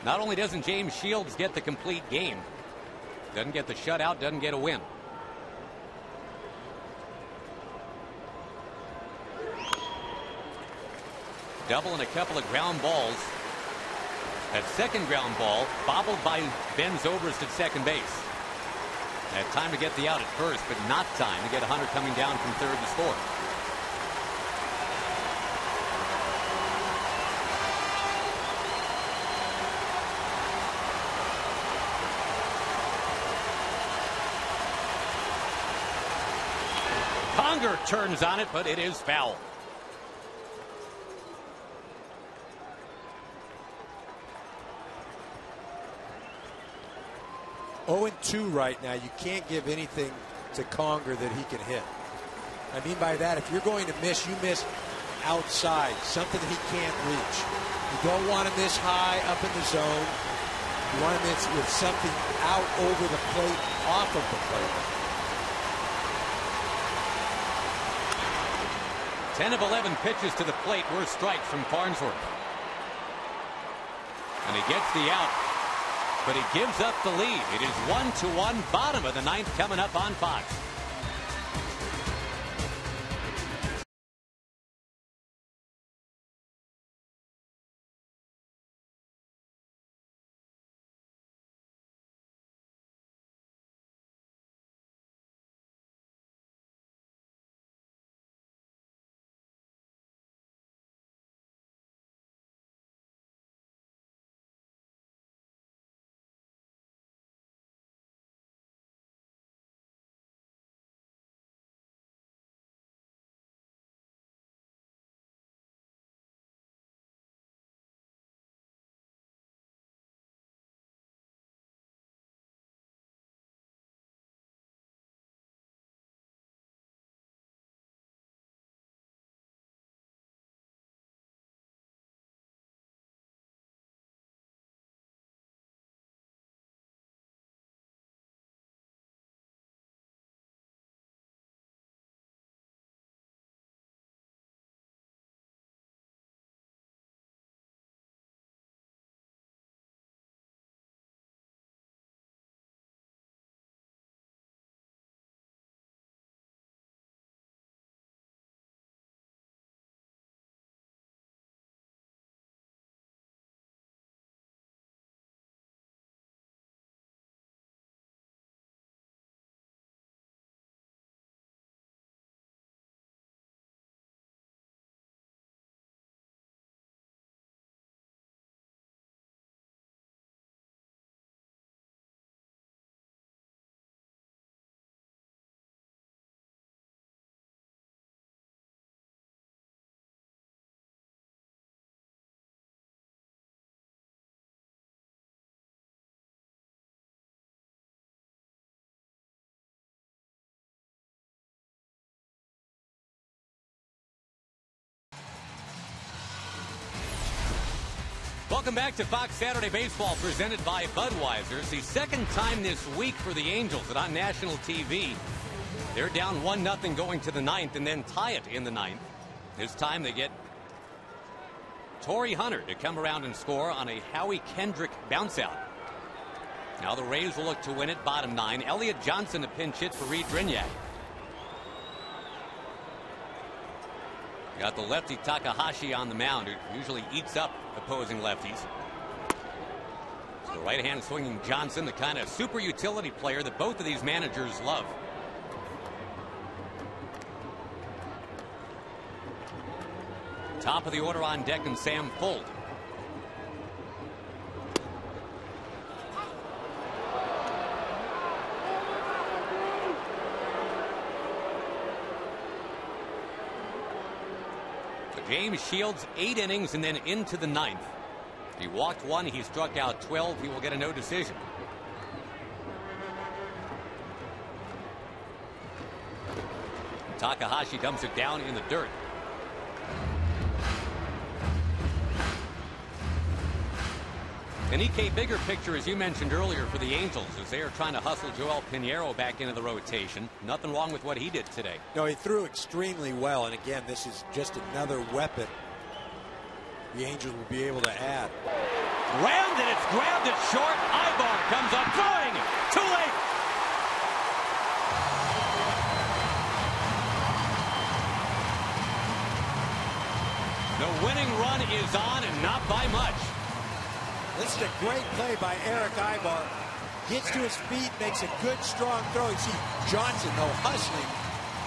Not only doesn't James Shields get the complete game, doesn't get the shutout, doesn't get a win. Double and a couple of ground balls. That second ground ball bobbled by Ben Zobrist at second base. Had time to get the out at first, but not time to get Hunter coming down from third to score. Conger turns on it, but it is foul. 0-2 right now. You can't give anything to Conger that he can hit. I mean by that, if you're going to miss, you miss outside, something that he can't reach. You don't want to miss high up in the zone. You want to miss with something out over the plate, off of the plate. 10 of 11 pitches to the plate were strikes from Farnsworth. And he gets the out, but he gives up the lead. It is 1-1, bottom of the ninth coming up on Fox. Welcome back to Fox Saturday Baseball, presented by Budweiser. It's the second time this week for the Angels that on national TV. They're down 1-0 going to the ninth and then tie it in the ninth. This time they get Torrey Hunter to come around and score on a Howie Kendrick bounce out. Now the Rays will look to win it, bottom 9. Elliot Johnson a pinch hit for Reed Drignac. Got the lefty Takahashi on the mound, who usually eats up opposing lefties. So the right-hand swinging Johnson, the kind of super utility player that both of these managers love. Top of the order on deck and Sam Fuld. James Shields, 8 innings and then into the ninth. He walked 1, he struck out 12. He will get a no decision. Takahashi dumps it down in the dirt. An EK bigger picture, as you mentioned earlier, for the Angels as they are trying to hustle Joel Pinero back into the rotation. Nothing wrong with what he did today. No, he threw extremely well, and again, this is just another weapon the Angels will be able to add. Rammed it, it's grabbed it short. Ibar comes up throwing. Too late. The winning run is on, and not by much. This is a great play by Eric Ibar. Gets to his feet, makes a good, strong throw. You see Johnson, though, hustling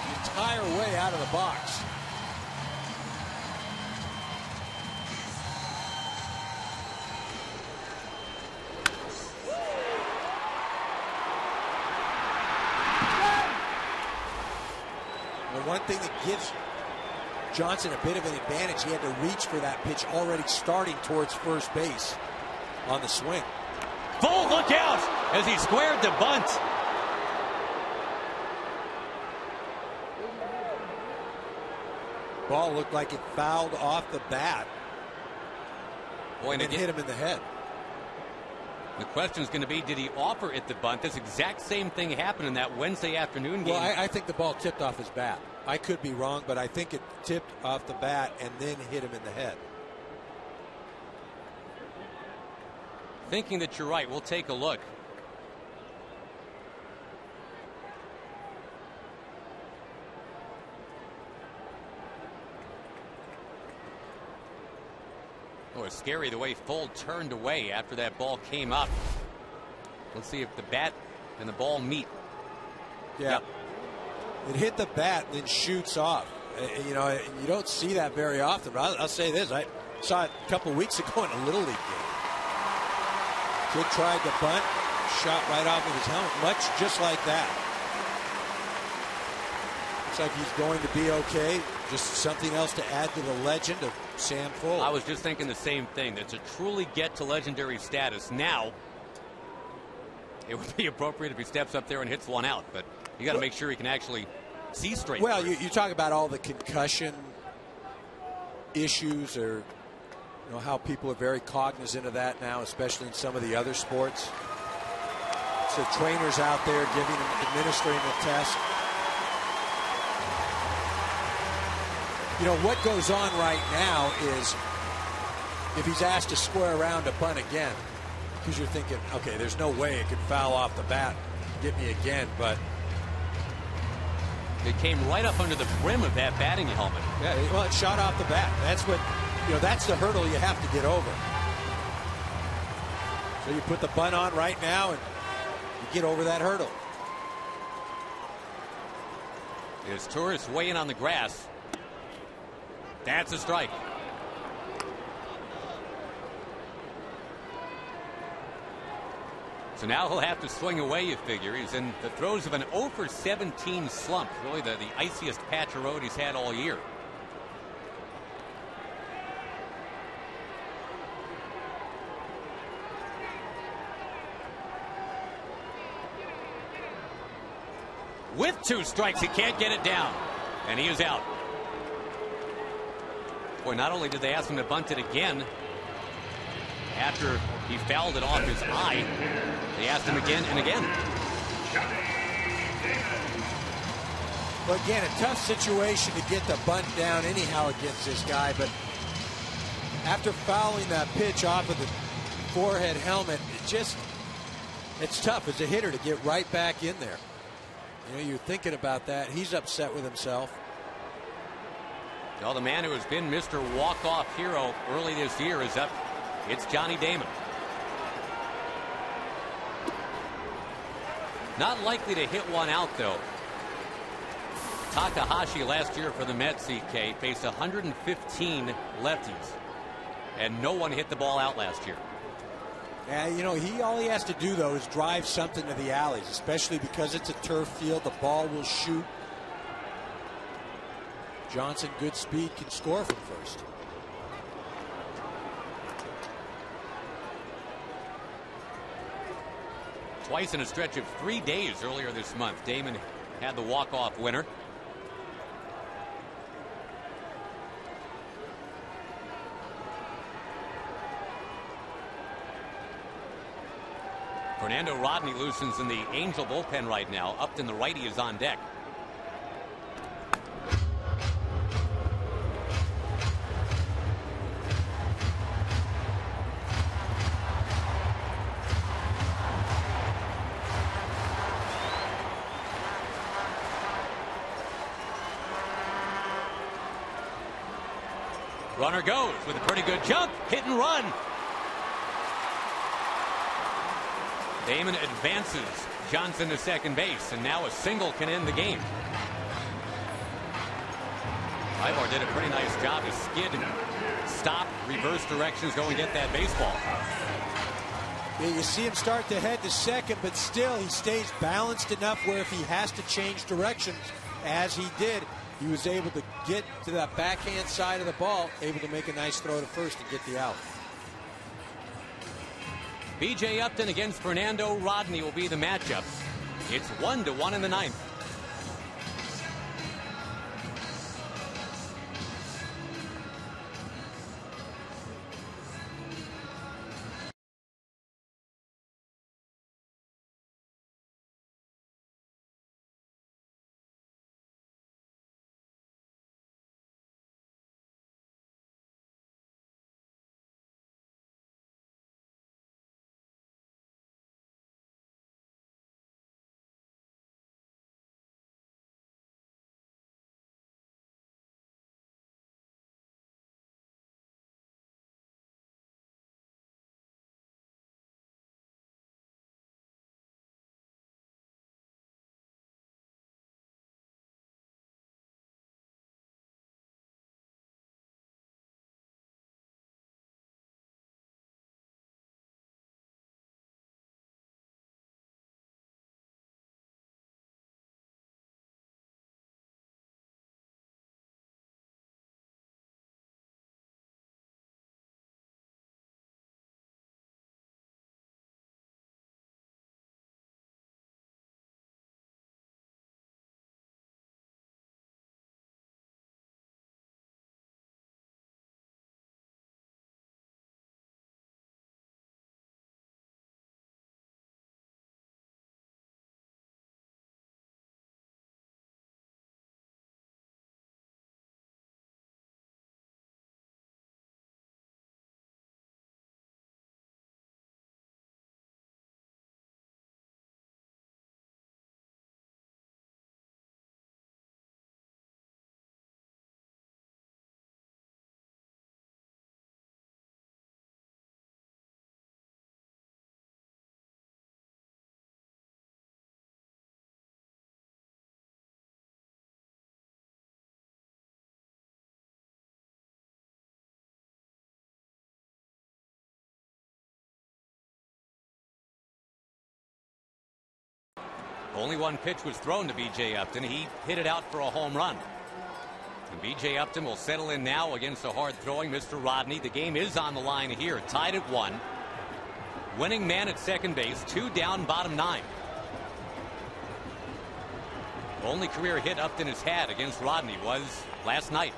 the entire way out of the box. The one thing that gives Johnson a bit of an advantage, he had to reach for that pitch already starting towards first base on the swing. Full look out as he squared the bunt. Ball looked like it fouled off the bat. Boy, and it hit him in the head. The question is going to be, did he offer it the bunt? This exact same thing happened in that Wednesday afternoon game. Well, I think the ball tipped off his bat. I could be wrong, but I think it tipped off the bat and then hit him in the head. Thinking that you're right, we'll take a look. Oh, it's scary the way Fuld turned away after that ball came up. Let's see if the bat and the ball meet. Yeah. Yep. It hit the bat and then shoots off. You know, you don't see that very often. But I'll say this. I saw it a couple weeks ago in a Little League game. Kid tried to bunt, shot right off of his helmet, much just like that. Looks like he's going to be okay. Just something else to add to the legend of Sam Fuld. I was just thinking the same thing. That to truly get to legendary status now, it would be appropriate if he steps up there and hits one out. But you got to make sure he can actually see straight. Well, you talk about all the concussion issues, or you know how people are very cognizant of that now, especially in some of the other sports. So trainers out there giving him, administering the test. You know, what goes on right now is if he's asked to square around to bunt again, because you're thinking, okay, there's no way it could foul off the bat, get me again, but it came right up under the brim of that batting helmet. Yeah, well, it shot off the bat. That's what, you know, that's the hurdle you have to get over. So you put the bunt on right now and you get over that hurdle. His tourists weigh in on the grass. That's a strike. So now he'll have to swing away, you figure. He's in the throes of an 0 for 17 slump. Really the iciest patch of road he's had all year. With 2 strikes, he can't get it down. And he is out. Boy, not only did they ask him to bunt it again, after he fouled it off his eye. They asked him again and again. Well, again, a tough situation to get the bunt down anyhow against this guy, but after fouling that pitch off of the forehead helmet, it's tough as a hitter to get right back in there. You know, you're thinking about that. He's upset with himself. Well, the man who has been Mr. Walk-Off Hero early this year is up. It's Johnny Damon. Not likely to hit one out, though. Takahashi last year for the Mets, CK, faced 115 lefties. And no one hit the ball out last year. Yeah, you know, all he has to do, though, is drive something to the alleys, especially because it's a turf field. The ball will shoot. Johnson, good speed, can score from first. Twice in a stretch of 3 days earlier this month, Damon had the walk-off winner. Fernando Rodney loosens in the Angel bullpen right now. Upton, the righty, is on deck. Runner goes with a pretty good jump, hit and run. Damon advances Johnson to second base, and now a single can end the game. Ivar did a pretty nice job to skid, stop, reverse directions, go and get that baseball. Yeah, you see him start to head to second, but still he stays balanced enough where if he has to change directions, as he did, he was able to get to that backhand side of the ball, able to make a nice throw to first and get the out. B.J. Upton against Fernando Rodney will be the matchup. It's 1-1 in the ninth. Only one pitch was thrown to B.J. Upton. He hit it out for a home run. And B.J. Upton will settle in now against a hard-throwing Mr. Rodney. The game is on the line here, tied at 1. Winning man at second base, 2 down, bottom 9. Only career hit Upton has had against Rodney was last night.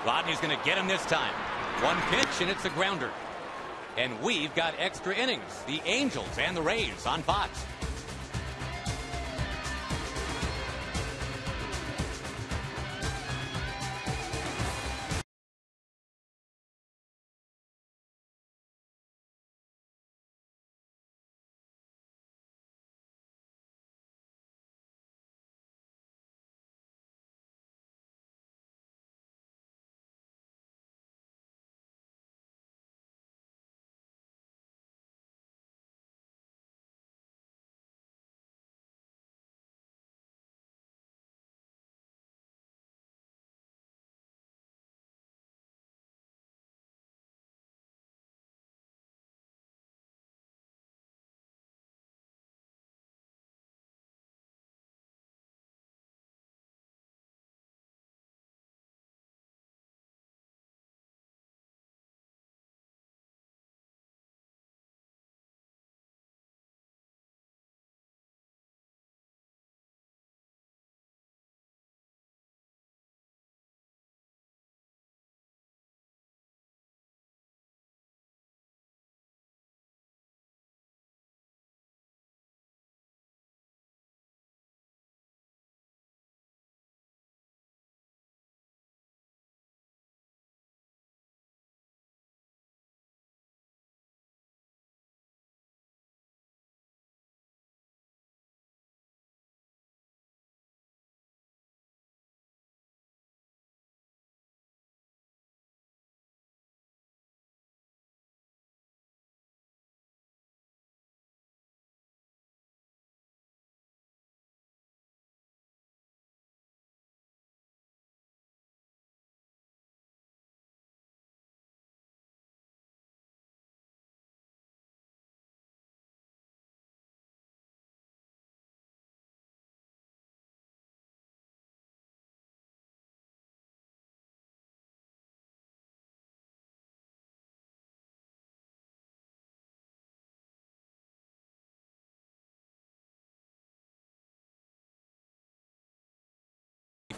Rodney's going to get him this time. One pitch, and it's a grounder. And we've got extra innings. The Angels and the Rays on Fox.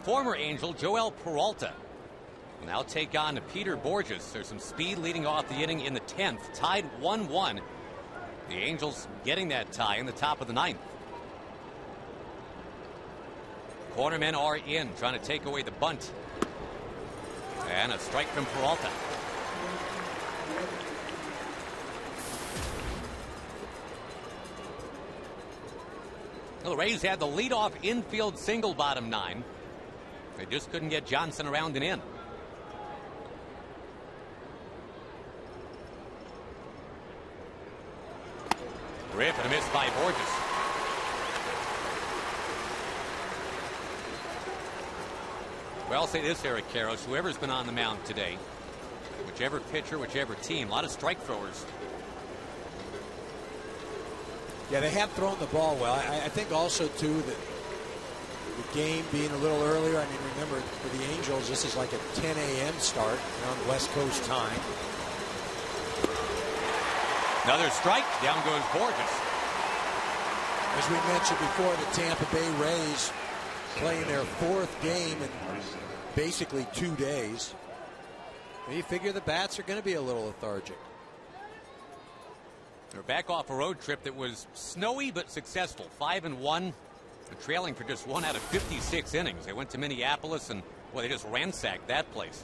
Former Angel Joel Peralta will now take on Peter Borges. There's some speed leading off the inning in the 10th, tied 1-1. The Angels getting that tie in the top of the 9th. Cornermen are in, trying to take away the bunt. And a strike from Peralta. Well, the Rays had the leadoff infield single bottom 9. They just couldn't get Johnson around and in. Rip and a miss by Borges. Well, I'll say this, Eric Karros, whoever's been on the mound today, whichever pitcher, whichever team, a lot of strike throwers. Yeah, they have thrown the ball well. I think also, too, that the game being a little earlier, I mean, remember, for the Angels, this is like a 10 a.m. start on West Coast time. Another strike. Down goes Borges. As we mentioned before, the Tampa Bay Rays playing their 4th game in basically 2 days. And you figure the bats are going to be a little lethargic. They're back off a road trip that was snowy but successful. 5-1. Trailing for just 1 out of 56 innings. They went to Minneapolis and, well, they just ransacked that place.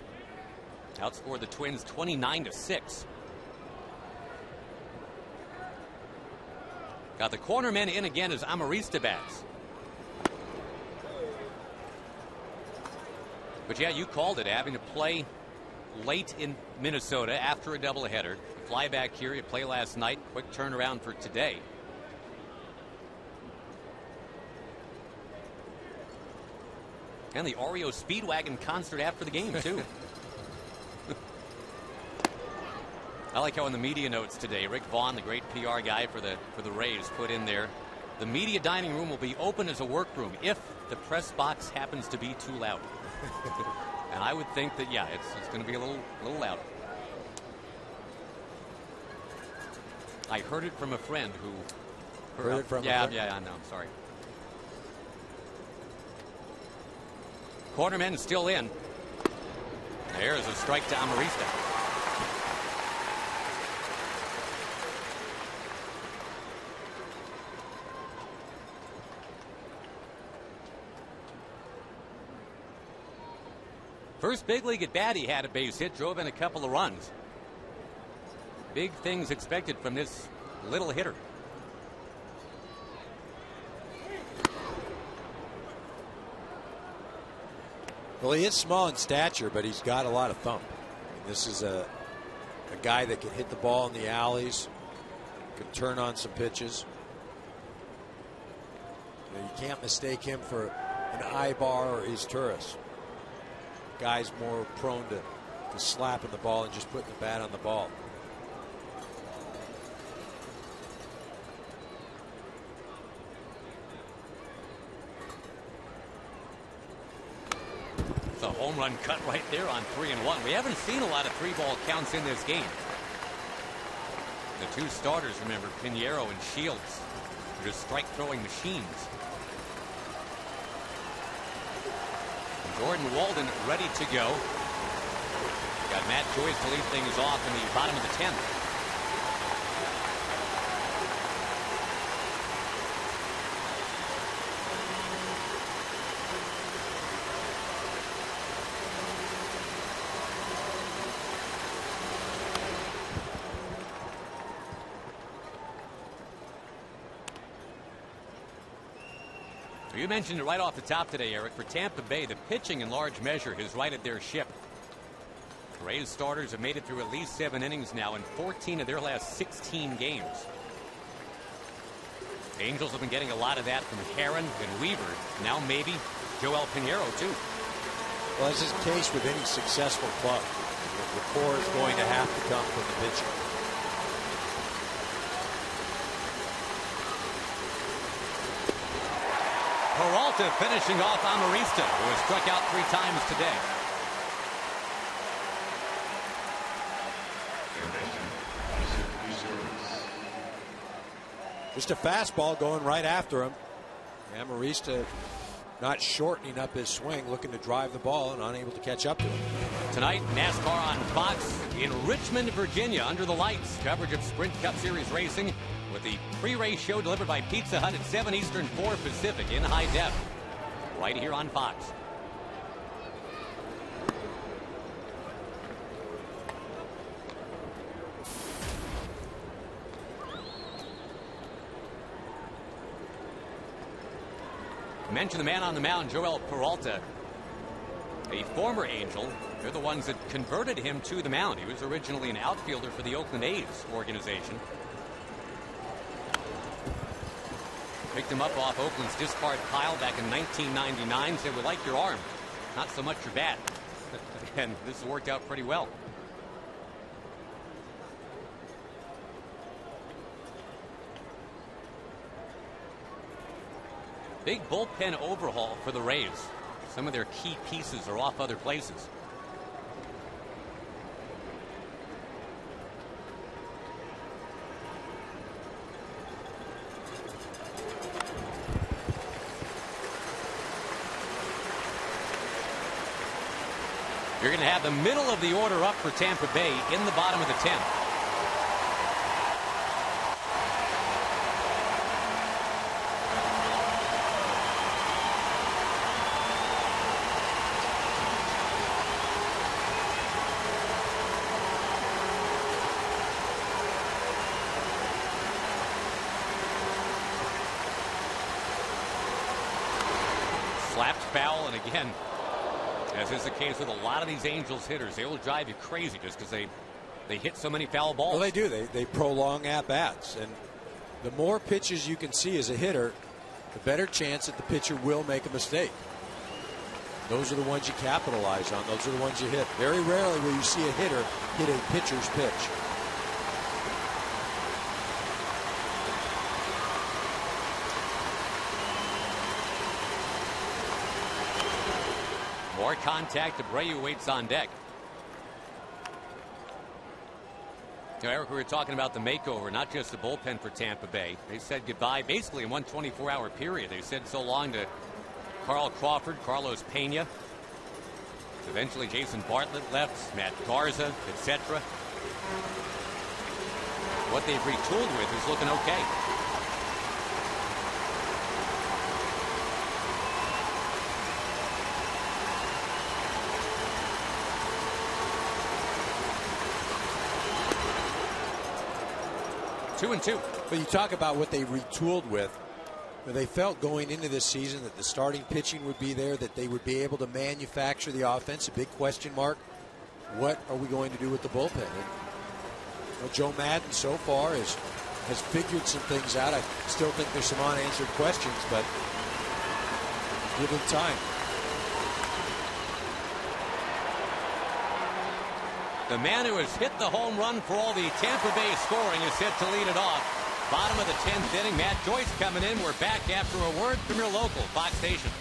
Outscored the Twins 29-6. Got the cornermen in again as Amarista bats. But yeah, you called it, having to play late in Minnesota after a doubleheader. Fly back here, you play last night. Quick turnaround for today. And the Oreo Speedwagon concert after the game, too. I like how in the media notes today, Rick Vaughn, the great PR guy for the Rays, put in there, the media dining room will be open as a workroom if the press box happens to be too loud. And I would think that, yeah, it's going to be a little loud. I heard it from a friend who Heard it from a friend? Yeah, I know. I'm sorry. Cornerman still in. There's a strike to Amarista. First big league at bat, he had a base hit, drove in a couple of runs. Big things expected from this little hitter. Well, he is small in stature, but he's got a lot of thump. This is a guy that can hit the ball in the alleys, can turn on some pitches. You can't mistake him for an Ibar or East Turris. Guy's more prone to slapping the ball and just putting the bat on the ball. It's a home run cut right there on 3-1. We haven't seen a lot of 3-ball counts in this game. The two starters, remember, Pinero and Shields, are just strike throwing machines. Jordan Walden ready to go. Got Matt Joyce to lead things off in the bottom of the 10th. You mentioned it right off the top today, Eric. For Tampa Bay, the pitching in large measure has righted their ship. The Rays starters have made it through at least 7 innings now in 14 of their last 16 games. The Angels have been getting a lot of that from Heron and Weaver. Now maybe Joel Pinero, too. Well, as is the case with any successful club, the core is going to have to come from the pitching. Peralta finishing off Amarista, who has struck out 3 times today. Just a fastball going right after him. Amarista not shortening up his swing, looking to drive the ball and unable to catch up to him. Tonight, NASCAR on Fox in Richmond, Virginia, under the lights. Coverage of Sprint Cup Series racing with the pre-race show delivered by Pizza Hut at 7 Eastern, 4 Pacific in high def. Right here on Fox. Mention the man on the mound, Joel Peralta, a former Angel. They're the ones that converted him to the mound. He was originally an outfielder for the Oakland A's organization. Picked him up off Oakland's discard pile back in 1999. Said, we like your arm, not so much your bat. And this has worked out pretty well. Big bullpen overhaul for the Rays. Some of their key pieces are off other places. You're going to have the middle of the order up for Tampa Bay in the bottom of the 10th. Slapped foul, and again, as is the case with a lot of these Angels hitters, they will drive you crazy just because they hit so many foul balls. Well, they do. They prolong at-bats. And the more pitches you can see as a hitter, the better chance that the pitcher will make a mistake. Those are the ones you capitalize on. Those are the ones you hit. Very rarely will you see a hitter hit a pitcher's pitch. More contact. Abreu waits on deck. You know, Eric, we were talking about the makeover, not just the bullpen for Tampa Bay. They said goodbye basically in one 24-hour period. They said so long to Carl Crawford, Carlos Pena. Eventually Jason Bartlett left, Matt Garza, etc. What they've retooled with is looking okay. 2-2. But you talk about what they retooled with. They felt going into this season that the starting pitching would be there, that they would be able to manufacture the offense. A big question mark. What are we going to do with the bullpen? And, Joe Madden so far has figured some things out. I still think there's some unanswered questions, but give him time. The man who has hit the home run for all the Tampa Bay scoring is set to lead it off. Bottom of the 10th inning, Matt Joyce coming in. We're back after a word from your local Fox station.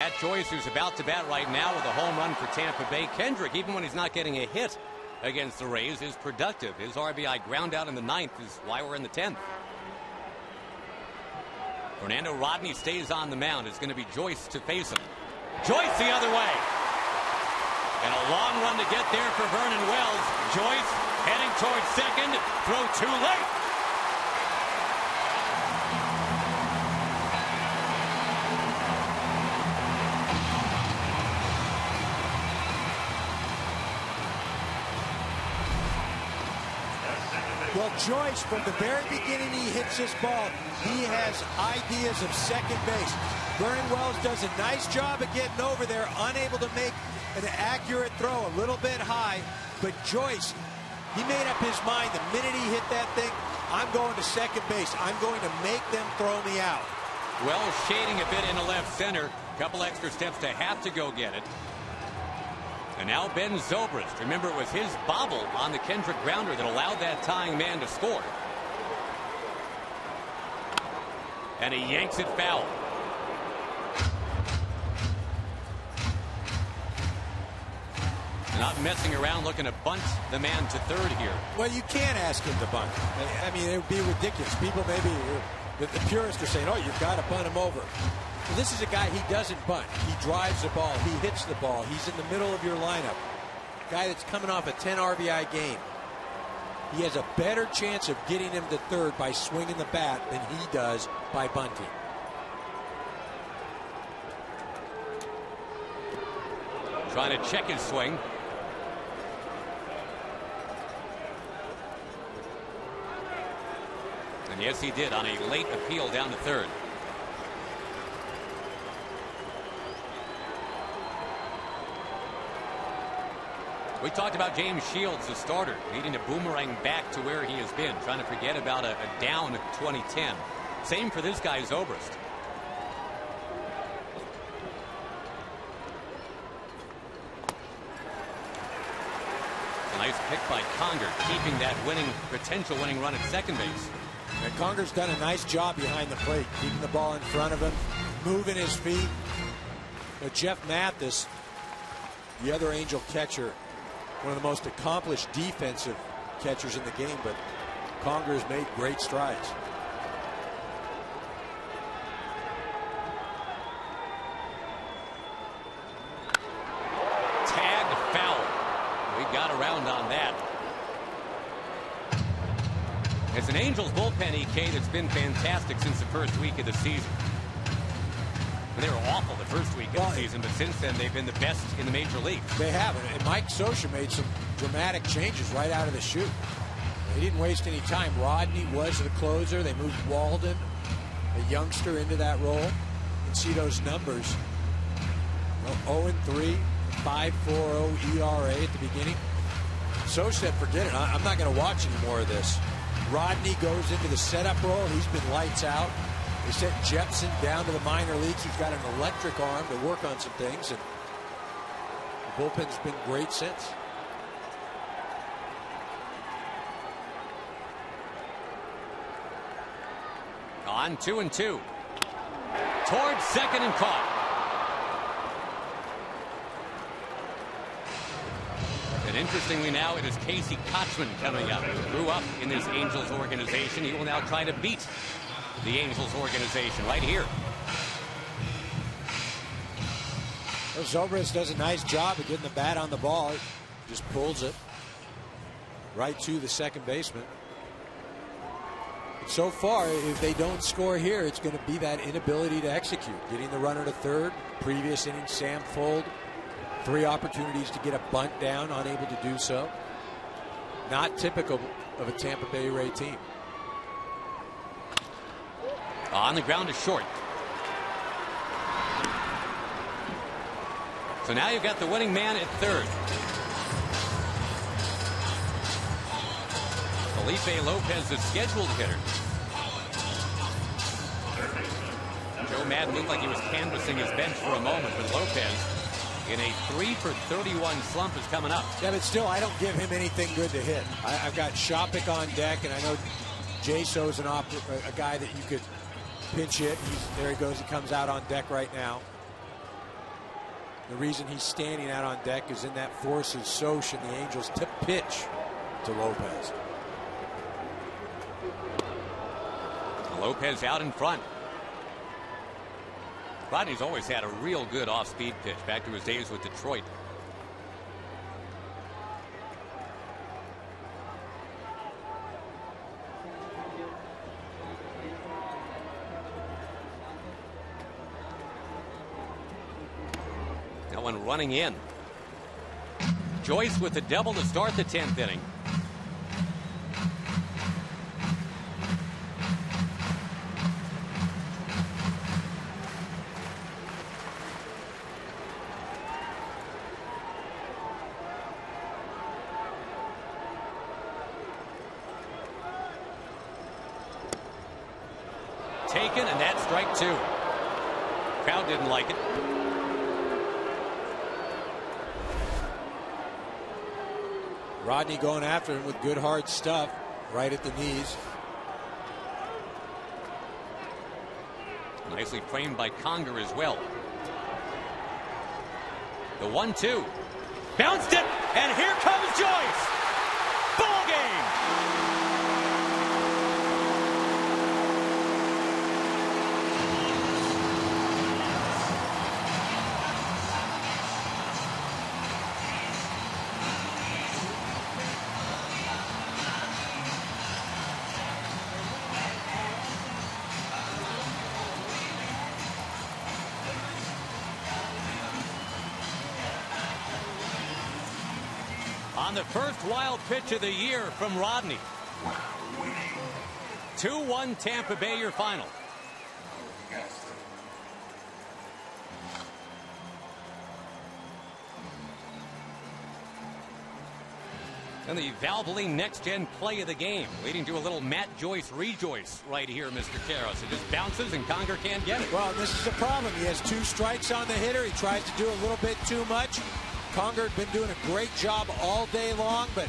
Matt Joyce, who's about to bat right now with a home run for Tampa Bay. Kendrick, even when he's not getting a hit against the Rays, is productive. His RBI ground out in the 9th is why we're in the 10th. Fernando Rodney stays on the mound. It's going to be Joyce to face him. Joyce the other way. And a long run to get there for Vernon Wells. Joyce heading towards second. Throw too late. Well, Joyce, from the very beginning he hits this ball, he has ideas of second base. Vernon Wells does a nice job of getting over there, unable to make an accurate throw, a little bit high. But Joyce, he made up his mind the minute he hit that thing, I'm going to second base. I'm going to make them throw me out. Wells shading a bit into left center. Couple extra steps to have to go get it. And now Ben Zobrist. Remember, it was his bobble on the Kendrick grounder that allowed that tying man to score. And he yanks it foul. Not messing around, looking to bunt the man to third here. Well, you can't ask him to bunt. I mean, it would be ridiculous. People maybe, the purists are saying, oh, you've got to bunt him over. Well, this is a guy, he doesn't bunt. He drives the ball. He hits the ball. He's in the middle of your lineup. Guy that's coming off a 10 RBI game. He has a better chance of getting him to third by swinging the bat than he does by bunting. Trying to check his swing. And yes, he did on a late appeal down to third. We talked about James Shields, the starter, needing to boomerang back to where he has been, trying to forget about a down 2010. Same for this guy, Zobrist. A nice pick by Conger, keeping that potential winning run at second base. And Conger's done a nice job behind the plate, keeping the ball in front of him, moving his feet. But Jeff Mathis, the other Angel catcher, one of the most accomplished defensive catchers in the game, but Conger has made great strides. Tagged foul. We got around on that. It's an Angels bullpen, EK, that's been fantastic since the first week of the season. And they were awful the first week of the season, but since then they've been the best in the major leagues. They have, and Mike Scioscia made some dramatic changes right out of the chute. They didn't waste any time. Rodney was the closer. They moved Walden, a youngster, into that role. You can see those numbers. 0-3, 5.40 ERA at the beginning. Scioscia said, forget it. I'm not going to watch any more of this. Rodney goes into the setup role. He's been lights out. They sent Jepson down to the minor leagues. He's got an electric arm to work on some things, and the bullpen's been great since. On 2-2. Towards second and caught. And interestingly now, it is Casey Kochman coming up, who grew up in this Angels organization. He will now try to beat the Angels organization right here. Well, Zobrist does a nice job of getting the bat on the ball. Just pulls it right to the second baseman. But so far, if they don't score here, it's going to be that inability to execute. Getting the runner to third. Previous inning, Sam Fuld. 3 opportunities to get a bunt down, unable to do so. Not typical of a Tampa Bay Ray team. On the ground to short. So now you've got the winning man at third. Felipe Lopez, the scheduled hitter. Joe Madden looked like he was canvassing his bench for a moment, but Lopez, in a 3-for-31 slump, is coming up. Yeah, but still, I don't give him anything good to hit. I've got Shopik on deck, and I know Jaso's a guy that you could pinch hit. There he goes. He comes out on deck right now. The reason he's standing out on deck is in that forces Soch and the Angels to pitch to Lopez. Lopez out in front. Rodney's always had a real good off-speed pitch back to his days with Detroit. That one running in. Joyce with the double to start the 10th inning. Taken, and that's strike 2. Crowd didn't like it. Rodney going after him with good hard stuff right at the knees. Nicely framed by Conger as well. The 1-2. Bounced it, and here comes Joyce. Ball game. On the first wild pitch of the year from Rodney. 2-1 Tampa Bay, your final. And the Valvoline next-gen play of the game, leading to a little Matt Joyce rejoice right here, Mr. Karros. It just bounces and Conger can't get it. Well, this is the problem. He has 2 strikes on the hitter. He tries to do a little bit too much. Conger had been doing a great job all day long, but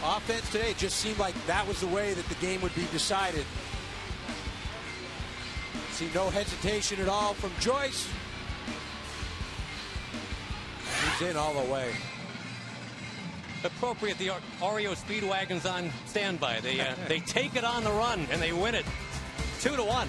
offense today, it just seemed like that was the way that the game would be decided. See no hesitation at all from Joyce. He's in all the way. Appropriate, the Oreo Speedwagon's on standby. They take it on the run and they win it 2-1.